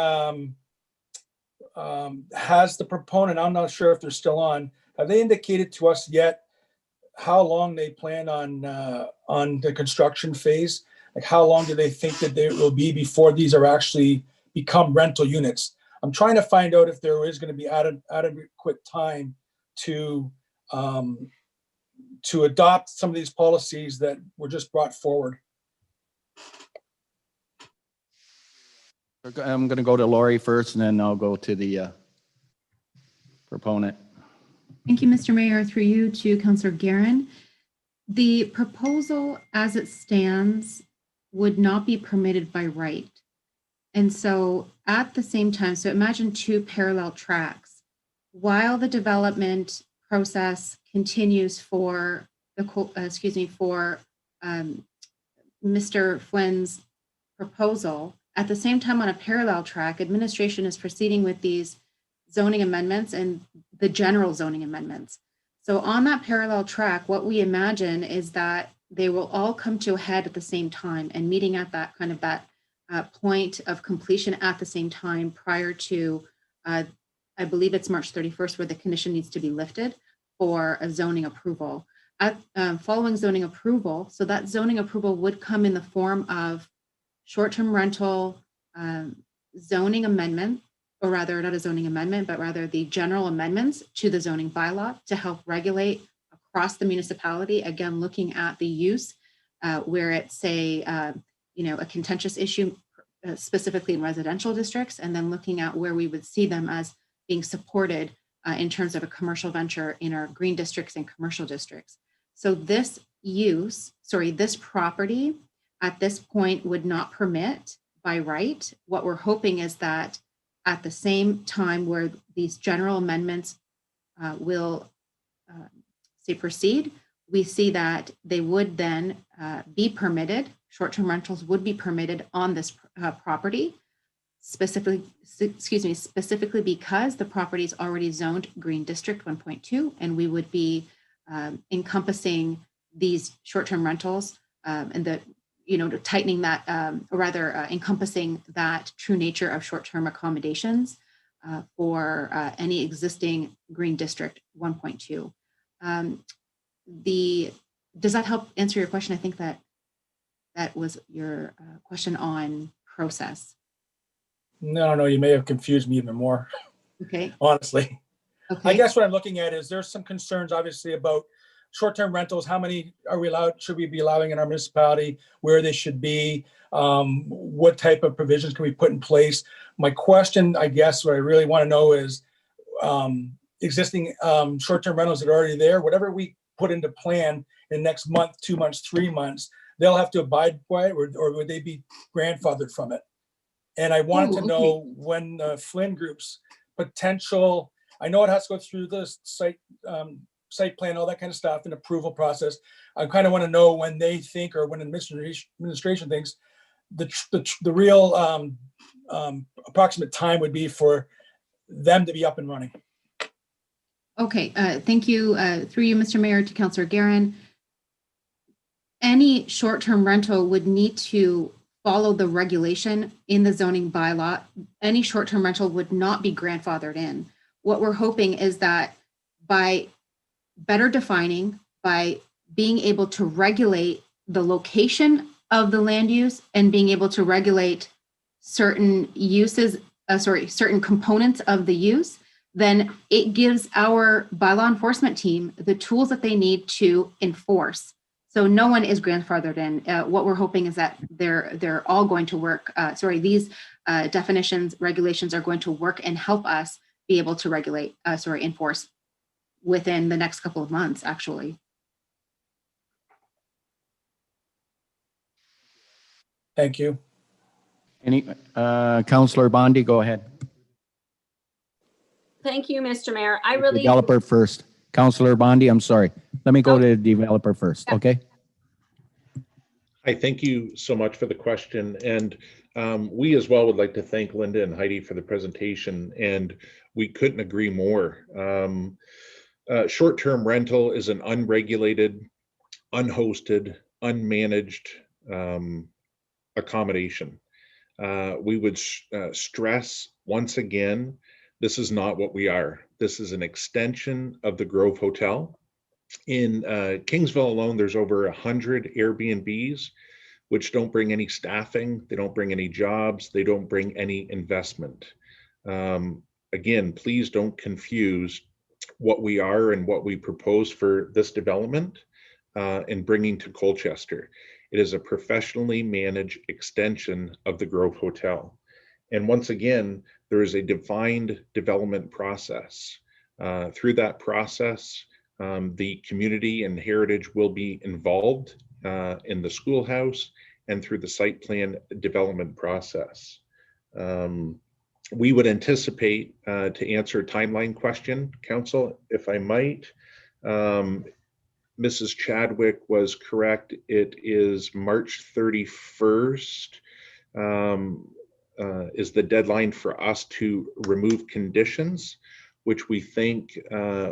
has the proponent, I'm not sure if they're still on, have they indicated to us yet how long they plan on the construction phase? Like how long do they think that they will be before these are actually become rental units? I'm trying to find out if there is going to be adequate time to adopt some of these policies that were just brought forward. I'm going to go to Lori first, and then I'll go to the proponent. Thank you, Mr. Mayor. Through you to Councilor Guerin. The proposal as it stands would not be permitted by right. And so at the same time, so imagine two parallel tracks. While the development process continues for the, Mr. Flynn's proposal, at the same time on a parallel track, administration is proceeding with these zoning amendments and the general zoning amendments. So on that parallel track, what we imagine is that they will all come to a head at the same time and meeting at that kind of that point of completion at the same time prior to, I believe it's March 31st, where the condition needs to be lifted for a zoning approval. Following zoning approval, so that zoning approval would come in the form of short-term rental zoning amendment, or rather not a zoning amendment, but rather the general amendments to the zoning bylaw to help regulate across the municipality, again, looking at the use where it's a contentious issue specifically in residential districts, and then looking at where we would see them as being supported in terms of a commercial venture in our green districts and commercial districts. So this property at this point would not permit by right. What we're hoping is that at the same time where these general amendments will proceed, we see that they would then be permitted, short-term rentals would be permitted on this property, specifically because the property is already zoned Green District 1.2, and we would be encompassing these short-term rentals and tightening that, encompassing that true nature of short-term accommodations for any existing Green District 1.2. Does that help answer your question? I think that was your question on process. No, you may have confused me even more. Okay. Honestly. Okay. I guess what I'm looking at is there's some concerns obviously about short-term rentals. How many are we allowed, should we be allowing in our municipality, where they should be, what type of provisions can we put in place? My question, I guess, what I really want to know is existing short-term rentals that are already there, whatever we put into plan in the next month, 2 months, 3 months, they'll have to abide by it, or would they be grandfathered from it? And I wanted to know when Flynn Group's potential, I know it has to go through the site plan, all that kind of stuff, and approval process. I kind of want to know when they think, or when administration thinks, the real approximate time would be for them to be up and running. Okay, thank you. Through you, Mr. Mayor, to Councilor Guerin. Any short-term rental would need to follow the regulation in the zoning bylaw. Any short-term rental would not be grandfathered in. What we're hoping is that by better defining, by being able to regulate the location of the land use and being able to regulate certain uses, certain components of the use, then it gives our bylaw enforcement team the tools that they need to enforce. So no one is grandfathered in. What we're hoping is that they're all going to work. These definitions, regulations are going to work and help us be able to enforce within the next couple of months, actually. Thank you. Any, Councilor Bondi, go ahead. Thank you, Mr. Mayor. I really, Developer first. Councilor Bondi, I'm sorry. Let me go to the developer first, okay? Hi, thank you so much for the question. And we as well would like to thank Linda and Heidi for the presentation, and we couldn't agree more. Short-term rental is an unregulated, unhosted, unmanaged accommodation. We would stress once again, this is not what we are. This is an extension of the Grove Hotel. In Kingsville alone, there's over 100 Airbnbs, which don't bring any staffing, they don't bring any jobs, they don't bring any investment. Again, please don't confuse what we are and what we propose for this development and bringing to Colchester. It is a professionally managed extension of the Grove Hotel. And once again, there is a defined development process. Through that process, the community and heritage will be involved in the schoolhouse and through the site plan development process. We would anticipate, to answer a timeline question, Council, if I might, Mrs. Chadwick was correct. It is March 31st is the deadline for us to remove conditions, which we think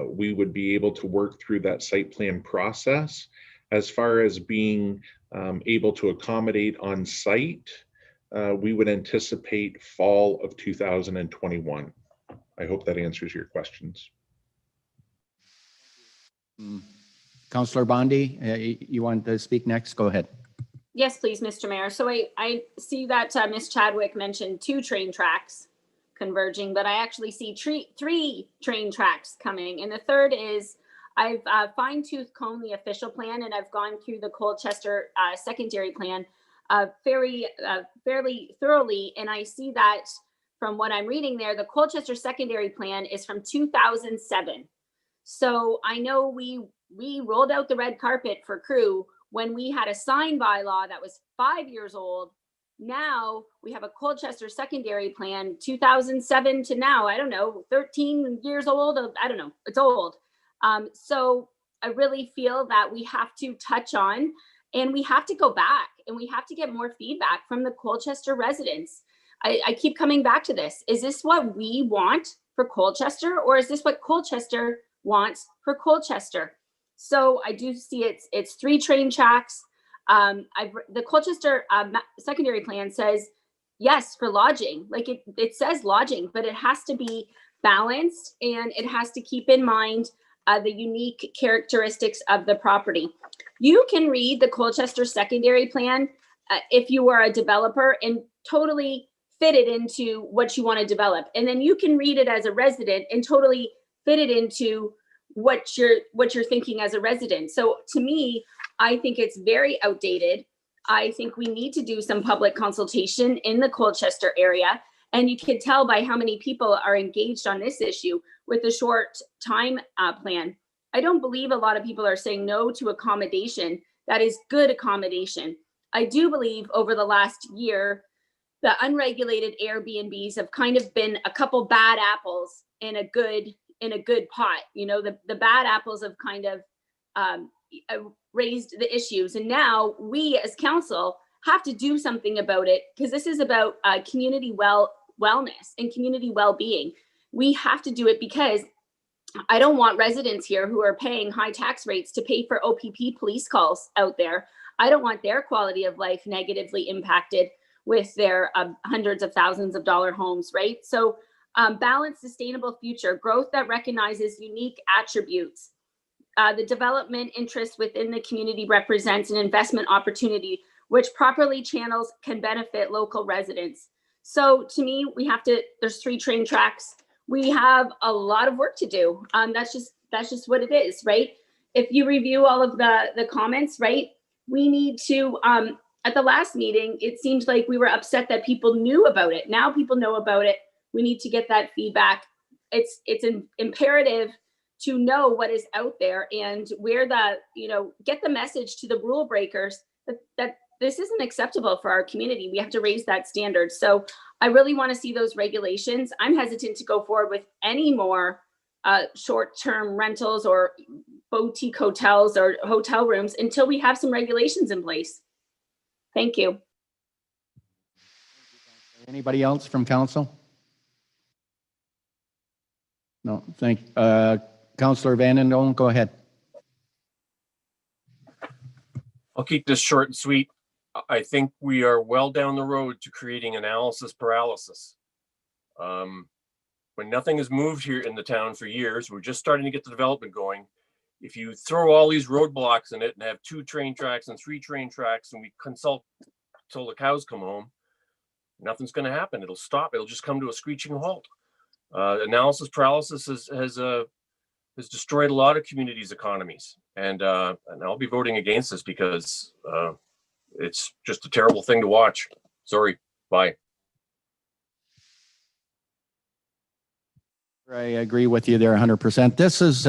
we would be able to work through that site plan process. As far as being able to accommodate on site, we would anticipate fall of 2021. I hope that answers your questions. Councilor Bondi, you want to speak next? Go ahead. yes, please, Mr. Mayor. So I see that Ms. Chadwick mentioned 2 train tracks converging, but I actually see 3 train tracks coming. And the third is I've fine-tooth combed the official plan, and I've gone through the Colchester secondary plan fairly thoroughly. And I see that from what I'm reading there, the Colchester secondary plan is from 2007. So I know we rolled out the red carpet for Crew when we had a sign bylaw that was 5 years old. Now we have a Colchester secondary plan, 2007 to now, I don't know, 13 years old. I don't know, it's old. So I really feel that we have to touch on, and we have to go back, and we have to get more feedback from the Colchester residents. I keep coming back to this. Is this what we want for Colchester, or is this what Colchester wants for Colchester? So I do see it's 3 train tracks. The Colchester secondary plan says yes for lodging, like it says lodging, but it has to be balanced, and it has to keep in mind the unique characteristics of the property. You can read the Colchester secondary plan if you are a developer and totally fit it into what you want to develop. And then you can read it as a resident and totally fit it into what you're thinking as a resident. So to me, I think it's very outdated. I think we need to do some public consultation in the Colchester area. And you can tell by how many people are engaged on this issue with the short time plan. I don't believe a lot of people are saying no to accommodation that is good accommodation. I do believe over the last year, the unregulated Airbnbs have kind of been a couple bad apples in a good pot. You know, the bad apples have kind of raised the issues. And now we as council have to do something about it, because this is about community wellness and community well-being. We have to do it, because I don't want residents here who are paying high tax rates to pay for OPP police calls out there. I don't want their quality of life negatively impacted with their hundreds of thousands of dollar homes, right? So balanced, sustainable future, growth that recognizes unique attributes. The development interest within the community represents an investment opportunity which properly channels can benefit local residents. So to me, there's 3 train tracks. We have a lot of work to do. That's just what it is, right? if you review all of the comments, right, we need to, at the last meeting, it seemed like we were upset that people knew about it. Now people know about it. We need to get that feedback. It's imperative to know what is out there and where get the message to the rule breakers that this isn't acceptable for our community. We have to raise that standard. So I really want to see those regulations. I'm hesitant to go forward with any more short-term rentals or boutique hotels or hotel rooms until we have some regulations in place. Thank you. Anybody else from council? No, Councilor Vanden, go ahead. I'll keep this short and sweet. I think we are well down the road to creating analysis paralysis. When nothing has moved here in the town for years, we're just starting to get the development going. If you throw all these roadblocks in it and have 2 train tracks and 3 train tracks and we consult till the cows come home, nothing's going to happen. It'll stop. It'll just come to a screeching halt. Analysis paralysis has destroyed a lot of communities' economies, and I'll be voting against this because it's just a terrible thing to watch. Sorry. Bye. I agree with you there 100%. This is,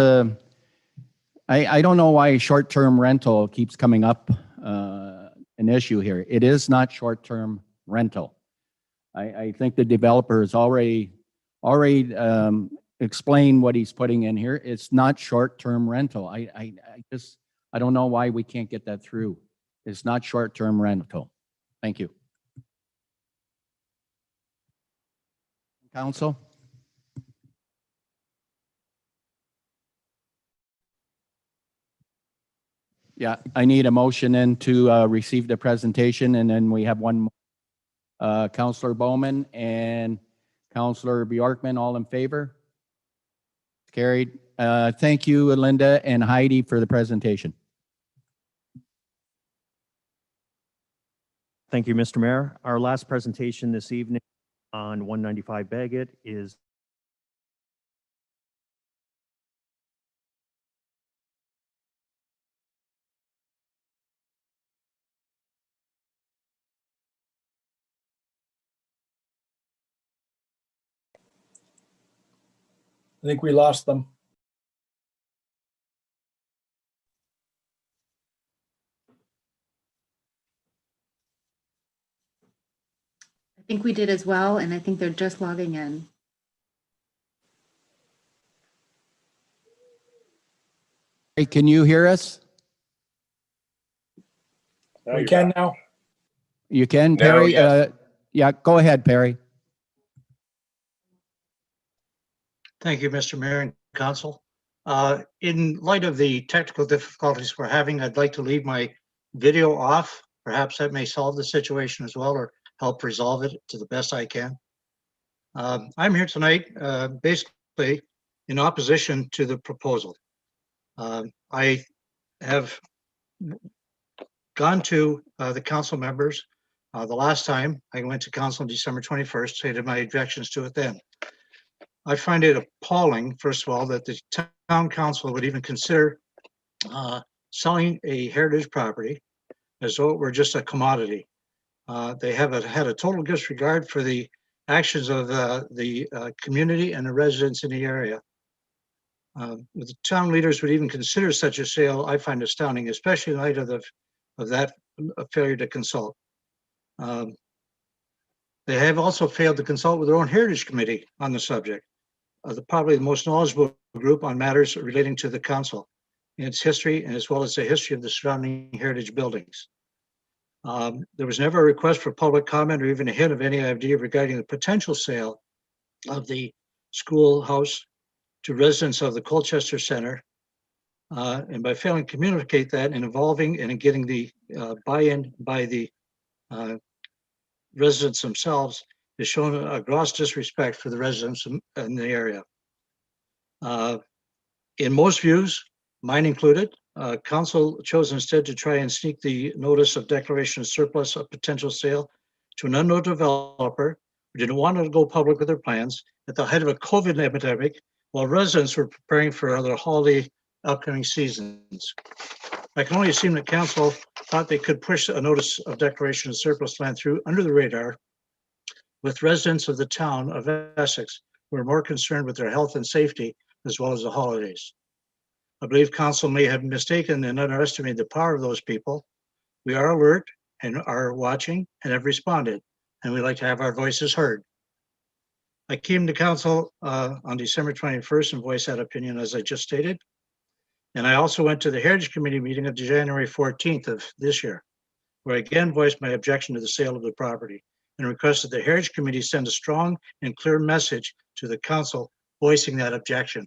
I don't know why short-term rental keeps coming up an issue here. It is not short-term rental. I think the developer has already explained what he's putting in here. It's not short-term rental. I don't know why we can't get that through. It's not short-term rental. Thank you. Council? Yeah, I need a motion then to receive the presentation, and then we have one more. Councilor Bowman and Councilor Bjorkman, all in favor? Carried. Thank you, Linda and Heidi, for the presentation. Thank you, Mr. Mayor. Our last presentation this evening on 195 Bagot is I think we lost them. I think we did as well, and I think they're just logging in. Hey, can you hear us? We can now. You can, Perry? Yes. Yeah, go ahead, Perry. Thank you, Mr. Mayor and Council. In light of the technical difficulties we're having, I'd like to leave my video off. Perhaps that may solve the situation as well, or help resolve it to the best I can. I'm here tonight basically in opposition to the proposal. I have gone to the council members. The last time I went to council on December 21st, stated my objections to it then. I find it appalling, first of all, that the town council would even consider selling a heritage property as though it were just a commodity. They have had a total disregard for the actions of the community and the residents in the area. The town leaders would even consider such a sale, I find astounding, especially in light of that failure to consult. They have also failed to consult with their own heritage committee on the subject. Probably the most knowledgeable group on matters relating to the council, its history, and as well as the history of the surrounding heritage buildings. There was never a request for public comment or even a hint of any idea regarding the potential sale of the schoolhouse to residents of the Colchester Center. And by failing to communicate that and involving and getting the buy-in by the residents themselves, has shown a gross disrespect for the residents in the area. In most views, mine included, council chose instead to try and sneak the notice of declaration of surplus of potential sale to an unknown developer who didn't want to go public with their plans at the height of a COVID epidemic, while residents were preparing for their holiday upcoming seasons. I can only assume that council thought they could push a notice of declaration of surplus land through under the radar with residents of the town of Essex who are more concerned with their health and safety as well as the holidays. I believe council may have mistaken and underestimated the power of those people. We are alert and are watching and have responded, and we like to have our voices heard. I came to council on December 21st and voiced that opinion as I just stated. And I also went to the Heritage Committee meeting of January 14th of this year, where I again voiced my objection to the sale of the property and requested the Heritage Committee send a strong and clear message to the council voicing that objection.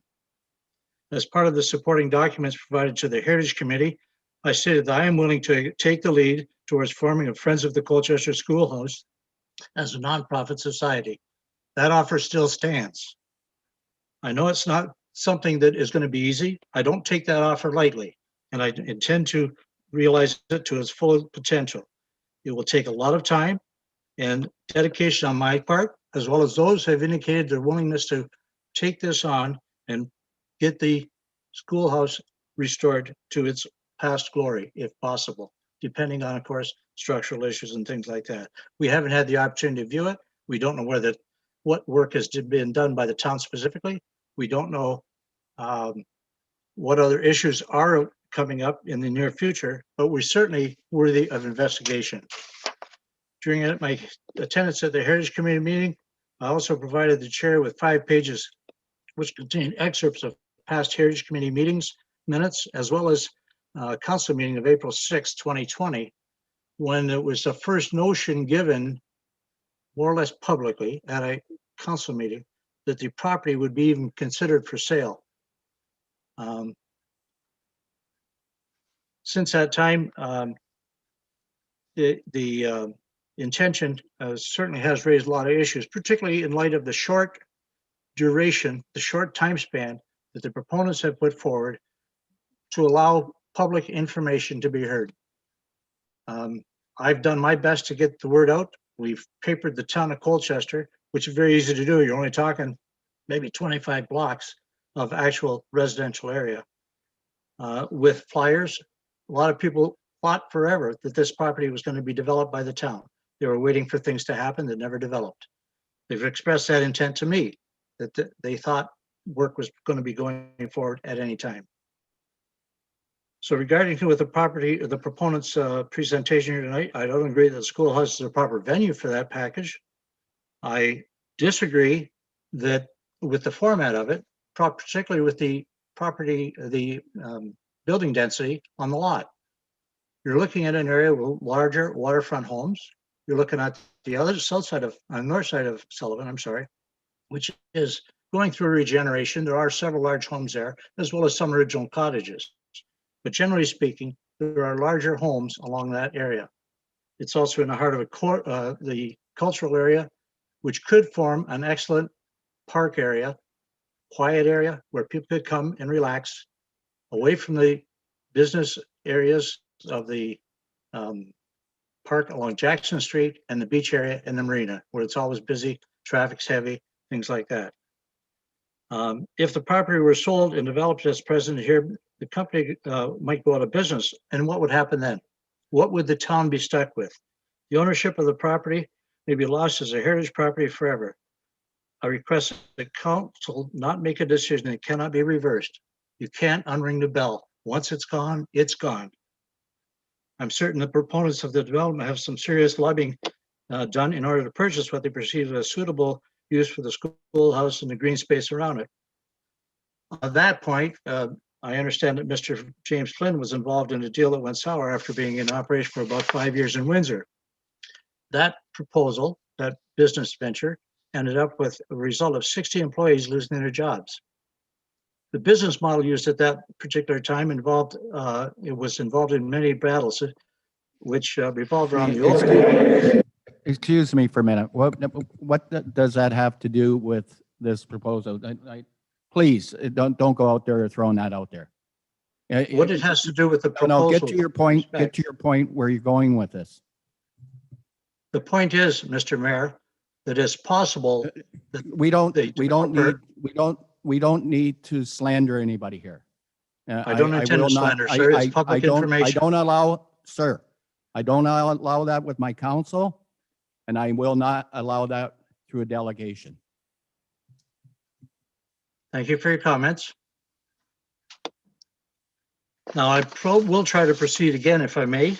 As part of the supporting documents provided to the Heritage Committee, I stated that I am willing to take the lead towards forming a Friends of the Colchester Schoolhouse as a nonprofit society. That offer still stands. I know it's not something that is going to be easy. I don't take that offer lightly, and I intend to realize it to its full potential. It will take a lot of time and dedication on my part, as well as those who have indicated their willingness to take this on and get the schoolhouse restored to its past glory, if possible, depending on, of course, structural issues and things like that. We haven't had the opportunity to view it. We don't know what work has been done by the town specifically. We don't know what other issues are coming up in the near future, but we're certainly worthy of investigation. During my attendance at the Heritage Committee meeting, I also provided the chair with 5 pages which contain excerpts of past Heritage Committee meetings, minutes, as well as a council meeting of April 6, 2020, when it was the first notion given more or less publicly at a council meeting that the property would be even considered for sale. Since that time, the intention certainly has raised a lot of issues, particularly in light of the short duration, the short time span that the proponents have put forward to allow public information to be heard. I've done my best to get the word out. We've papered the town of Colchester, which is very easy to do. You're only talking maybe 25 blocks of actual residential area with flyers. A lot of people thought forever that this property was going to be developed by the town. They were waiting for things to happen that never developed. They've expressed that intent to me, that they thought work was going to be going forward at any time. So regarding with the property, the proponent's presentation here tonight, I don't agree that the schoolhouse is a proper venue for that package. I disagree that with the format of it, particularly with the property, the building density on the lot. You're looking at an area with larger waterfront homes. You're looking at the other north side of Sullivan, I'm sorry, which is going through regeneration. There are several large homes there, as well as some original cottages. But generally speaking, there are larger homes along that area. It's also in the heart of the cultural area, which could form an excellent park area, quiet area where people could come and relax away from the business areas of the park along Jackson Street and the beach area and the marina, where it's always busy, traffic's heavy, things like that. If the property were sold and developed as present here, the company might go out of business. And what would happen then? What would the town be stuck with? The ownership of the property may be lost as a heritage property forever. I request the council not make a decision that cannot be reversed. You can't unring the bell. Once it's gone, it's gone. I'm certain the proponents of the development have some serious lobbying done in order to purchase what they perceive as suitable use for the schoolhouse and the green space around it. At that point, I understand that Mr. James Flynn was involved in a deal that went sour after being in operation for about 5 years in Windsor. That proposal, that business venture, ended up with a result of 60 employees losing their jobs. The business model used at that particular time it was involved in many battles, which revolved around the old. Excuse me for a minute. What does that have to do with this proposal? Please don't go out there throwing that out there. What it has to do with the proposal? No, get to your point. Get to your point where you're going with this. The point is, Mr. Mayor, that it's possible that we don't need to slander anybody here. I don't intend will to not- slander, sir. It's public I information. don't allow, sir, I don't allow that with my council, and I will not allow that through a delegation. Thank you for your comments. Now, I will try to proceed again if I may.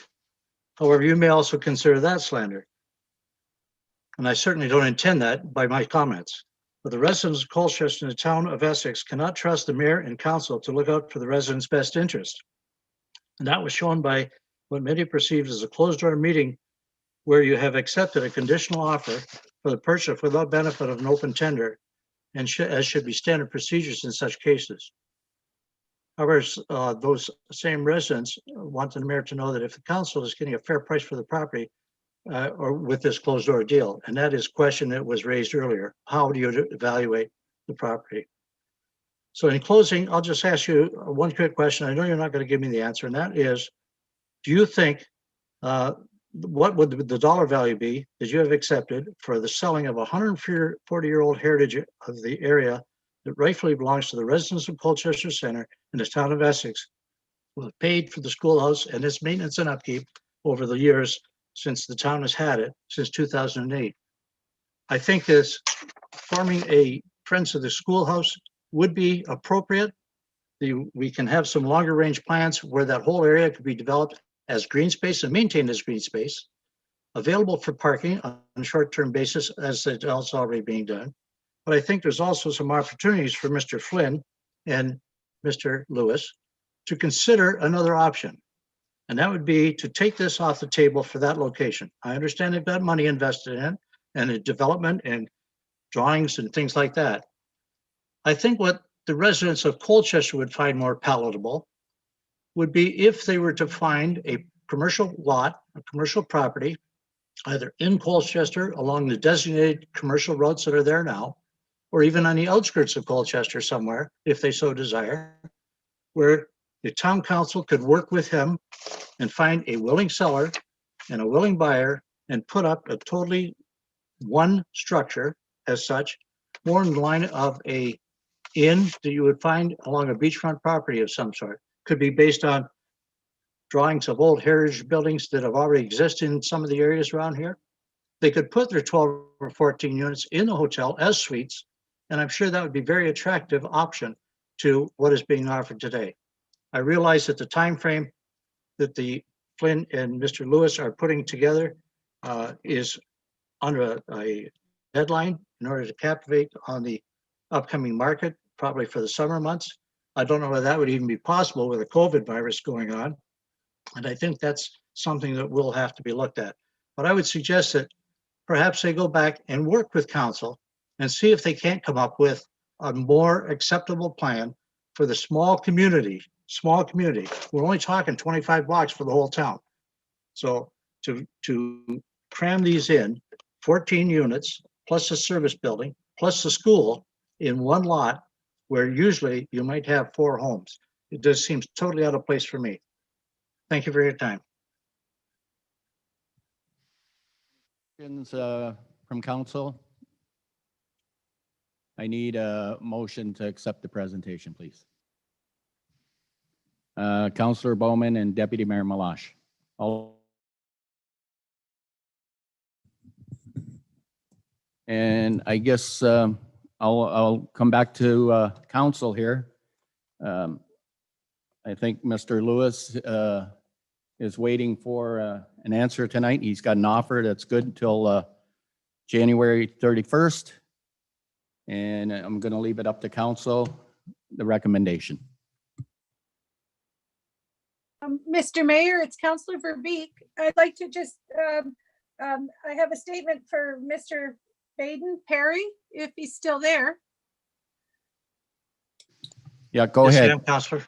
However, you may also consider that slander. And I certainly don't intend that by my comments. But the residents of Colchester and the town of Essex cannot trust the mayor and council to look out for the residents' best interest. And that was shown by what many perceived as a closed-door meeting where you have accepted a conditional offer for the purchase without benefit of an open tender, and as should be standard procedures in such cases. However, those same residents want the mayor to know that if the council is getting a fair price for the property, or with this closed door deal, and that is a question that was raised earlier. How do you evaluate the property? So in closing, I'll just ask you one quick question. I know you're not going to give me the answer, and that is, do you think, what would the dollar value be that you have accepted for the selling of a 140-year-old heritage of the area that rightfully belongs to the residents of Colchester Center and the town of Essex, who have paid for the schoolhouse and its maintenance and upkeep over the years since the town has had it, since 2008. I think this forming a Friends of the Schoolhouse would be appropriate. We can have some longer range plans where that whole area could be developed as green space and maintained as green space, available for parking on a short-term basis as it's already being done. But I think there's also some opportunities for Mr. Flynn and Mr. Lewis to consider another option. And that would be to take this off the table for that location. I understand they've got money invested in it and in development and drawings and things like that. I think what the residents of Colchester would find more palatable would be if they were to find a commercial lot, a commercial property, either in Colchester along the designated commercial roads that are there now, or even on the outskirts of Colchester somewhere, if they so desire, where the town council could work with him and find a willing seller and a willing buyer and put up a totally one structure as such, more in the line of a inn that you would find along a beachfront property of some sort. Could be based on drawings of old heritage buildings that have already existed in some of the areas around here. They could put their 12 or 14 units in the hotel as suites, and I'm sure that would be a very attractive option to what is being offered today. I realize that the time frame that the Flynn and Mr. Lewis are putting together is under a deadline in order to captivate on the upcoming market, probably for the summer months. I don't know whether that would even be possible with a COVID virus going on. And I think that's something that will have to be looked at. But I would suggest that perhaps they go back and work with council and see if they can't come up with a more acceptable plan for the small community. We're only talking 25 blocks for the whole town. So to cram these in, 14 units, plus a service building, plus the school in one lot, where usually you might have 4 homes. It just seems totally out of place for me. Thank you for your time. Questions from council? I need a motion to accept the presentation, please. Councilor Bowman and Deputy Mayor Malash. And I guess I'll come back to council here. I think Mr. Lewis is waiting for an answer tonight. He's got an offer that's good until January 31st. And I'm going to leave it up to council, the recommendation. Mr. Mayor, it's Councilor Verbeek. I'd like to just, I have a statement for Mr. Baden Perry, if he's still there. Yeah, go ahead. Councilor.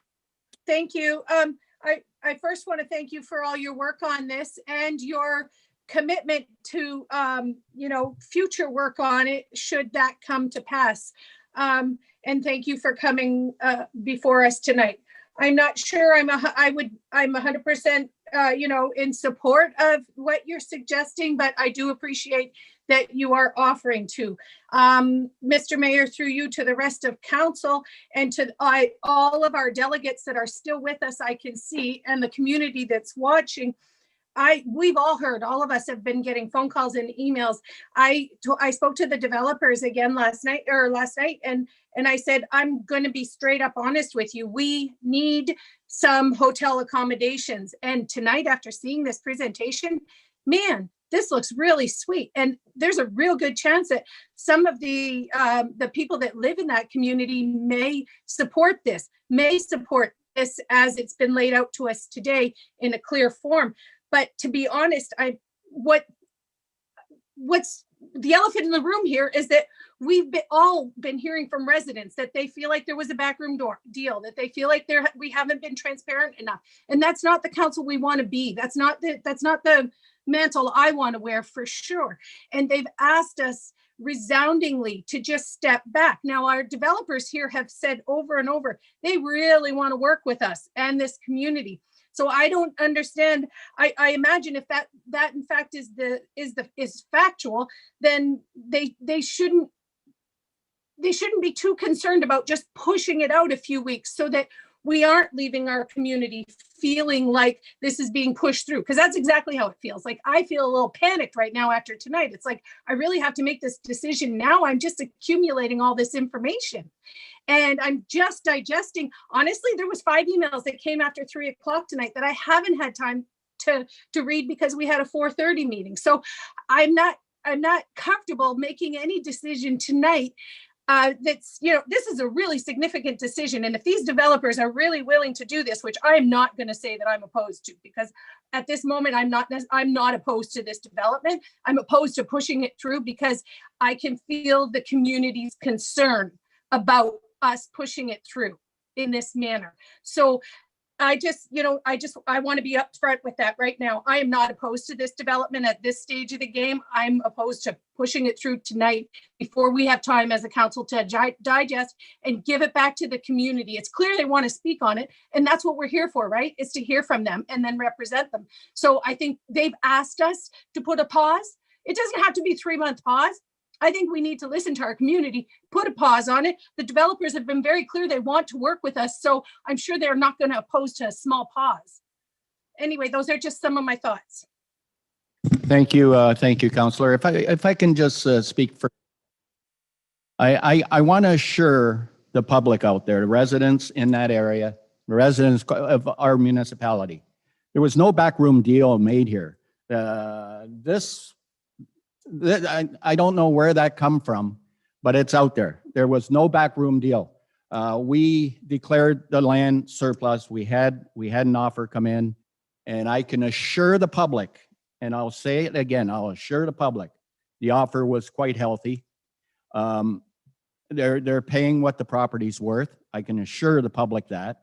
Thank you. I first want to thank you for all your work on this and your commitment to, future work on it should that come to pass. And thank you for coming before us tonight. I'm not sure I'm 100% in support of what you're suggesting, but I do appreciate that you are offering to. Mr. Mayor, through you to the rest of council and to all of our delegates that are still with us, I can see, and the community that's watching. We've all heard, all of us have been getting phone calls and emails. I spoke to the developers again last night, and I said, I'm going to be straight up honest with you. We need some hotel accommodations. And tonight, after seeing this presentation, man, this looks really sweet. And there's a real good chance that some of the people that live in that community may support this as it's been laid out to us today in a clear form. But to be honest, what's the elephant in the room here is that we've all been hearing from residents that they feel like there was a backroom deal, that they feel like we haven't been transparent enough. And that's not the council we want to be. That's not the mantle I want to wear for sure. And they've asked us resoundingly to just step back. Now, our developers here have said over and over, they really want to work with us and this community. So I don't understand. I imagine if that in fact is factual, then they shouldn't be too concerned about just pushing it out a few weeks so that we aren't leaving our community feeling like this is being pushed through, because that's exactly how it feels. Like, I feel a little panicked right now after tonight. It's like, I really have to make this decision now. I'm just accumulating all this information and I'm just digesting. Honestly, there was 5 emails that came after 3 o'clock tonight that I haven't had time to read because we had a 4:30 meeting. So I'm not comfortable making any decision tonight. This is a really significant decision. And if these developers are really willing to do this, which I'm not going to say that I'm opposed to, because at this moment, I'm not opposed to this development. I'm opposed to pushing it through because I can feel the community's concern about us pushing it through in this manner. So I want to be upfront with that right now. I am not opposed to this development at this stage of the game. I'm opposed to pushing it through tonight before we have time as a council to digest and give it back to the community. It's clear they want to speak on it, and that's what we're here for, right? Is to hear from them and then represent them. So I think they've asked us to put a pause. It doesn't have to be a 3-month pause. I think we need to listen to our community, put a pause on it. The developers have been very clear they want to work with us, so I'm sure they're not going to oppose to a small pause. Anyway, those are just some of my thoughts. Thank you, Councilor. If I can just speak for, I want to assure the public out there, the residents in that area, the residents of our municipality, there was no backroom deal made here. I don't know where that come from, but it's out there. There was no backroom deal. We declared the land surplus. We had an offer come in, and I can assure the public, and I'll say it again, I'll assure the public, the offer was quite healthy. They're paying what the property's worth. I can assure the public that.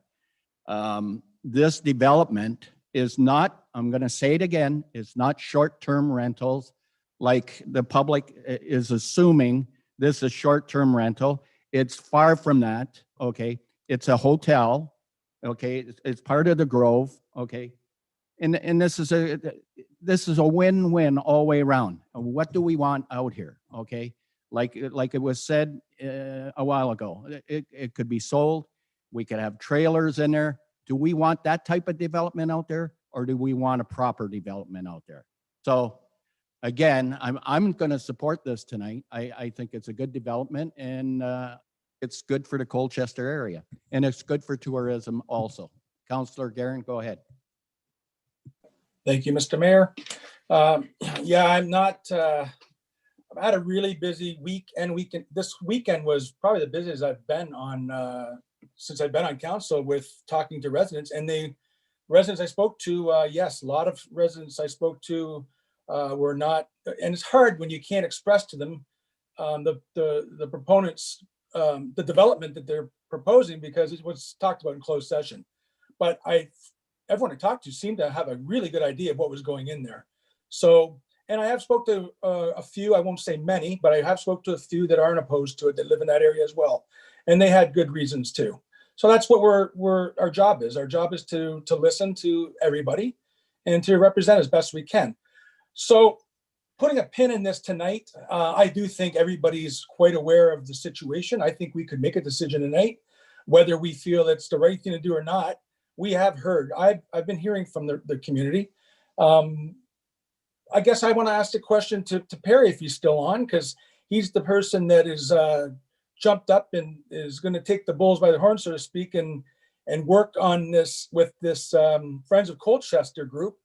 This development is not, I'm going to say it again, it's not short-term rentals like the public is assuming this is short-term rental. It's far from that, okay? It's a hotel, okay? It's part of the Grove, okay? And this is a win-win all the way around. What do we want out here, okay? Like it was said a while ago, it could be sold. We could have trailers in there. Do we want that type of development out there, or do we want a proper development out there? So again, I'm going to support this tonight. I think it's a good development, and it's good for the Colchester area, and it's good for tourism also. Councilor Guerin, go ahead. Thank you, Mr. Mayor. Yeah, I've had a really busy weekend. This weekend was probably the busiest I've been on since I've been on council, with talking to residents. And residents I spoke to, yes, a lot of residents I spoke to were not, and it's hard when you can't express to them the proponents, the development that they're proposing, because it was talked about in closed session. But everyone I talked to seemed to have a really good idea of what was going in there. So, and I have spoke to a few, I won't say many, but I have spoke to a few that aren't opposed to it, that live in that area as well. And they had good reasons too. So that's what our job is. Our job is to listen to everybody and to represent as best we can. So putting a pin in this tonight, I do think everybody's quite aware of the situation. I think we could make a decision tonight, whether we feel it's the right thing to do or not. We have heard, I've been hearing from the community. I guess I want to ask the question to Perry if he's still on, because he's the person that is jumped up and is going to take the bulls by the horn, so to speak, and work on this with this Friends of Colchester group.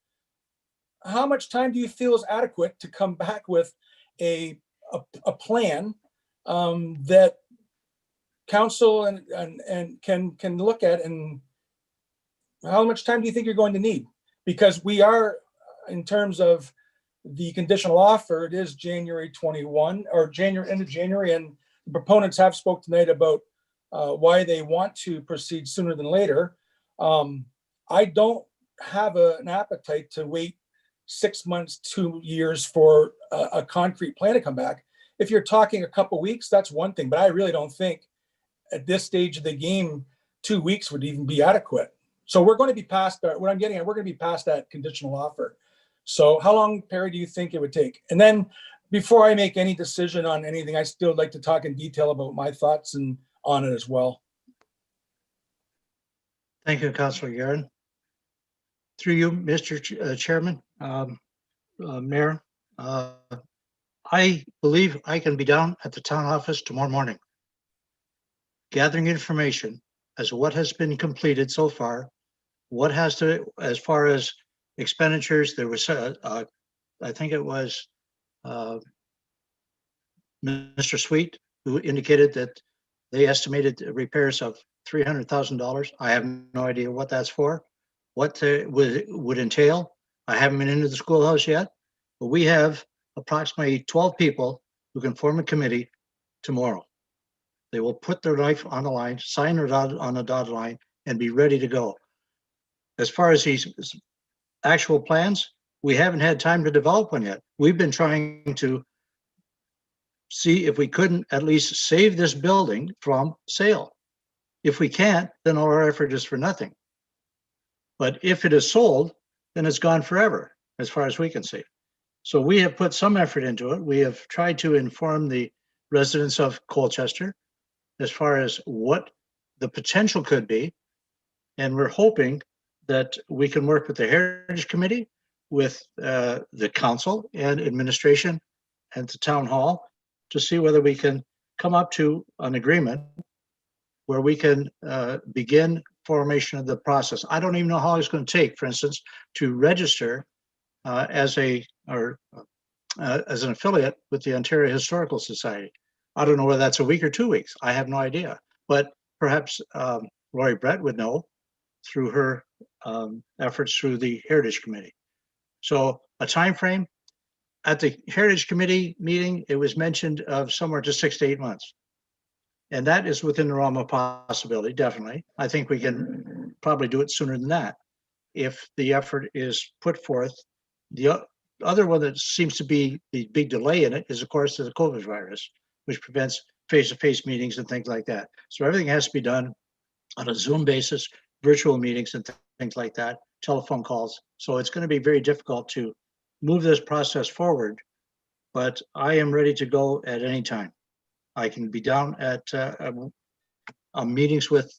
How much time do you feel is adequate to come back with a plan that council and can look at, and how much time do you think you're going to need? Because we are, in terms of the conditional offer, it is January 21 or end of January, and the proponents have spoke tonight about why they want to proceed sooner than later. I don't have an appetite to wait 6 months, 2 years for a concrete plan to come back. If you're talking a couple weeks, that's one thing, but I really don't think at this stage of the game, 2 weeks would even be adequate. So we're going to be past that. What I'm getting at, we're going to be past that conditional offer. So how long, Perry, do you think it would take? And then before I make any decision on anything, I still like to talk in detail about my thoughts and on it as well. Thank you, Councilor Guerin. Through you, Mr. Chairman, Mayor, I believe I can be down at the town office tomorrow morning, gathering information as to what has been completed so far, what has to, as far as expenditures. There was, I think it was Mr. Sweet who indicated that they estimated repairs of $300,000. I have no idea what that's for, what would entail. I haven't been into the schoolhouse yet, but we have approximately 12 people who can form a committee tomorrow. They will put their life on the line, sign it out on a dotted line, and be ready to go. As far as these actual plans, we haven't had time to develop one yet. We've been trying to see if we couldn't at least save this building from sale. If we can't, then all our effort is for nothing. But if it is sold, then it's gone forever, as far as we can see. So we have put some effort into it. We have tried to inform the residents of Colchester as far as what the potential could be. And we're hoping that we can work with the Heritage Committee, with the council and administration and the town hall to see whether we can come up to an agreement where we can begin formation of the process. I don't even know how long it's going to take, for instance, to register as an affiliate with the Ontario Historical Society. I don't know whether that's a week or 2 weeks. I have no idea. But perhaps Lori Brett would know through her efforts through the Heritage Committee. So a time frame at the Heritage Committee meeting, it was mentioned of somewhere to 6 to 8 months. And that is within the realm of possibility, definitely. I think we can probably do it sooner than that if the effort is put forth. The other one that seems to be the big delay in it is, of course, the COVID virus, which prevents face-to-face meetings and things like that. So everything has to be done on a Zoom basis, virtual meetings and things like that, telephone calls. So it's going to be very difficult to move this process forward, but I am ready to go at any time. I can be down at meetings with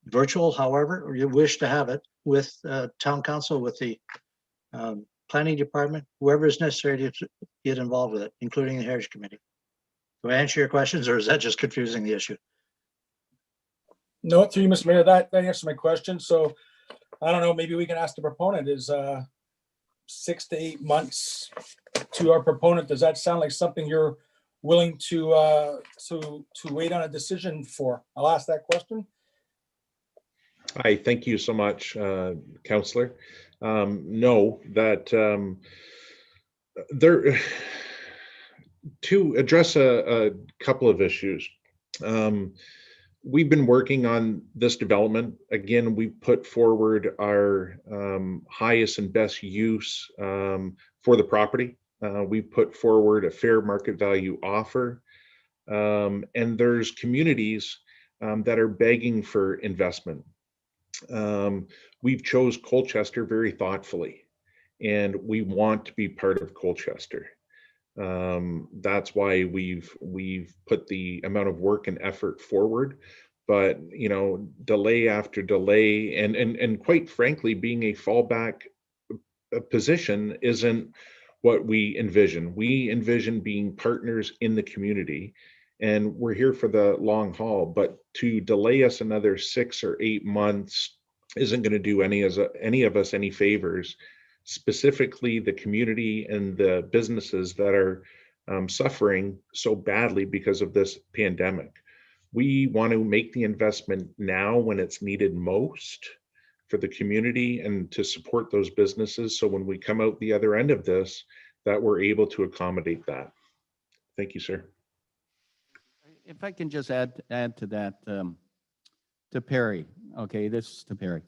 virtual, however you wish to have it, with town council, with the planning department, whoever is necessary to get involved with it, including the Heritage Committee. Do I answer your questions, or is that just confusing the issue? No, through you, Mr. Mayor, that answers my question. So I don't know, maybe we can ask the proponent, is 6 to 8 months to our proponent, does that sound like something you're willing to wait on a decision for? I'll ask that question. Hi, thank you so much, Councillor. No, that there, to address a couple of issues. We've been working on this development. Again, we put forward our highest and best use for the property. We put forward a fair market value offer. And there's communities that are begging for investment. We've chose Colchester very thoughtfully. and we want to be part of Colchester. That's why we've put the amount of work and effort forward. But you know, delay after delay, and quite frankly, being a fallback position isn't what we envision. We envision being partners in the community, and we're here for the long haul. But to delay us another 6 or 8 months isn't going to do any of us any favors, specifically the community and the businesses that are suffering so badly because of this pandemic. We want to make the investment now when it's needed most for the community and to support those businesses. So when we come out the other end of this, that we're able to accommodate that. Thank you, sir. If I can just add to that, to Perry. Okay, this is to Perry.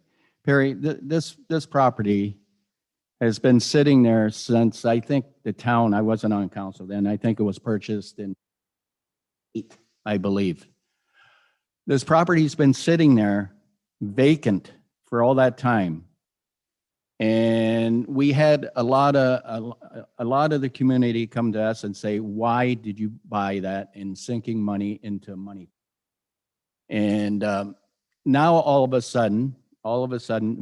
Perry, this property has been sitting there since, I think the town, I wasn't on council then, I think it was purchased in 8, I believe. This property's been sitting there vacant for all that time. And we had a lot of the community come to us and say, why did you buy that, and sinking money into money? And now all of a sudden,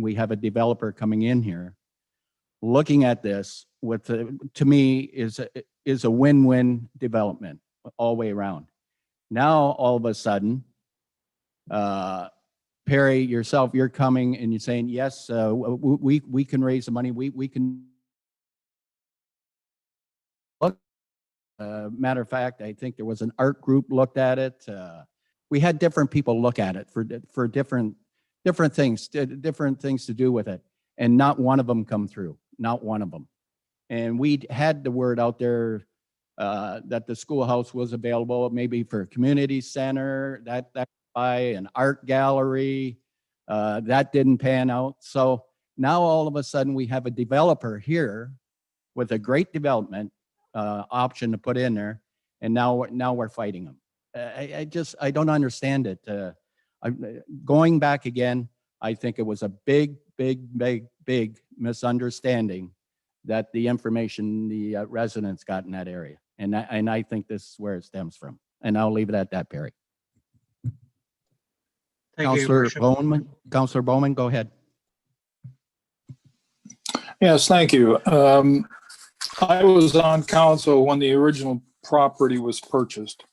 we have a developer coming in here, looking at this with, to me, is a win-win development all the way around. Now, all of a sudden, Perry, yourself, you're coming and you're saying, yes, we can raise the money. We can look. Matter of fact, I think there was an art group looked at it. We had different people look at it for different things to do with it. And not one of them come through, not one of them. And we had the word out there that the schoolhouse was available, maybe for a community center, that by an art gallery, that didn't pan out. So now all of a sudden we have a developer here with a great development option to put in there, and now we're fighting them. I don't understand it. Going back again, I think it was a big misunderstanding that the information the residents got in that area, and I think this is where it stems from. And I'll leave it at that, Perry. Councilor Bowman, go ahead. Yes, thank you. I was on council when the original property was purchased,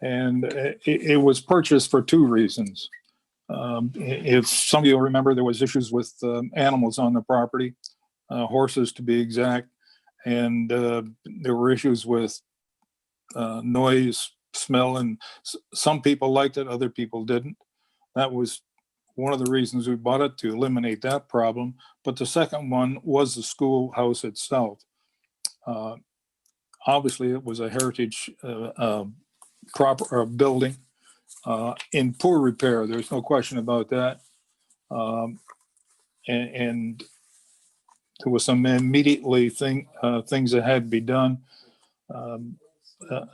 and it was purchased for 2 reasons. If some of you remember, there was issues with animals on the property, horses to be exact, and there were issues with noise, smell, and some people liked it, other people didn't. That was one of the reasons we bought it, to eliminate that problem. But the second one was the schoolhouse itself. Obviously, it was a heritage building in poor repair. There's no question about that. And there was some immediately things that had to be done.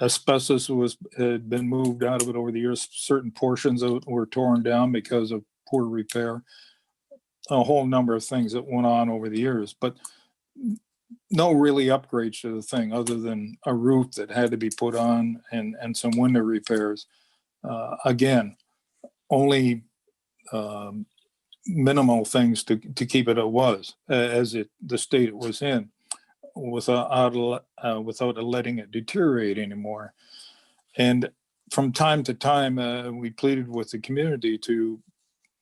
Asbestos had been moved out of it over the years. Certain portions of it were torn down because of poor repair. A whole number of things that went on over the years, but no really upgrades to the thing other than a roof that had to be put on and some window repairs. Again, only minimal things to keep it as the state it was in, without letting it deteriorate anymore. And from time to time, we pleaded with the community to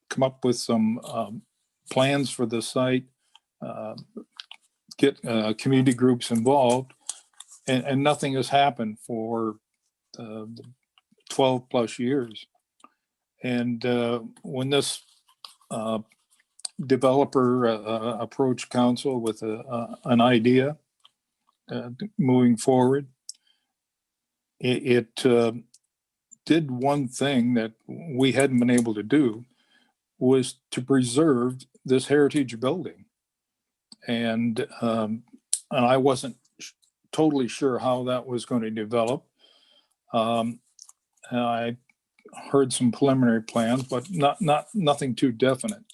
come up with some plans for the site, get community groups involved, and nothing has happened for 12 plus years. And when this developer approached council with an idea moving forward, it did one thing that we hadn't been able to do, was to preserve this heritage building. And I wasn't totally sure how that was going to develop. I heard some preliminary plans, but nothing too definite.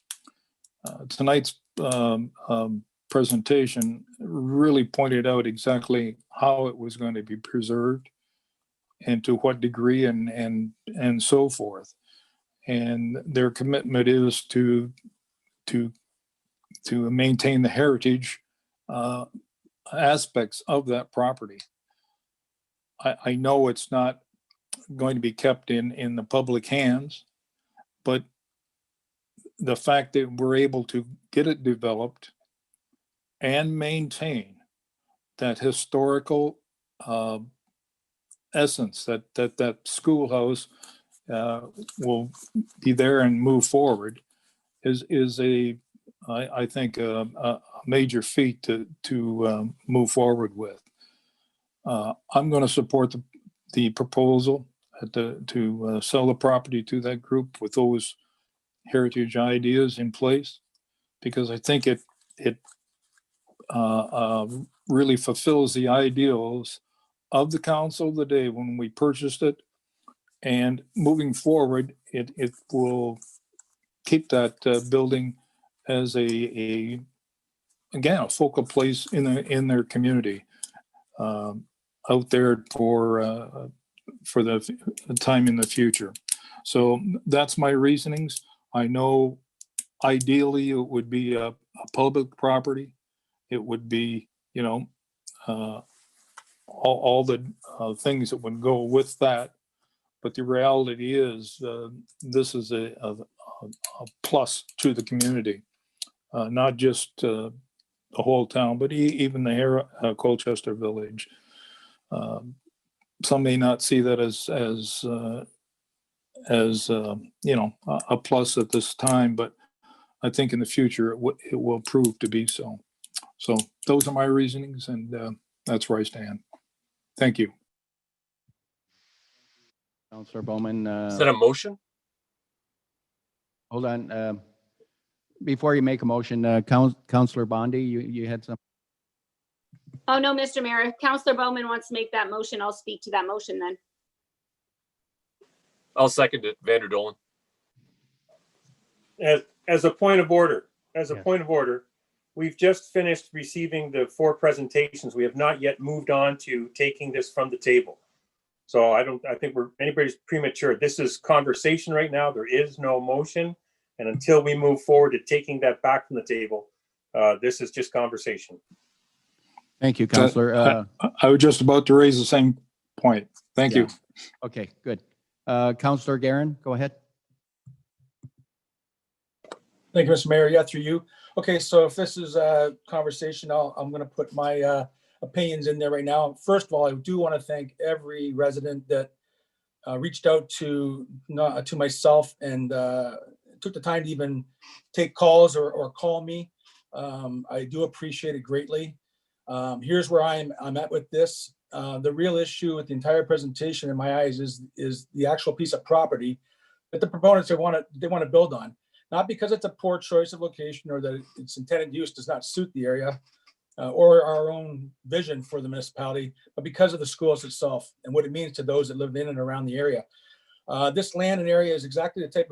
Tonight's presentation really pointed out exactly how it was going to be preserved and to what degree and so forth. And their commitment is to maintain the heritage aspects of that property. I know it's not going to be kept in the public hands, but the fact that we're able to get it developed and maintain that historical essence, that schoolhouse will be there and move forward is I think a major feat to move forward with. I'm going to support the proposal to sell the property to that group with those heritage ideas in place, because I think it really fulfills the ideals of the council the day when we purchased it, and moving forward, it will keep that building as a focal place in their community, out there for the time in the future. So that's my reasonings. I know ideally it would be a public property. It would be, all the things that would go with that. But the reality is this is a plus to the community, not just the whole town, but even the Colchester village. Some may not see that as a plus at this time, but I think in the future it will prove to be so. So those are my reasonings, and that's where I stand. Thank you. Councillor Bowman. Is that a motion? Hold on. Before you make a motion, Councillor Bondi, you had some. Oh, no, Mr. Mayor, if Councillor Bowman wants to make that motion, I'll speak to that motion then. I'll second it. Vander Dolan. As a point of order, we've just finished receiving the 4 presentations. We have not yet moved on to taking this from the table. So I think anybody's premature. This is conversation right now. There is no motion. And until we move forward to taking that back from the table, this is just conversation. Thank you, Councillor. I was just about to raise the same point. Thank you. Okay, good. Councillor Guerin, go ahead. Thank you, Mr. Mayor. Yeah, through you. Okay, so if this is a conversation, I'm going to put my opinions in there right now. First of all, I do want to thank every resident that reached out to myself and took the time to even take calls or call me. I do appreciate it greatly. Here's where I'm at with this. The real issue with the entire presentation in my eyes is the actual piece of property that the proponents they want to build on. Not because it's a poor choice of location or that its intended use does not suit the area or our own vision for the municipality, but because of the schools itself and what it means to those that live in and around the area. This land and area is exactly the type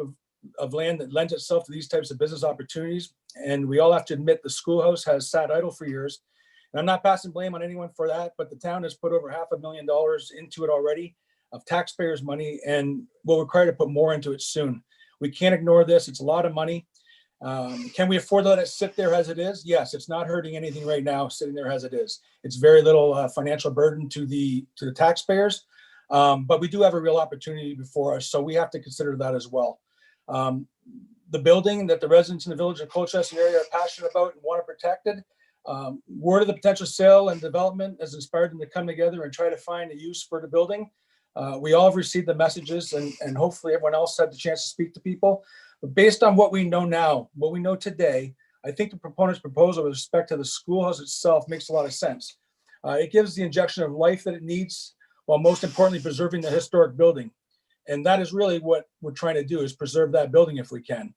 of land that lends itself to these types of business opportunities. And we all have to admit the schoolhouse has sat idle for years. And I'm not passing blame on anyone for that, but the town has put over $500,000 into it already of taxpayers' money and will require to put more into it soon. We can't ignore this. It's a lot of money. Can we afford to let it sit there as it is? Yes, it's not hurting anything right now sitting there as it is. It's very little financial burden to the taxpayers, but we do have a real opportunity before us, so we have to consider that as well. The building that the residents in the village of Colchester area are passionate about and want to protect it. Word of the potential sale and development has inspired them to come together and try to find a use for the building. We all have received the messages and hopefully everyone else had the chance to speak to people. But based on what we know now, what we know today, I think the proponent's proposal with respect to the schoolhouse itself makes a lot of sense. It gives the injection of life that it needs, while most importantly preserving the historic building. And that is really what we're trying to do, is preserve that building if we can.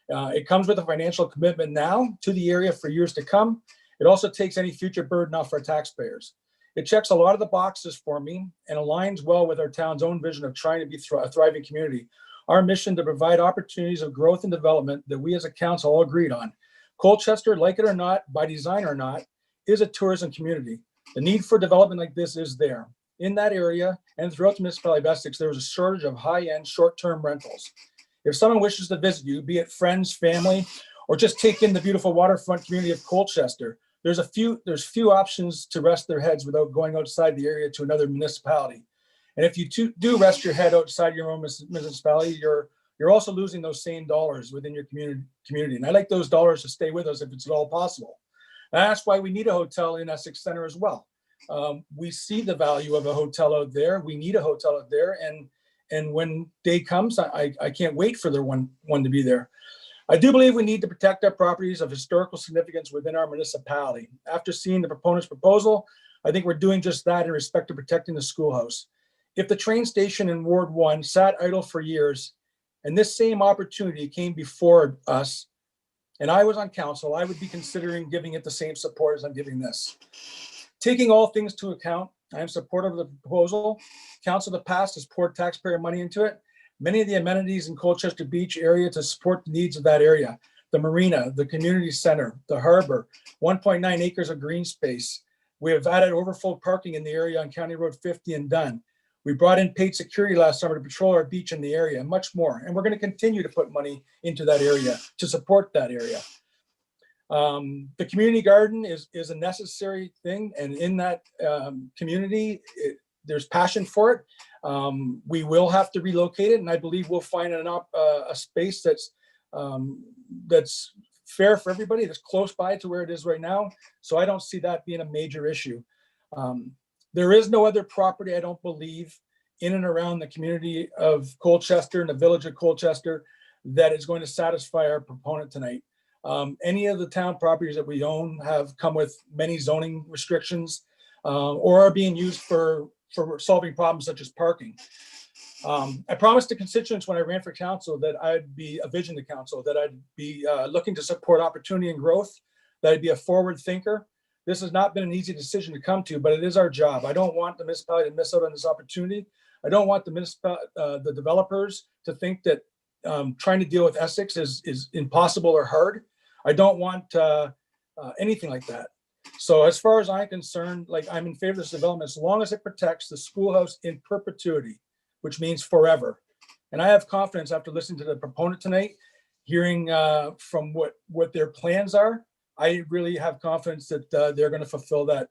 It comes with a financial commitment now to the area for years to come. It also takes any future burden off our taxpayers. It checks a lot of the boxes for me and aligns well with our town's own vision of trying to be a thriving community. Our mission to provide opportunities of growth and development that we as a council all agreed on. Colchester, like it or not, by design or not, is a tourism community. The need for development like this is there. In that area and throughout the municipality of Essex, there was a shortage of high-end short-term rentals. If someone wishes to visit you, be it friends, family, or just take in the beautiful waterfront community of Colchester, there's few options to rest their heads without going outside the area to another municipality. And if you do rest your head outside your own municipality, you're also losing those same dollars within your community. And I like those dollars to stay with us if it's at all possible. And that's why we need a hotel in Essex Center as well. We see the value of a hotel out there. We need a hotel out there. And when day comes, I can't wait for one to be there. I do believe we need to protect our properties of historical significance within our municipality. After seeing the proponent's proposal, I think we're doing just that in respect to protecting the schoolhouse. If the train station in Ward 1 sat idle for years, and this same opportunity came before us, and I was on council, I would be considering giving it the same support as I'm giving this. Taking all things to account, I am supportive of the proposal. Council of the past has poured taxpayer money into it. Many of the amenities in Colchester Beach area to support the needs of that area. The marina, the community center, the harbor, 1.9 acres of green space. We have added overflow parking in the area on County Road 50 and Dunn. We brought in paid security last summer to patrol our beach in the area, and much more. And we're going to continue to put money into that area to support that area. The community garden is a necessary thing, and in that community, there's passion for it. We will have to relocate it, and I believe we'll find a space that's fair for everybody, that's close by to where it is right now. So I don't see that being a major issue. There is no other property, I don't believe, in and around the community of Colchester and the village of Colchester that is going to satisfy our proponent tonight. Any of the town properties that we own have come with many zoning restrictions or are being used for solving problems such as parking. I promised the constituents when I ran for council that I'd be a vision to council, that I'd be looking to support opportunity and growth, that I'd be a forward thinker. This has not been an easy decision to come to, but it is our job. I don't want the municipality to miss out on this opportunity. I don't want the developers to think that trying to deal with Essex is impossible or hard. I don't want anything like that. So as far as I'm concerned, like, I'm in favor of this development as long as it protects the schoolhouse in perpetuity, which means forever. And I have confidence after listening to the proponent tonight, hearing from what their plans are. I really have confidence that they're going to fulfill that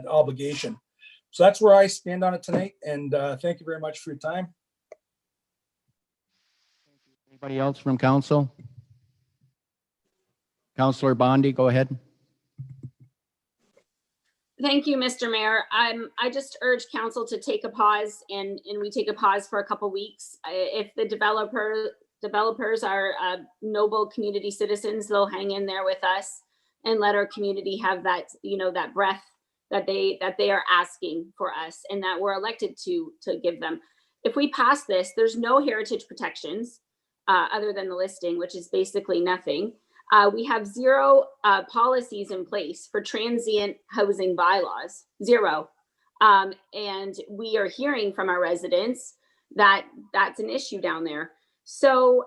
obligation. So that's where I stand on it tonight. And thank you very much for your time. Anybody else from council? Councilor Bondi, go ahead. Thank you, Mr. Mayor. I just urge council to take a pause and we take a pause for a couple weeks. If the developers are noble community citizens, they'll hang in there with us and let our community have that, that breath that they are asking for us and that we're elected to give them. If we pass this, there's no heritage protections other than the listing, which is basically nothing. We have zero policies in place for transient housing bylaws, zero. And we are hearing from our residents that that's an issue down there. So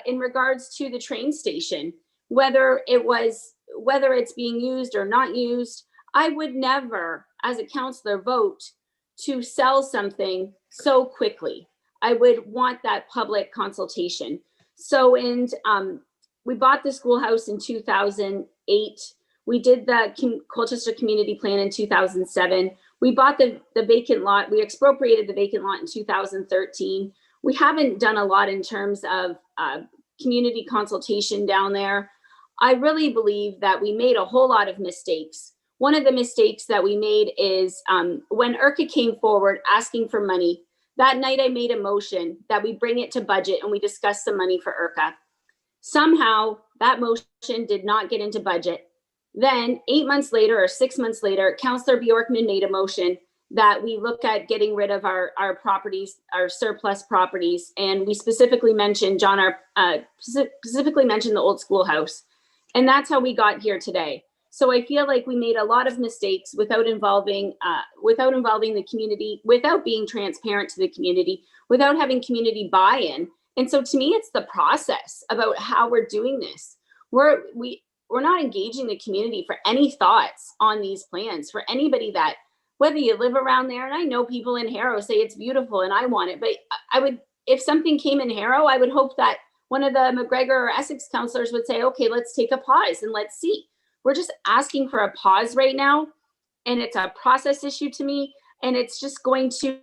in regards to the train station, whether it's being used or not used, I would never, as a councillor, vote to sell something so quickly. I would want that public consultation. So, we bought the schoolhouse in 2008. We did the Colchester Community Plan in 2007. We bought the vacant lot. We expropriated the vacant lot in 2013. We haven't done a lot in terms of community consultation down there. I really believe that we made a whole lot of mistakes. One of the mistakes that we made is when IRCA came forward asking for money, that night I made a motion that we bring it to budget and we discuss some money for IRCA. Somehow that motion did not get into budget. Then 8 months later or 6 months later, Councillor Bjorkman made a motion that we look at getting rid of our properties, our surplus properties. And we specifically mentioned, specifically mentioned the old schoolhouse. And that's how we got here today. So I feel like we made a lot of mistakes without involving the community, without being transparent to the community, without having community buy-in. And so to me, it's the process about how we're doing this. we're not engaging the community for any thoughts on these plans for anybody that, whether you live around there, and I know people in Harrow say it's beautiful and I want it, but I would, if something came in Harrow, I would hope that one of the McGregor or Essex councillors would say, okay, let's take a pause and let's see. We're just asking for a pause right now, and it's a process issue to me, and it's just going to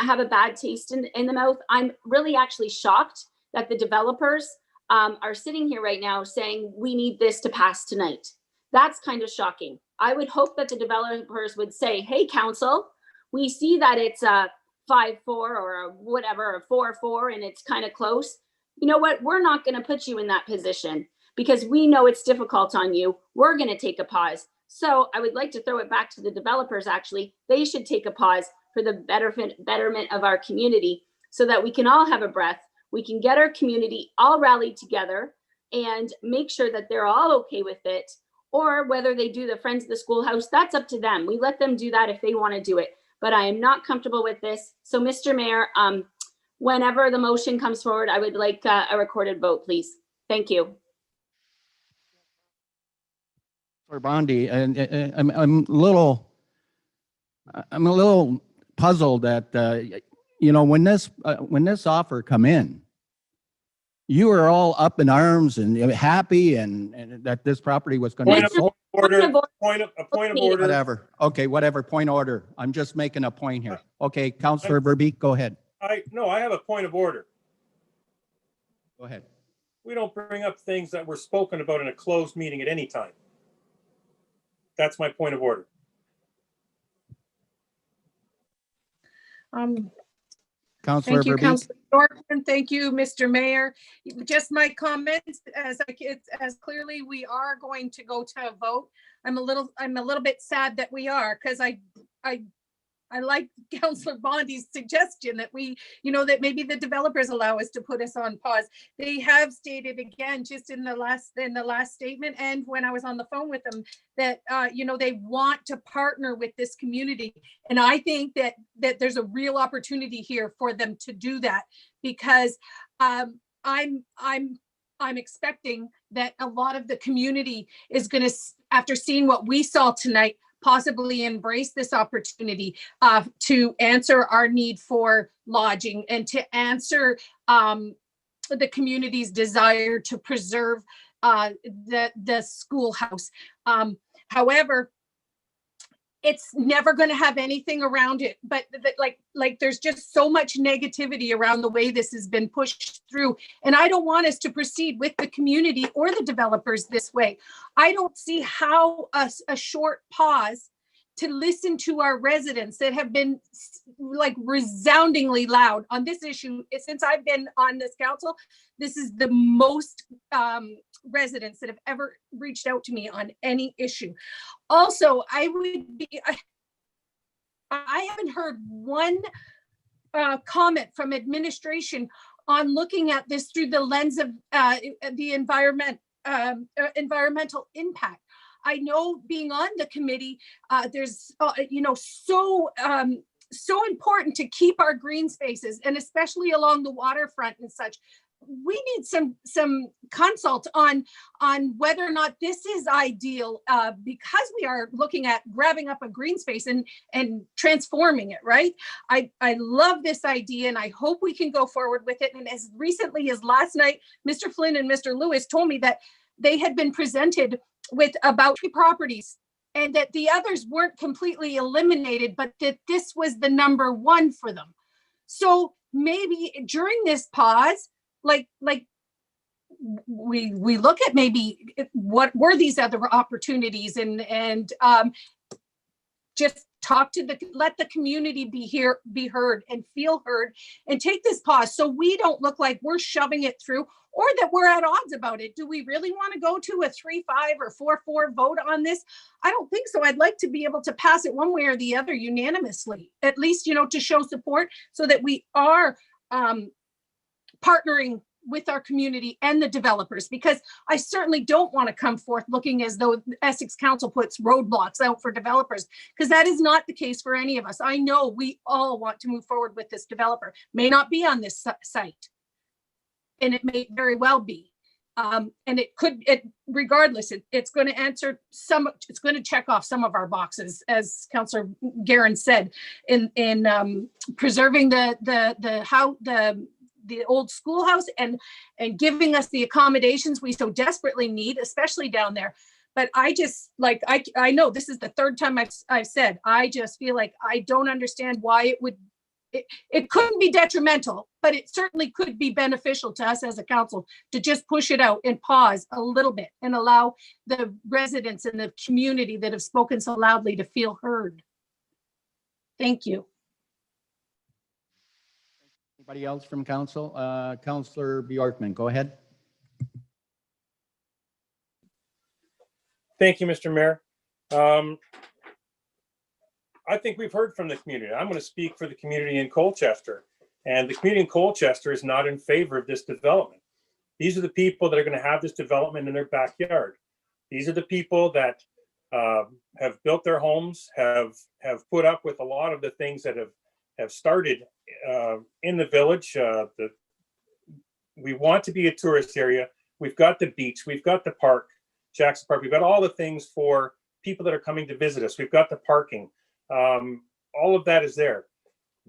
have a bad taste in the mouth. I'm really actually shocked that the developers are sitting here right now saying we need this to pass tonight. That's kind of shocking. I would hope that the developers would say, hey, council, we see that it's a 5-4 or a whatever, a 4-4, and it's kind of close. You know what? We're not going to put you in that position because we know it's difficult on you. We're going to take a pause. So I would like to throw it back to the developers. Actually, they should take a pause for the betterment of our community so that we can all have a breath. We can get our community all rallied together and make sure that they're all okay with it. Or whether they do the Friends of the Schoolhouse, that's up to them. We let them do that if they want to do it. But I am not comfortable with this. So Mr. Mayor, whenever the motion comes forward, I would like a recorded vote, please. Thank you. For Bondi, and I'm a little puzzled that when this offer come in, you were all up in arms and happy and that this property was going to be sold. Point of order. Whatever. Okay, whatever. Point of order. I'm just making a point here. Okay, Councillor Verbeek, go ahead. I have a point of order. Go ahead. We don't bring up things that were spoken about in a closed meeting at any time. That's my point of order. Councillor Thank you, Verbeek. Councillor Thornton. Thank you, Mr. Mayor. Just my comments as clearly we are going to go to a vote. I'm a little bit sad that we are, because I like Councillor Bondi's suggestion that that maybe the developers allow us to put us on pause. They have stated again, just in the last statement, and when I was on the phone with them, that they want to partner with this community, and I think that there's a real opportunity here for them to do that, because I'm expecting that a lot of the community is going to, after seeing what we saw tonight, possibly embrace this opportunity to answer our need for lodging and to answer the community's desire to preserve the schoolhouse. However, it's never going to have anything around it, but like there's just so much negativity around the way this has been pushed through, and I don't want us to proceed with the community or the developers this way. I don't see how a short pause to listen to our residents that have been like resoundingly loud on this issue since I've been on this council. This is the most residents that have ever reached out to me on any issue. Also, I haven't heard one comment from administration on looking at this through the lens of the environmental impact. I know, being on the committee, there's so important to keep our green spaces, and especially along the waterfront and such. We need some consult on whether or not this is ideal, because we are looking at grabbing up a green space and transforming it, right? I love this idea, and I hope we can go forward with it. And as recently as last night, Mr. Flynn and Mr. Lewis told me that they had been presented with about 3 properties, and that the others weren't completely eliminated, but that this was the number 1 for them. So maybe during this pause, like we look at maybe what were these other opportunities, and just let the community be heard and feel heard, and take this pause so we don't look like we're shoving it through, or that we're at odds about it. Do we really want to go to a 3-5 or 4-4 vote on this? I don't think so. I'd like to be able to pass it one way or the other unanimously, at least, to show support, so that we are partnering with our community and the developers, because I certainly don't want to come forth looking as though Essex Council puts roadblocks out for developers, because that is not the case for any of us. I know we all want to move forward with this developer. May not be on this site, and it may very well be. And regardless, it's going to answer it's going to check off some of our boxes, as Councillor Guerin said, in preserving the old schoolhouse and giving us the accommodations we so desperately need, especially down there. But I just I know this is the third time I've said, I just feel like I don't understand why it couldn't be detrimental, but it certainly could be beneficial to us as a council to just push it out and pause a little bit and allow the residents in the community that have spoken so loudly to feel heard. Thank you. Anybody else from council? Councillor Bjorkman, go ahead. Thank you, Mr. Mayor. I think we've heard from the community. I'm going to speak for the community in Colchester, and the community in Colchester is not in favor of this development. These are the people that are going to have this development in their backyard. These are the people that have built their homes, have put up with a lot of the things that have started in the village. We want to be a tourist area. We've got the beach, we've got the park, Jackson Park. We've got all the things for people that are coming to visit us. We've got the parking. All of that is there.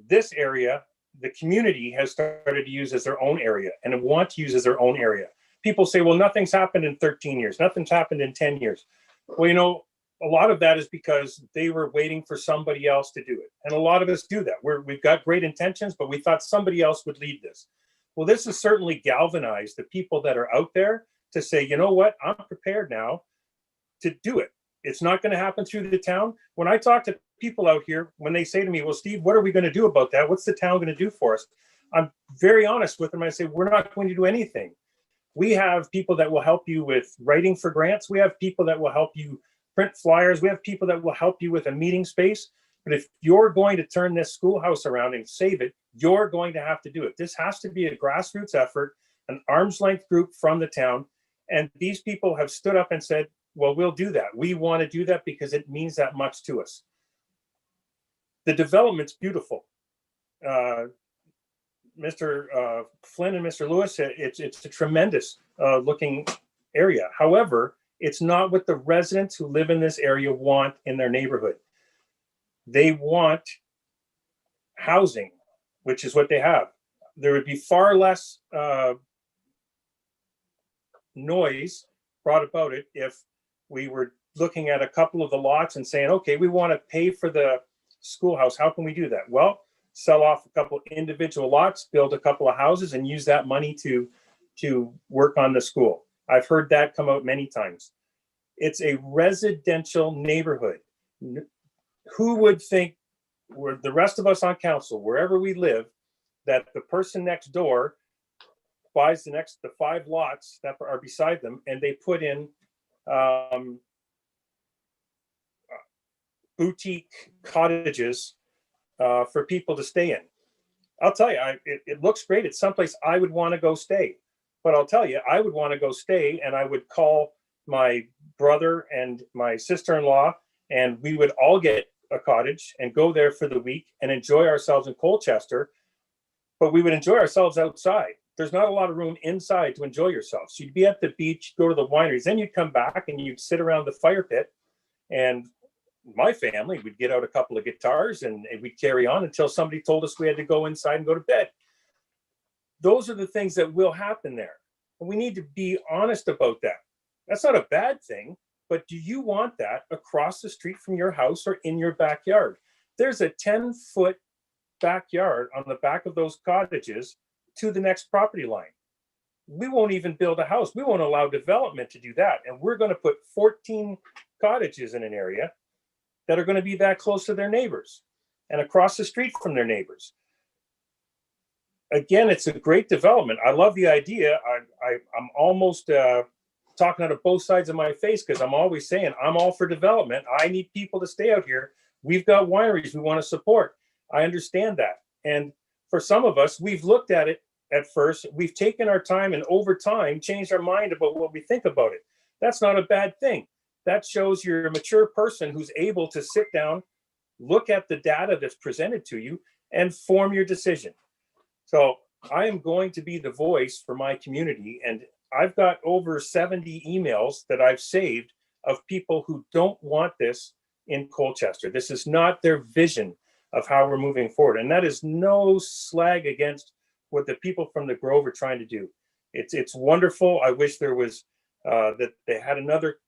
This area, the community has started to use as their own area and want to use as their own area. People say, well, nothing's happened in 13 years. Nothing's happened in 10 years. Well, you know, a lot of that is because they were waiting for somebody else to do it. And a lot of us do that. We've got great intentions, but we thought somebody else would lead this. Well, this has certainly galvanized the people that are out there to say, you know what, I'm prepared now to do it. It's not going to happen through the town. When I talk to people out here, when they say to me, well, Steve, what are we going to do about that? What's the town going to do for us? I'm very honest with them. I say, we're not going to do anything. We have people that will help you with writing for grants. We have people that will help you print flyers. We have people that will help you with a meeting space. But if you're going to turn this schoolhouse around and save it, you're going to have to do it. This has to be a grassroots effort, an arm's length group from the town. And these people have stood up and said, well, we'll do that. We want to do that because it means that much to us. The development's beautiful. Mr. Flynn and Mr. Lewis, it's a tremendous looking area. However, it's not what the residents who live in this area want in their neighborhood. They want housing, which is what they have. There would be far less noise brought about it if we were looking at a couple of the lots and saying, okay, we want to pay for the schoolhouse. How can we do that? Well, sell off a couple individual lots, build a couple of houses, and use that money to work on the school. I've heard that come out many times. It's a residential neighborhood. Who would think, the rest of us on council, wherever we live, that the person next door buys the 5 lots that are beside them, and they put in boutique cottages for people to stay in. I'll tell you, it looks great. It's someplace I would want to go stay. But I'll tell you, I would want to go stay, and I would call my brother and my sister-in-law, and we would all get a cottage and go there for the week and enjoy ourselves in Colchester. But we would enjoy ourselves outside. There's not a lot of room inside to enjoy yourself. So you'd be at the beach, go to the wineries, then you'd come back and you'd sit around the fire pit. And my family would get out a couple of guitars and we'd carry on until somebody told us we had to go inside and go to bed. Those are the things that will happen there. And we need to be honest about that. That's not a bad thing, but do you want that across the street from your house or in your backyard? There's a 10-foot backyard on the back of those cottages to the next property line. We won't even build a house. We won't allow development to do that. And we're going to put 14 cottages in an area that are going to be that close to their neighbors and across the street from their neighbors. Again, it's a great development. I love the idea. I'm almost talking out of both sides of my face because I'm always saying I'm all for development. I need people to stay out here. We've got wineries we want to support. I understand that. And for some of us, we've looked at it at first. We've taken our time and over time changed our mind about what we think about it. That's not a bad thing. That shows you're a mature person who's able to sit down, look at the data that's presented to you, and form your decision. So I am going to be the voice for my community, and I've got over 70 emails that I've saved of people who don't want this in Colchester. This is not their vision of how we're moving forward. And that is no slag against what the people from the Grove are trying to do. It's wonderful. I wish there was, that they had another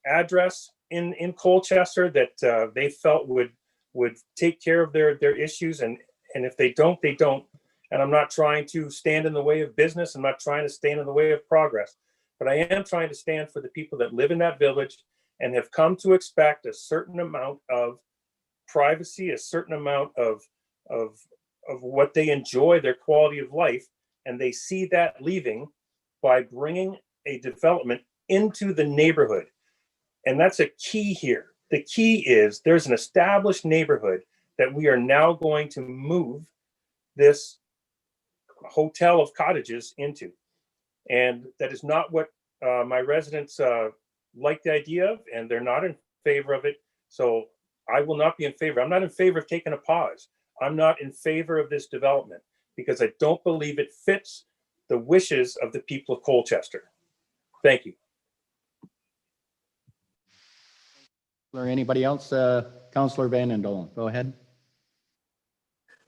address in Colchester that they felt would take care of their issues. And if they don't, they don't. And I'm not trying to stand in the way of business. I'm not trying to stand in the way of progress, but I am trying to stand for the people that live in that village and have come to expect a certain amount of privacy, a certain amount of what they enjoy, their quality of life. And they see that leaving by bringing a development into the neighborhood. And that's a key here. The key is there's an established neighborhood that we are now going to move this hotel of cottages into. And that is not what my residents like the idea of, and they're not in favor of it. So I will not be in favor. I'm not in favor of taking a pause. I'm not in favor of this development because I don't believe it fits the wishes of the people of Colchester. Thank you. Or anybody else? Councilor Van Andelen, go ahead.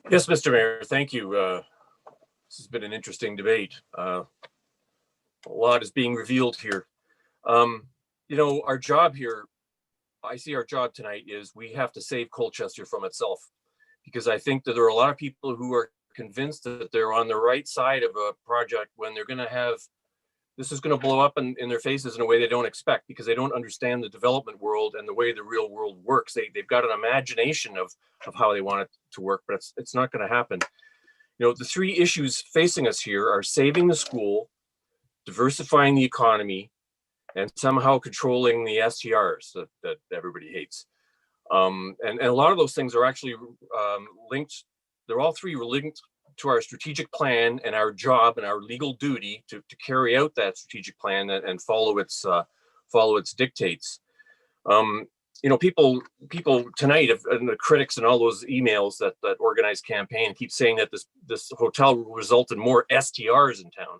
Yes, Mr. Mayor, thank you. This has been an interesting debate. A lot is being revealed here. You know, our job here, I see our job tonight is we have to save Colchester from itself, because I think that there are a lot of people who are convinced that they're on the right side of a project when they're going to have, this is going to blow up in their faces in a way they don't expect, because they don't understand the development world and the way the real world works. They've got an imagination of how they want it to work, but it's not going to happen. You know, the three issues facing us here are saving the school, diversifying the economy, and somehow controlling the STRs that everybody hates. And a lot of those things are actually linked. They're all three linked to our strategic plan and our job and our legal duty to carry out that strategic plan and follow its dictates. You know, people tonight, and the critics and all those emails that organized campaign keep saying that this hotel will result in more STRs in town.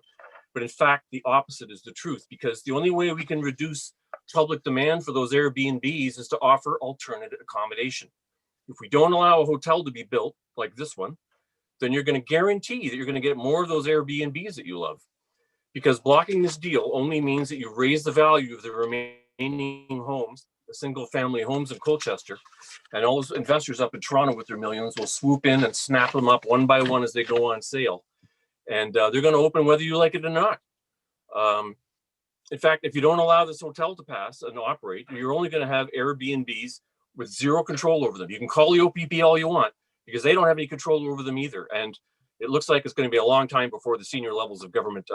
But in fact, the opposite is the truth, because the only way we can reduce public demand for those Airbnbs is to offer alternative accommodation. If we don't allow a hotel to be built like this one, then you're going to guarantee that you're going to get more of those Airbnbs that you love. Because blocking this deal only means that you raise the value of the remaining homes, the single family homes in Colchester, and all those investors up in Toronto with their millions will swoop in and snap them up one by one as they go on sale. And they're going to open whether you like it or not. In fact, if you don't allow this hotel to pass and operate, you're only going to have Airbnbs with zero control over them. You can call the OPP all you want, because they don't have any control over them either. And it looks like it's going to be a long time before the senior levels of government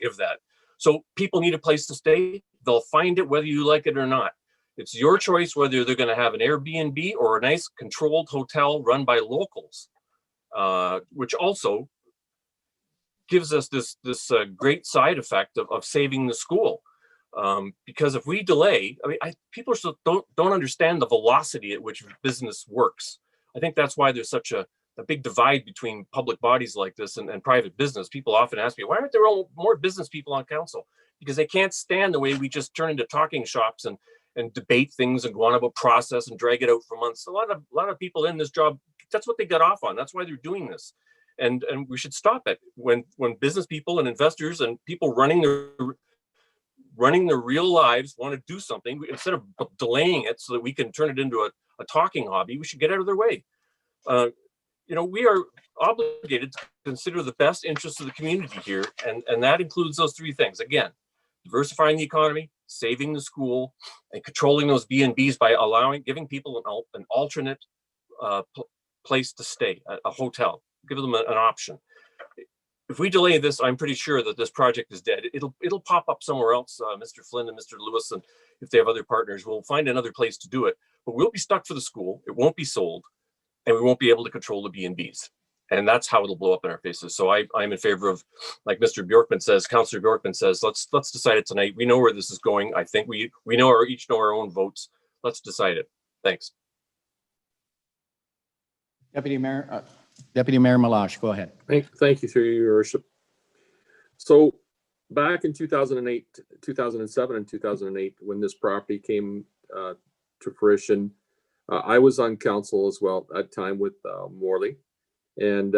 give that. So people need a place to stay. They'll find it whether you like it or not. It's your choice whether they're going to have an Airbnb or a nice controlled hotel run by locals, which also gives us this great side effect of saving the school. Because if we delay, I mean, people still don't understand the velocity at which business works. I think that's why there's such a big divide between public bodies like this and private business. People often ask me, why aren't there more business people on council? Because they can't stand the way we just turn into talking shops and debate things and go on about process and drag it out for months. A lot of people in this job, that's what they got off on. That's why they're doing this. And we should stop it when business people and investors and people running their real lives want to do something. Instead of delaying it so that we can turn it into a talking hobby, we should get out of their way. You know, we are obligated to consider the best interests of the community here, and that includes those three things. Again, diversifying the economy, saving the school, and controlling those B&Bs by giving people an alternate place to stay, a hotel. Give them an option. If we delay this, I'm pretty sure that this project is dead. It'll pop up somewhere else. Mr. Flynn and Mr. Lewis, and if they have other partners, we'll find another place to do it. But we'll be stuck for the school. It won't be sold, and we won't be able to control the B&Bs. And that's how it'll blow up in our faces. So I'm in favor of, like Mr. Bjorkman says, Councillor Bjorkman says, let's decide it tonight. We know where this is going. I think we each know our own votes. Let's decide it. Thanks. Deputy Mayor Malash, go ahead. Thank you, through your worship. So back in 2008, 2007 and 2008, when this property came to fruition, I was on council as well at time with Morley, and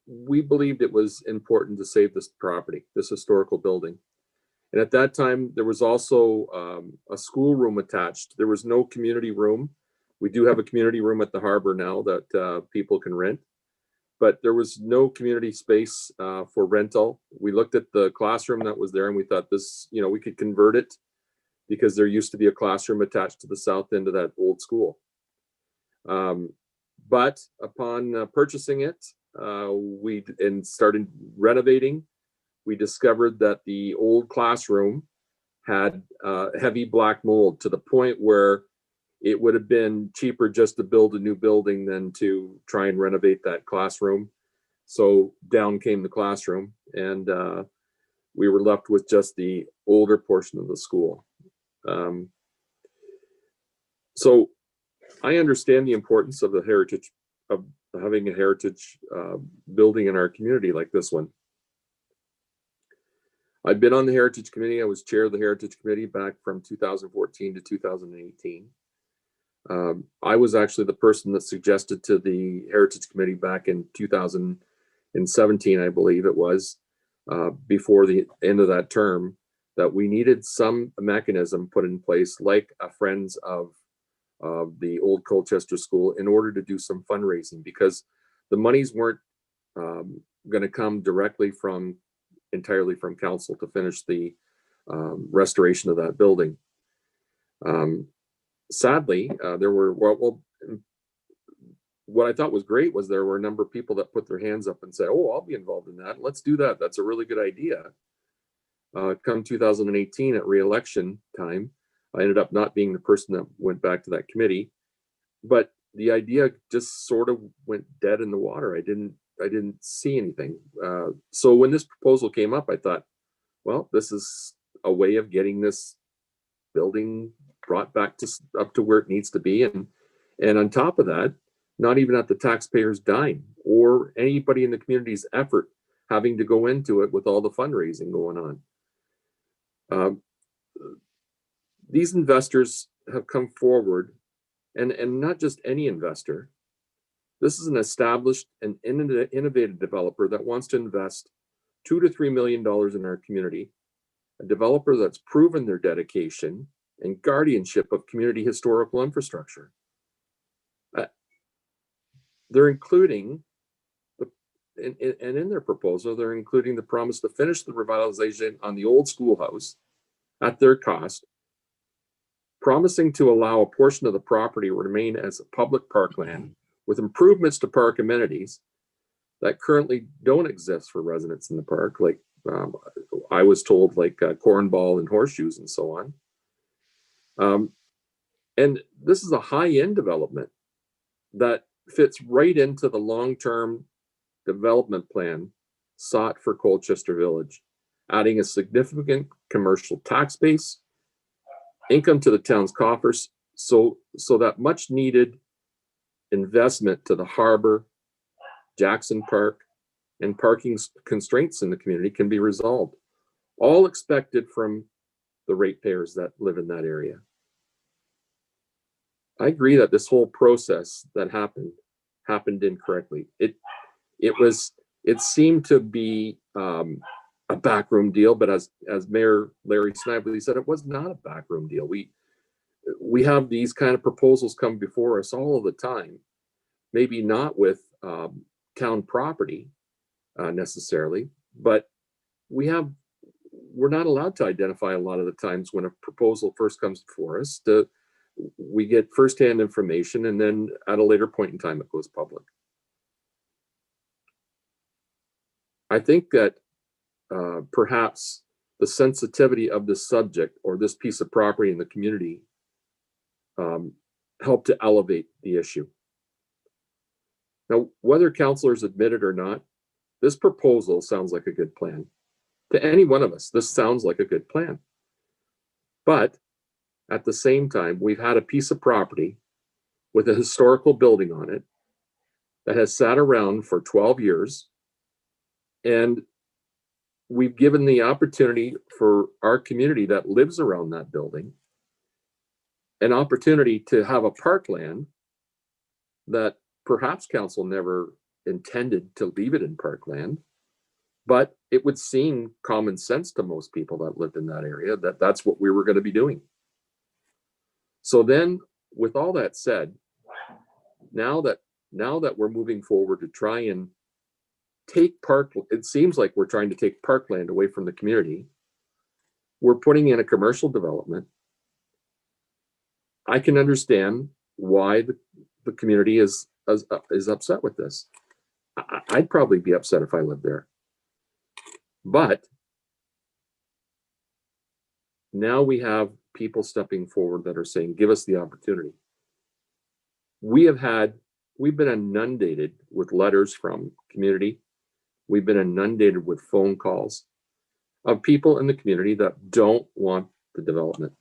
we believed it was important to save this property, this historical building. And at that time, there was also a schoolroom attached. There was no community room. We do have a community room at the harbor now that people can rent, but there was no community space for rental. We looked at the classroom that was there and we thought this, you know, we could convert it because there used to be a classroom attached to the south end of that old school. But upon purchasing it, and started renovating, we discovered that the old classroom had heavy black mold to the point where it would have been cheaper just to build a new building than to try and renovate that classroom. So down came the classroom, and we were left with just the older portion of the school. So I understand the importance of the heritage, of having a heritage building in our community like this one. I've been on the Heritage Committee. I was chair of the Heritage Committee back from 2014 to 2018. I was actually the person that suggested to the Heritage Committee back in 2017, I believe it was, before the end of that term, that we needed some mechanism put in place, like a Friends of the old Colchester School, in order to do some fundraising, because the monies weren't going to come directly entirely from council to finish the restoration of that building. Sadly, there were, what I thought was great was there were a number of people that put their hands up and said, oh, I'll be involved in that. Let's do that. That's a really good idea. Come 2018 at re-election time, I ended up not being the person that went back to that committee, but the idea just sort of went dead in the water. I didn't see anything. So when this proposal came up, I thought, well, this is a way of getting this building brought back to up to where it needs to be. And on top of that, not even at the taxpayer's dime or anybody in the community's effort having to go into it with all the fundraising going on. These investors have come forward, and not just any investor. This is an established and innovative developer that wants to invest $2 to $3 million in our community, a developer that's proven their dedication and guardianship of community historical infrastructure. They're including, in their proposal, they're including the promise to finish the revitalization on the old schoolhouse at their cost, promising to allow a portion of the property to remain as a public parkland with improvements to park amenities that currently don't exist for residents in the park, like I was told, like cornball and horseshoes and so on. And this is a high-end development that fits right into the long-term development plan sought for Colchester Village, adding a significant commercial tax base, income to the town's coffers, so that much needed investment to the harbor, Jackson Park, and parking constraints in the community can be resolved, all expected from the ratepayers that live in that area. I agree that this whole process that happened incorrectly. It seemed to be a backroom deal, but as Mayor Larry Snively said, it was not a backroom deal. We have these kind of proposals come before us all of the time, maybe not with town property necessarily, but we're not allowed to identify a lot of the times when a proposal first comes before us. We get firsthand information, and then at a later point in time, it goes public. I think that perhaps the sensitivity of this subject or this piece of property in the community helped to elevate the issue. Now, whether councilors admit it or not, this proposal sounds like a good plan. To any one of us, this sounds like a good plan. But at the same time, we've had a piece of property with a historical building on it that has sat around for 12 years. And we've given the opportunity for our community that lives around that building an opportunity to have a parkland that perhaps council never intended to leave it in parkland, but it would seem common sense to most people that lived in that area that that's what we were going to be doing. So then, with all that said, now that we're moving forward to try and take it seems like we're trying to take parkland away from the community. We're putting in a commercial development. I can understand why the community is upset with this. I'd probably be upset if I lived there. But now we have people stepping forward that are saying, give us the opportunity. We've been inundated with letters from community. We've been inundated with phone calls of people in the community that don't want the development.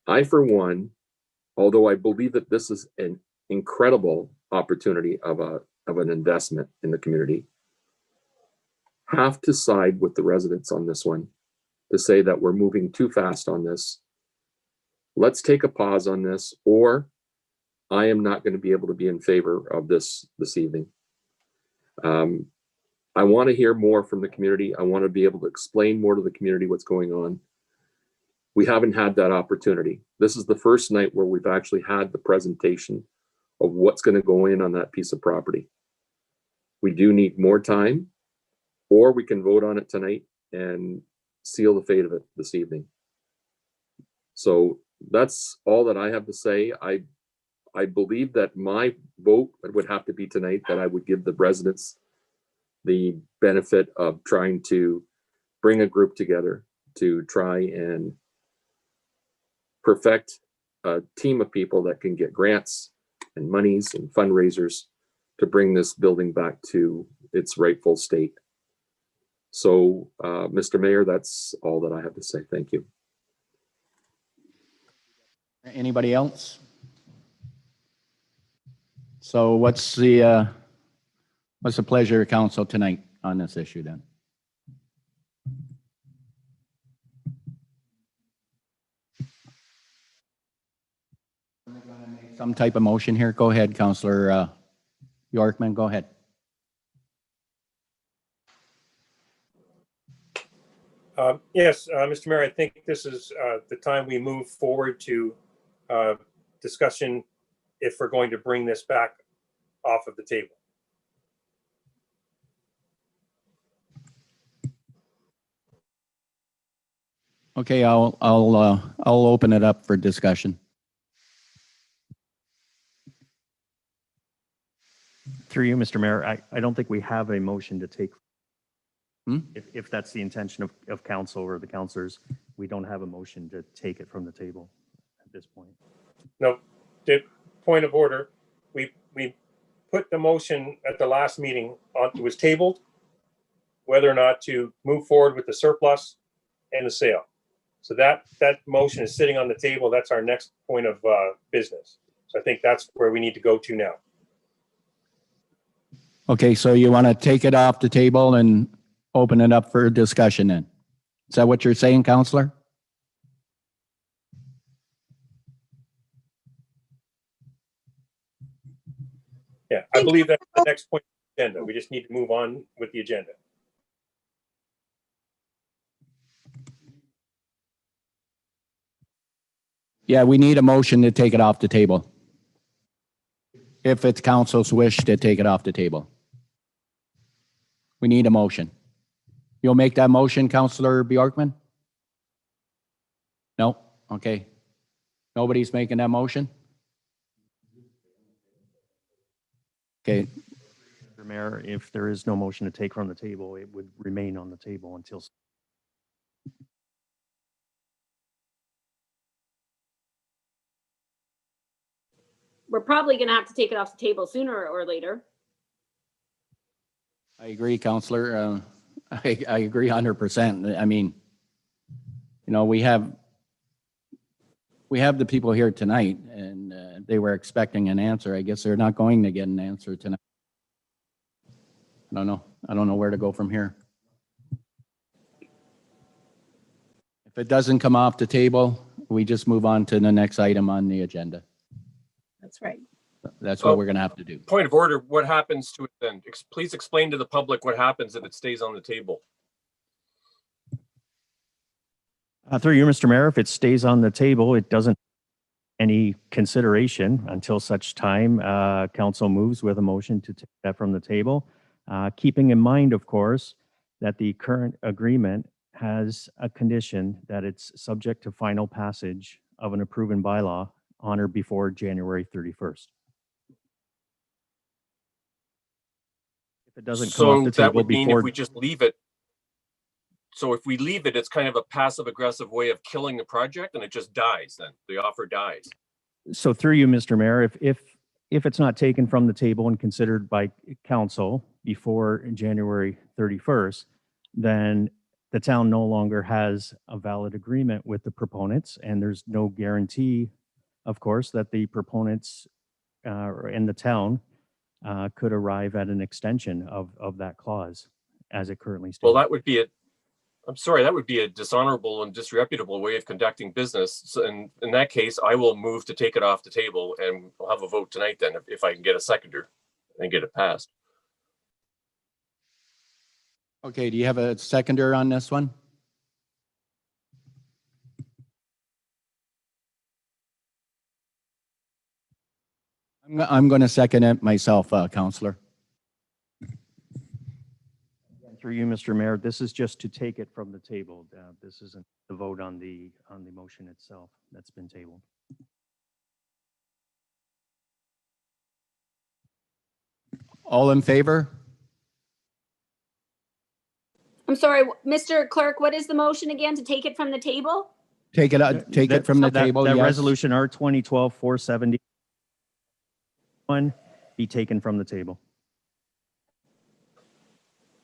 I, for one, although I believe that this is an incredible opportunity of an investment in the community, have to side with the residents on this one to say that we're moving too fast on this. Let's take a pause on this, or I am not going to be able to be in favor of this evening. I want to hear more from the community. I want to be able to explain more to the community what's going on. We haven't had that opportunity. This is the first night where we've actually had the presentation of what's going to go in on that piece of property. We do need more time, or we can vote on it tonight and seal the fate of it this evening. So that's all that I have to say. I believe that my vote would have to be tonight, that I would give the residents the benefit of trying to bring a group together to try and perfect a team of people that can get grants and monies and fundraisers to bring this building back to its rightful state. So, Mr. Mayor, that's all that I have to say. Thank you. Anybody else? So what's the pleasure of council tonight on this issue then? Some type of motion here. Go ahead, Councilor Yorkman, go ahead. Yes, Mr. Mayor, I think this is the time we move forward to discussion if we're going to bring this back off of the table. Okay, I'll open it up for discussion. Through you, Mr. Mayor, I don't think we have a motion to take. If that's the intention of council or the councilors, we don't have a motion to take it from the table at this point. No, point of order. We put the motion at the last meeting on, it was tabled, whether or not to move forward with the surplus and the sale. So that motion is sitting on the table. That's our next point of business. So I think that's where we need to go to now. Okay, so you want to take it off the table and open it up for discussion then? Is that what you're saying, Councilor? Yeah, I believe that's the next point of the agenda. We just need to move on with the agenda. Yeah, we need a motion to take it off the table. If it's council's wish to take it off the table. We need a motion. You'll make that motion, Councilor Bjorkman? No? Okay. Nobody's making that motion? Okay. Mr. Mayor, if there is no motion to take from the table, it would remain on the table until. We're probably going to have to take it off the table sooner or later. I agree, Councilor. I agree 100%. I mean, you know, we have the people here tonight, and they were expecting an answer. I guess they're not going to get an answer tonight. I don't know. I don't know where to go from here. If it doesn't come off the table, we just move on to the next item on the agenda. That's right. That's what we're going to have to do. Point of order, what happens to it then? Please explain to the public what happens if it stays on the table. Through you, Mr. Mayor, if it stays on the table, it doesn't any consideration until such time council moves with a motion to take that from the table. Keeping in mind, of course, that the current agreement has a condition that it's subject to final passage of an approved bylaw on or before January 31st. If it doesn't come off the So that table would mean before, if we just leave it. So if we leave it, it's kind of a passive aggressive way of killing the project and it just dies then. The offer dies. so through you, Mr. Mayor, if it's not taken from the table and considered by council before January 31st, then the town no longer has a valid agreement with the proponents, and there's no guarantee, of course, that the proponents in the town could arrive at an extension of that clause as it currently stands. Well, that would be I'm sorry, that would be a dishonorable and disreputable way of conducting business. So in that case, I will move to take it off the table and we'll have a vote tonight then if I can get a seconder and get it passed. Okay, do you have a seconder on this one? I'm going to second it myself, Councillor. Through you, Mr. Mayor, this is just to take it from the table. This isn't the vote on the motion itself that's been tabled. All in favor? I'm sorry, Mr. Clerk, what is the motion again? To take it from the table? Take it from the table, That yes. resolution R 2012-471 be taken from the table.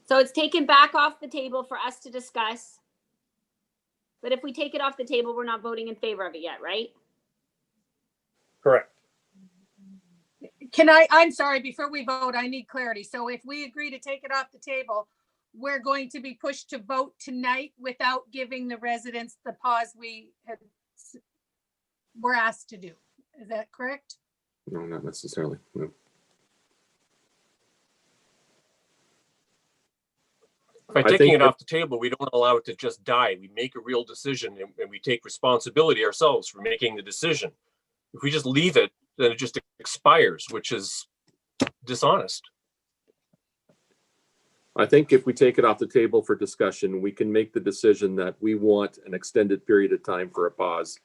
So it's taken back off the table for us to discuss. But if we take it off the table, we're not voting in favor of it yet, right? Correct. I'm sorry, before we vote, I need clarity. So if we agree to take it off the table, we're going to be pushed to vote tonight without giving the residents the pause we're asked to do. Is that correct? No, not necessarily. No. By taking it off the table, we don't allow it to just die. We make a real decision and we take responsibility ourselves for making the decision. If we just leave it, then it just expires, which is dishonest. I think if we take it off the table for discussion, we can make the decision that we want an extended period of time for a pause.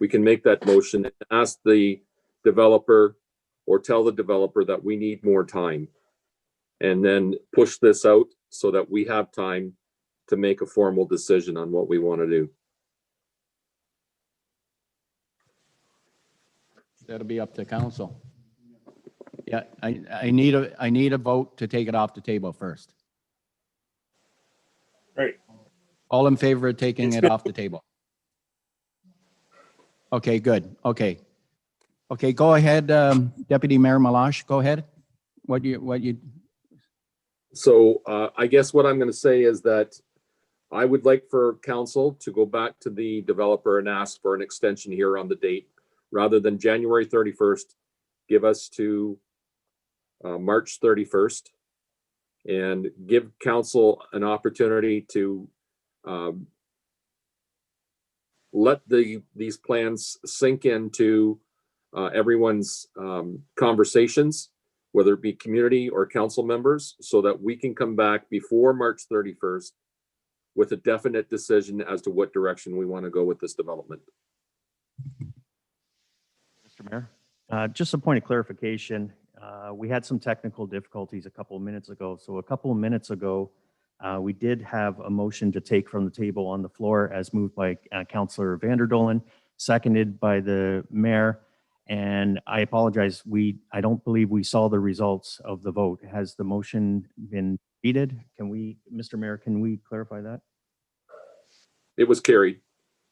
We can make that motion and ask the developer or tell the developer that we need more time and then push this out so that we have time to make a formal decision on what we want to do. That'll be up to council. Yeah, I need a vote to take it off the table first. Right. All in favor of taking it off the table? Okay, good. Okay, go ahead, Deputy Mayor Malash, go ahead. What you? So I guess what I'm going to say is that I would like for council to go back to the developer and ask for an extension here on the date rather than January 31st. Give us to March 31st and give council an opportunity to let these plans sink into everyone's conversations, whether it be community or council members, so that we can come back before March 31st with a definite decision as to what direction we want to go with this development. Mr. Mayor, just a point of clarification. We had some technical difficulties a couple of minutes ago. So a couple of minutes ago, we did have a motion to take from the table on the floor as moved by Councillor Vanderdolen, seconded by the mayor. And I apologize, I don't believe we saw the results of the vote. Has the motion been defeated? Mr. Mayor, can we clarify that? It was carried.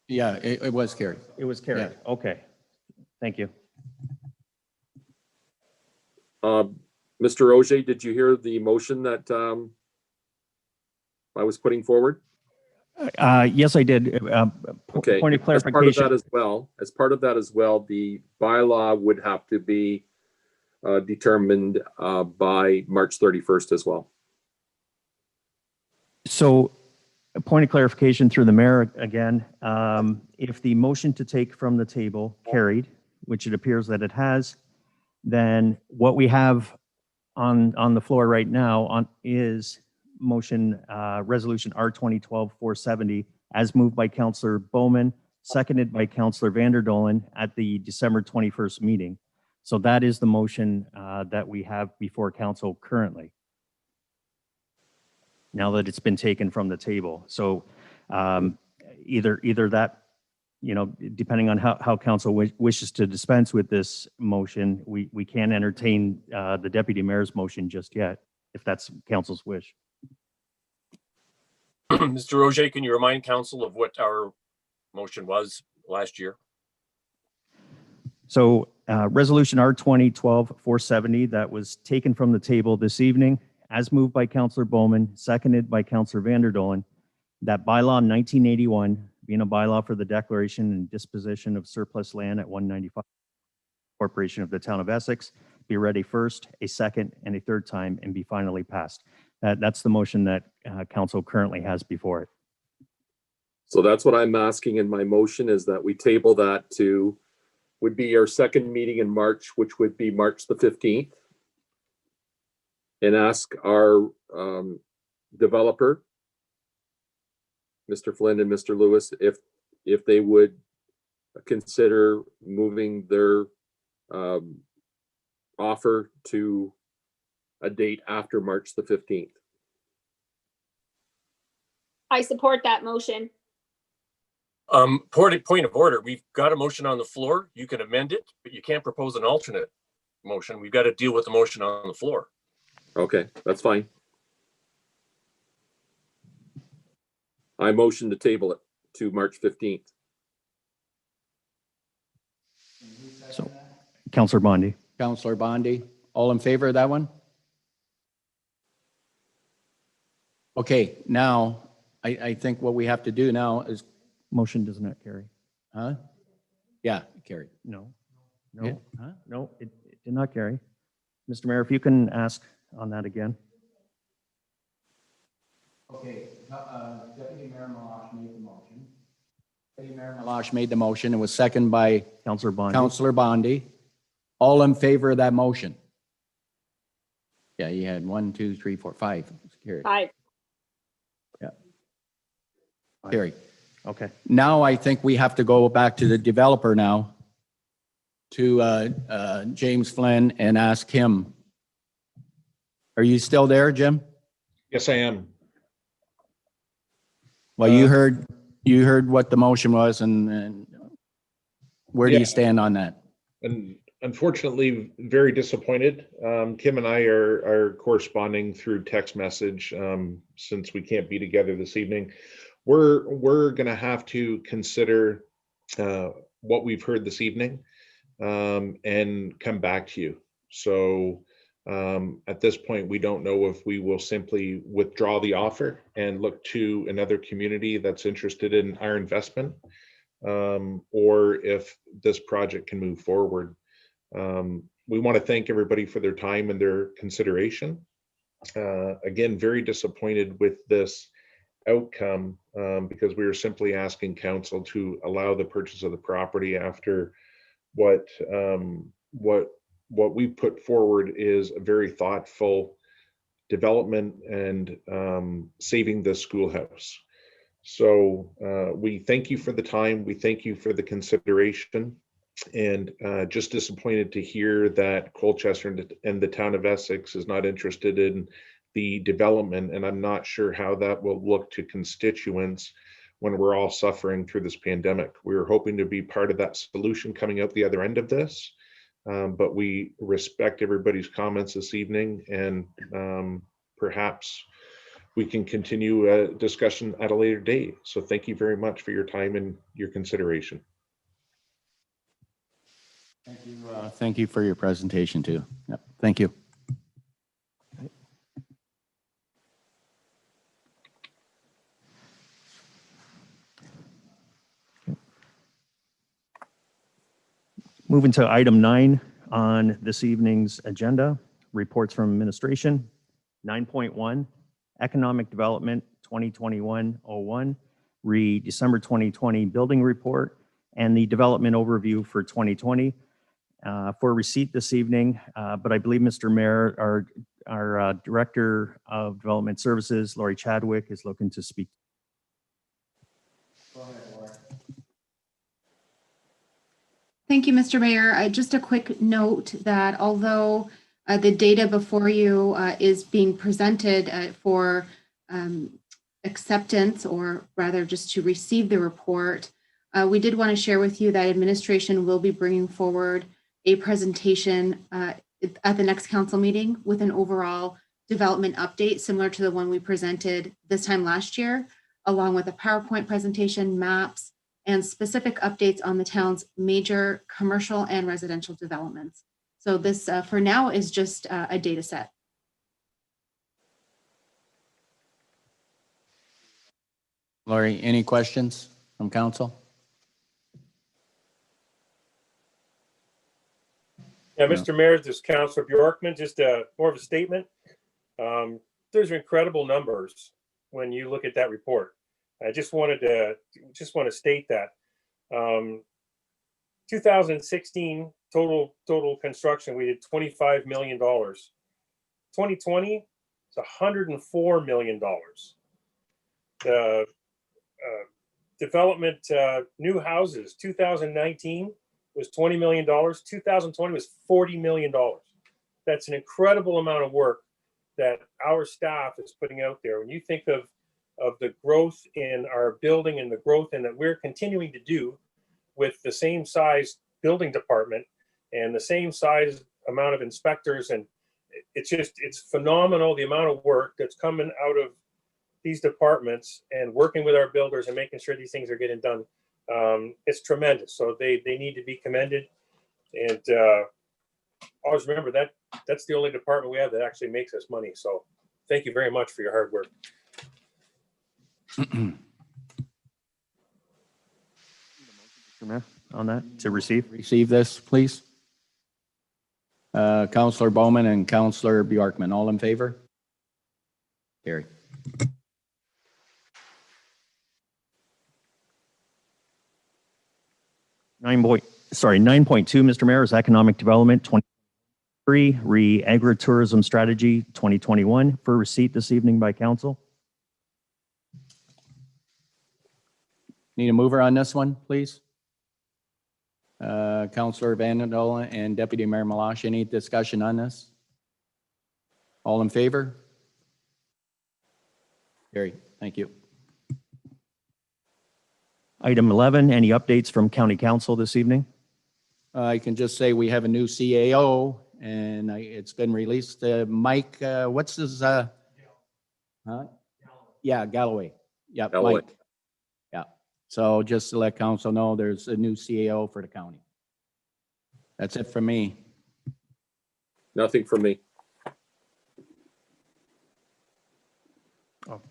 Yeah, it was carried. It was carried. Yeah. Okay. Thank you. Mr. Ogier, did you hear the motion that I was putting forward? Yes, I did. Okay. Point of As part of clarification. that as well, the bylaw would have to be determined by March 31st as well. So a point of clarification through the mayor again. If the motion to take from the table carried, which it appears that it has, then what we have on the floor right now is motion resolution R 2012-470 as moved by Councillor Bowman, seconded by Councillor Vanderdolen at the December 21st meeting. So that is the motion that we have before council currently, now that it's been taken from the table. So either that, depending on how council wishes to dispense with this motion, we can't entertain the deputy mayor's motion just yet, if that's council's wish. Mr. Roger, can you remind council of what our motion was last year? So resolution R 2012-470 that was taken from the table this evening, as moved by Councillor Bowman, seconded by Councillor Vanderdolen, that bylaw 1981, being a bylaw for the declaration and disposition of surplus land at 195 Corporation of the Town of Essex, be read a first, a second, and a third time, and be finally passed. That's the motion that council currently has before it. So that's what I'm asking in my motion, is that we table that to, would be our second meeting in March, which would be March the 15th. And ask our developer, Mr. Flynn and Mr. Lewis, if they would consider moving their offer to a date after March the 15th. I support that motion. Point of order. We've got a motion on the floor. You can amend it, but you can't propose an alternate motion. We've got to deal with the motion on the floor. Okay, that's fine. I motion to table it to March 15th. So, Councillor Bondi. Councillor Bondi, all in favor of that one? Okay, now, I think what we have to do now is, Motion does not carry. huh? Yeah, carry. No, Yeah. no, no, it did not carry. Mr. Mayor, if you can ask on that again. Okay, Deputy Mayor Malash made the motion. Deputy Mayor Malash made the motion. It was seconded by Councillor Bondi. Councillor Bondi. All in favor of that motion? Yeah, you had 1, 2, 3, 4, 5. Carried. 5. Yeah. Carried. Okay. Now I think we have to go back to the developer now, to James Flynn, and ask him. Are you still there, Jim? Yes, I am. Well, you heard what the motion was, and where do Yeah. you stand on that? And unfortunately, very disappointed. Kim and I are corresponding through text message since we can't be together this evening. We're going to have to consider what we've heard this evening and come back to you. So at this point, we don't know if we will simply withdraw the offer and look to another community that's interested in our investment, or if this project can move forward. We want to thank everybody for their time and their consideration. Again, very disappointed with this outcome because we were simply asking council to allow the purchase of the property after what we put forward is a very thoughtful development and saving the schoolhouse. So we thank you for the time. We thank you for the consideration, and just disappointed to hear that Colchester and the town of Essex is not interested in the development. And I'm not sure how that will look to constituents when we're all suffering through this pandemic. We were hoping to be part of that solution coming out the other end of this. But we respect everybody's comments this evening, and perhaps we can continue a discussion at a later date. So thank you very much for your time and your consideration. Thank you for your presentation too. Yep. Thank you. Moving to item 9 on this evening's agenda, reports from administration. 9.1, Economic Development 2021-01, re December 2020 Building Report, and the Development Overview for 2020 for receipt this evening. But I believe, Mr. Mayor, our Director of Development Services, Lori Chadwick, is looking to speak. Thank you, Mr. Mayor. Just a quick note that although the data before you is being presented for acceptance, or rather just to receive the report, we did want to share with you that administration will be bringing forward a presentation at the next council meeting with an overall development update similar to the one we presented this time last year, along with a PowerPoint presentation, maps, and specific updates on the town's major commercial and residential developments. So this, for now, is just a data set. Laurie, any questions from council? Yeah, Mr. Mayor, this is Councilor Bjorkman, just more of a statement. There's incredible numbers when you look at that report. I just want to state that 2016 total construction, we did $25 million. 2020, it's $104 million. The development, new houses, 2019 was $20 million. 2020 was $40 million. That's an incredible amount of work that our staff is putting out there. When you think of the growth in our building and the growth in that we're continuing to do with the same size building department and the same size amount of inspectors, and it's phenomenal the amount of work that's coming out of these departments and working with our builders and making sure these things are getting done. It's tremendous. So they need to be commended. And always remember that that's the only department we have that actually makes us money. So thank you very much for your hard work. On that to receive this, please. Councilor Bowman and Councilor Bjorkman, all in favor? Carry. Nine point 9.2, Mr. Mayor, is Economic Development 2023, re Agritourism Strategy 2021 for receipt this evening by council. Need a mover on this one, please? Councilor Vandendolen and Deputy Mayor Malash, any discussion on this? All in favor? Carry. Thank you. Item 11, any updates from County Council this evening? I can just say we have a new CAO and it's been released. Mike, what's his, huh? Yeah, Galloway. Yeah, Galloway. Mike. Yeah. So just to let council know, there's a new CAO for the county. That's it for me. Nothing for me. Oh.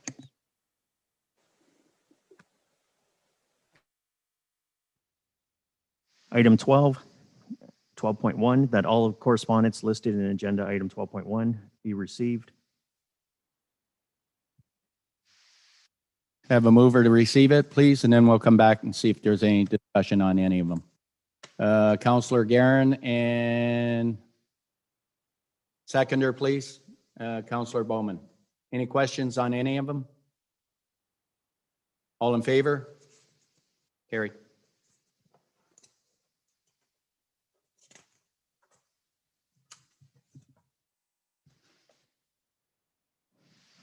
Item 12.1, that all of correspondence listed in agenda item 12.1 be received. Have a mover to receive it, please, and then we'll come back and see if there's any discussion on any of them. Councilor Guerin and seconder, please. Councilor Bowman. Any questions on any of them? All in favor? Carry.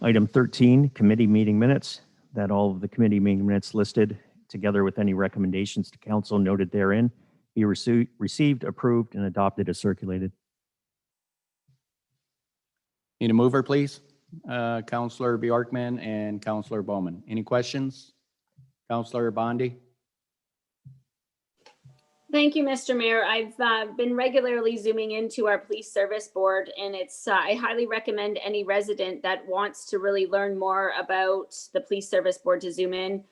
Item 13, committee meeting minutes, that all of the committee meeting minutes listed together with any recommendations to council noted therein be received, approved, and adopted as circulated. Need a mover, please? Councilor Bjorkman and Councilor Bowman. Any questions? Councilor Bondi? Thank you, Mr. Mayor. I've been regularly zooming into our police service board, and I highly recommend any resident that wants to really learn more about the police service board to zoom in.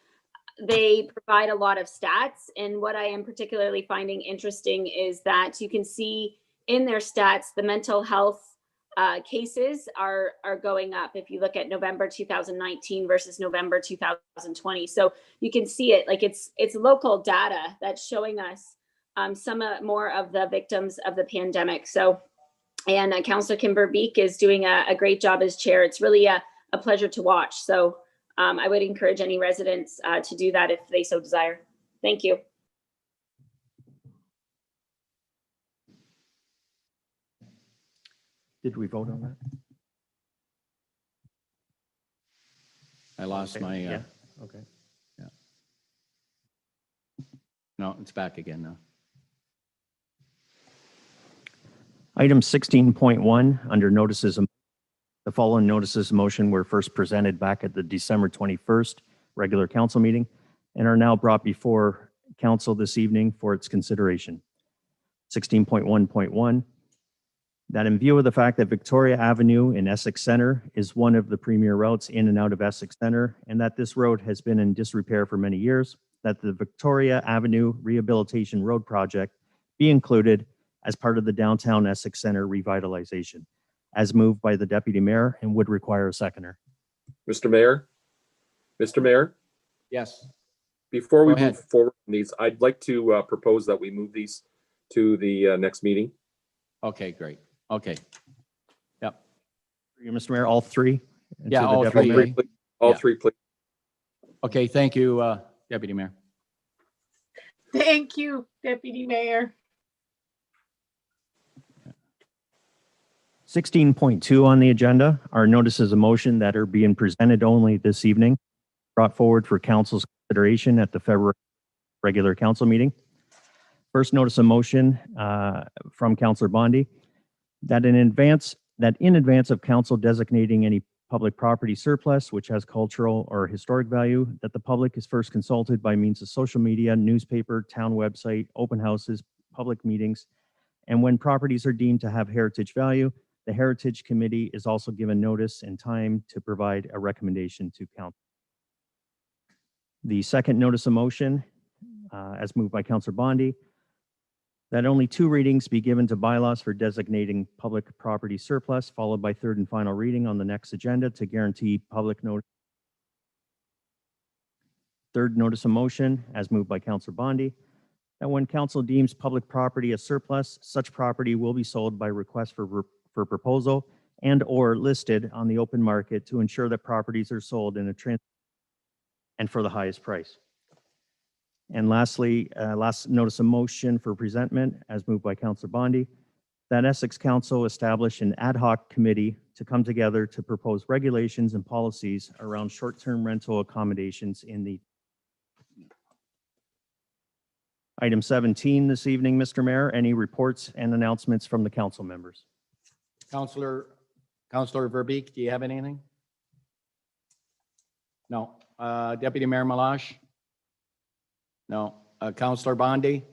they provide a lot of stats. And what I am particularly finding interesting is that you can see in their stats, the mental health cases are going up. If you look at November 2019 versus November 2020. So you can see it, like it's local data that's showing us some more of the victims of the pandemic. So, and Councillor Kimber Beek is doing a great job as chair. It's really a pleasure to watch. So I would encourage any residents to do that if they so desire. Thank you. Did we vote on that? I lost my, Yeah, okay. no, it's back again now. Item 16.1, under notices, the following notices of motion were first presented back at the December 21st regular council meeting and are now brought before council this evening for its consideration. 16.1.1, that in view of the fact that Victoria Avenue in Essex Center is one of the premier routes in and out of Essex Center, and that this road has been in disrepair for many years, that the Victoria Avenue Rehabilitation Road Project be included as part of the downtown Essex Center revitalization, as moved by the Deputy Mayor and would require a seconder. Mr. Mayor? Mr. Mayor? Yes. Before we Go ahead. move forward on these, I'd like to propose that we move these to the next meeting. Okay, great. Okay. Yep. Mr. Mayor, all three? And Yeah, to the all Deputy three. Mayor? All Yeah. three, please. Okay, thank you, Deputy Mayor. Thank you, Deputy Mayor. 16.2 on the agenda are notices of motion that are being presented only this evening, brought forward for council's consideration at the February regular council meeting. First notice of motion from Councillor Bondi, that in advance of council designating any public property surplus which has cultural or historic value, that the public is first consulted by means of social media, newspaper, town website, open houses, public meetings, and when properties are deemed to have heritage value, the Heritage Committee is also given notice and time to provide a recommendation to council. The second notice of motion, as moved by Councillor Bondi, that only 2 readings be given to bylaws for designating public property surplus, followed by third and final reading on the next agenda to guarantee public notice. Third notice of motion, as moved by Councillor Bondi, that when council deems public property as surplus, such property will be sold by request for proposal and or listed on the open market to ensure that properties are sold in a and for the highest price. And lastly, last notice of motion for presentment, as moved by Councillor Bondi, that Essex Council establish an ad hoc committee to come together to propose regulations and policies around short-term rental accommodations in the item 17 this evening, Mr. Mayor. Any reports and announcements from the council members? Councillor Verbeek, do you have anything? No. Deputy Mayor Malash? No. Councillor Bondi?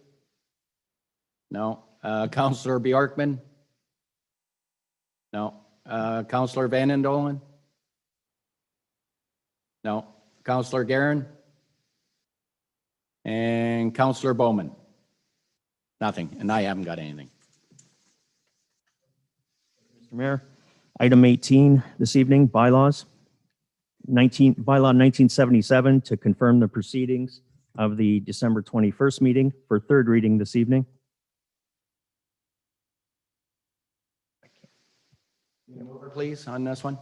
No. Councillor Bjorkman? No. Councillor Van Endolen? No. Councillor Guerin? And Councillor Bowman? Nothing, and I haven't got anything. Mr. Mayor, item 18 this evening, bylaws. Bylaw 1977 to confirm the proceedings of the December 21st meeting for third reading this evening. Please, on this one.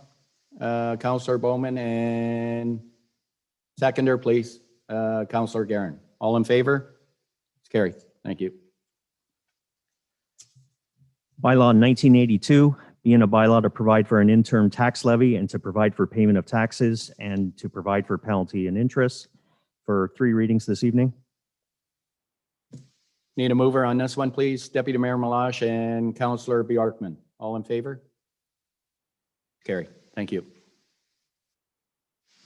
Councillor Bowman and seconder, please. Councillor Guerin. All in favor? It's carried. Thank you. Bylaw 1982, being a bylaw to provide for an interim tax levy and to provide for payment of taxes and to provide for penalty and interest for 3 readings this evening. Need a mover on this one, please. Deputy Mayor Malash and Councillor Bjorkman. All in favor? Carry. Thank you.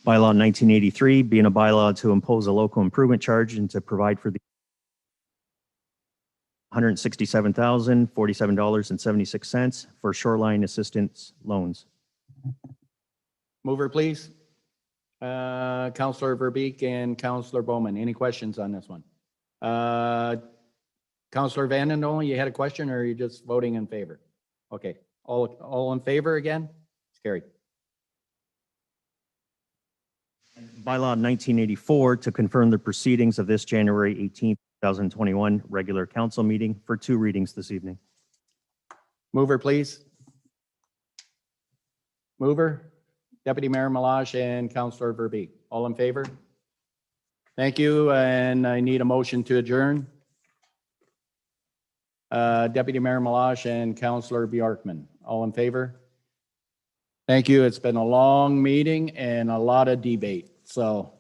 Bylaw 1983, being a bylaw to impose a local improvement charge and to provide for the $167,047.76 for shoreline assistance loans. Mover, please. Councilor Verbeek and Councilor Bowman, any questions on this one? Councilor Vanden Heuvel, you had a question or are you just voting in favor? Okay, all in favor again? It's carried. Bylaw 1984 to confirm the proceedings of this January 18th, 2021 regular council meeting for 2 readings this evening. Mover, please. Mover, Deputy Mayor Malage and Councilor Verbeek. All in favor? Thank you, and I need a motion to adjourn. Deputy Mayor Malage and Councilor Bjorkman. All in favor? Thank you. It's been a long meeting and a lot of debate, so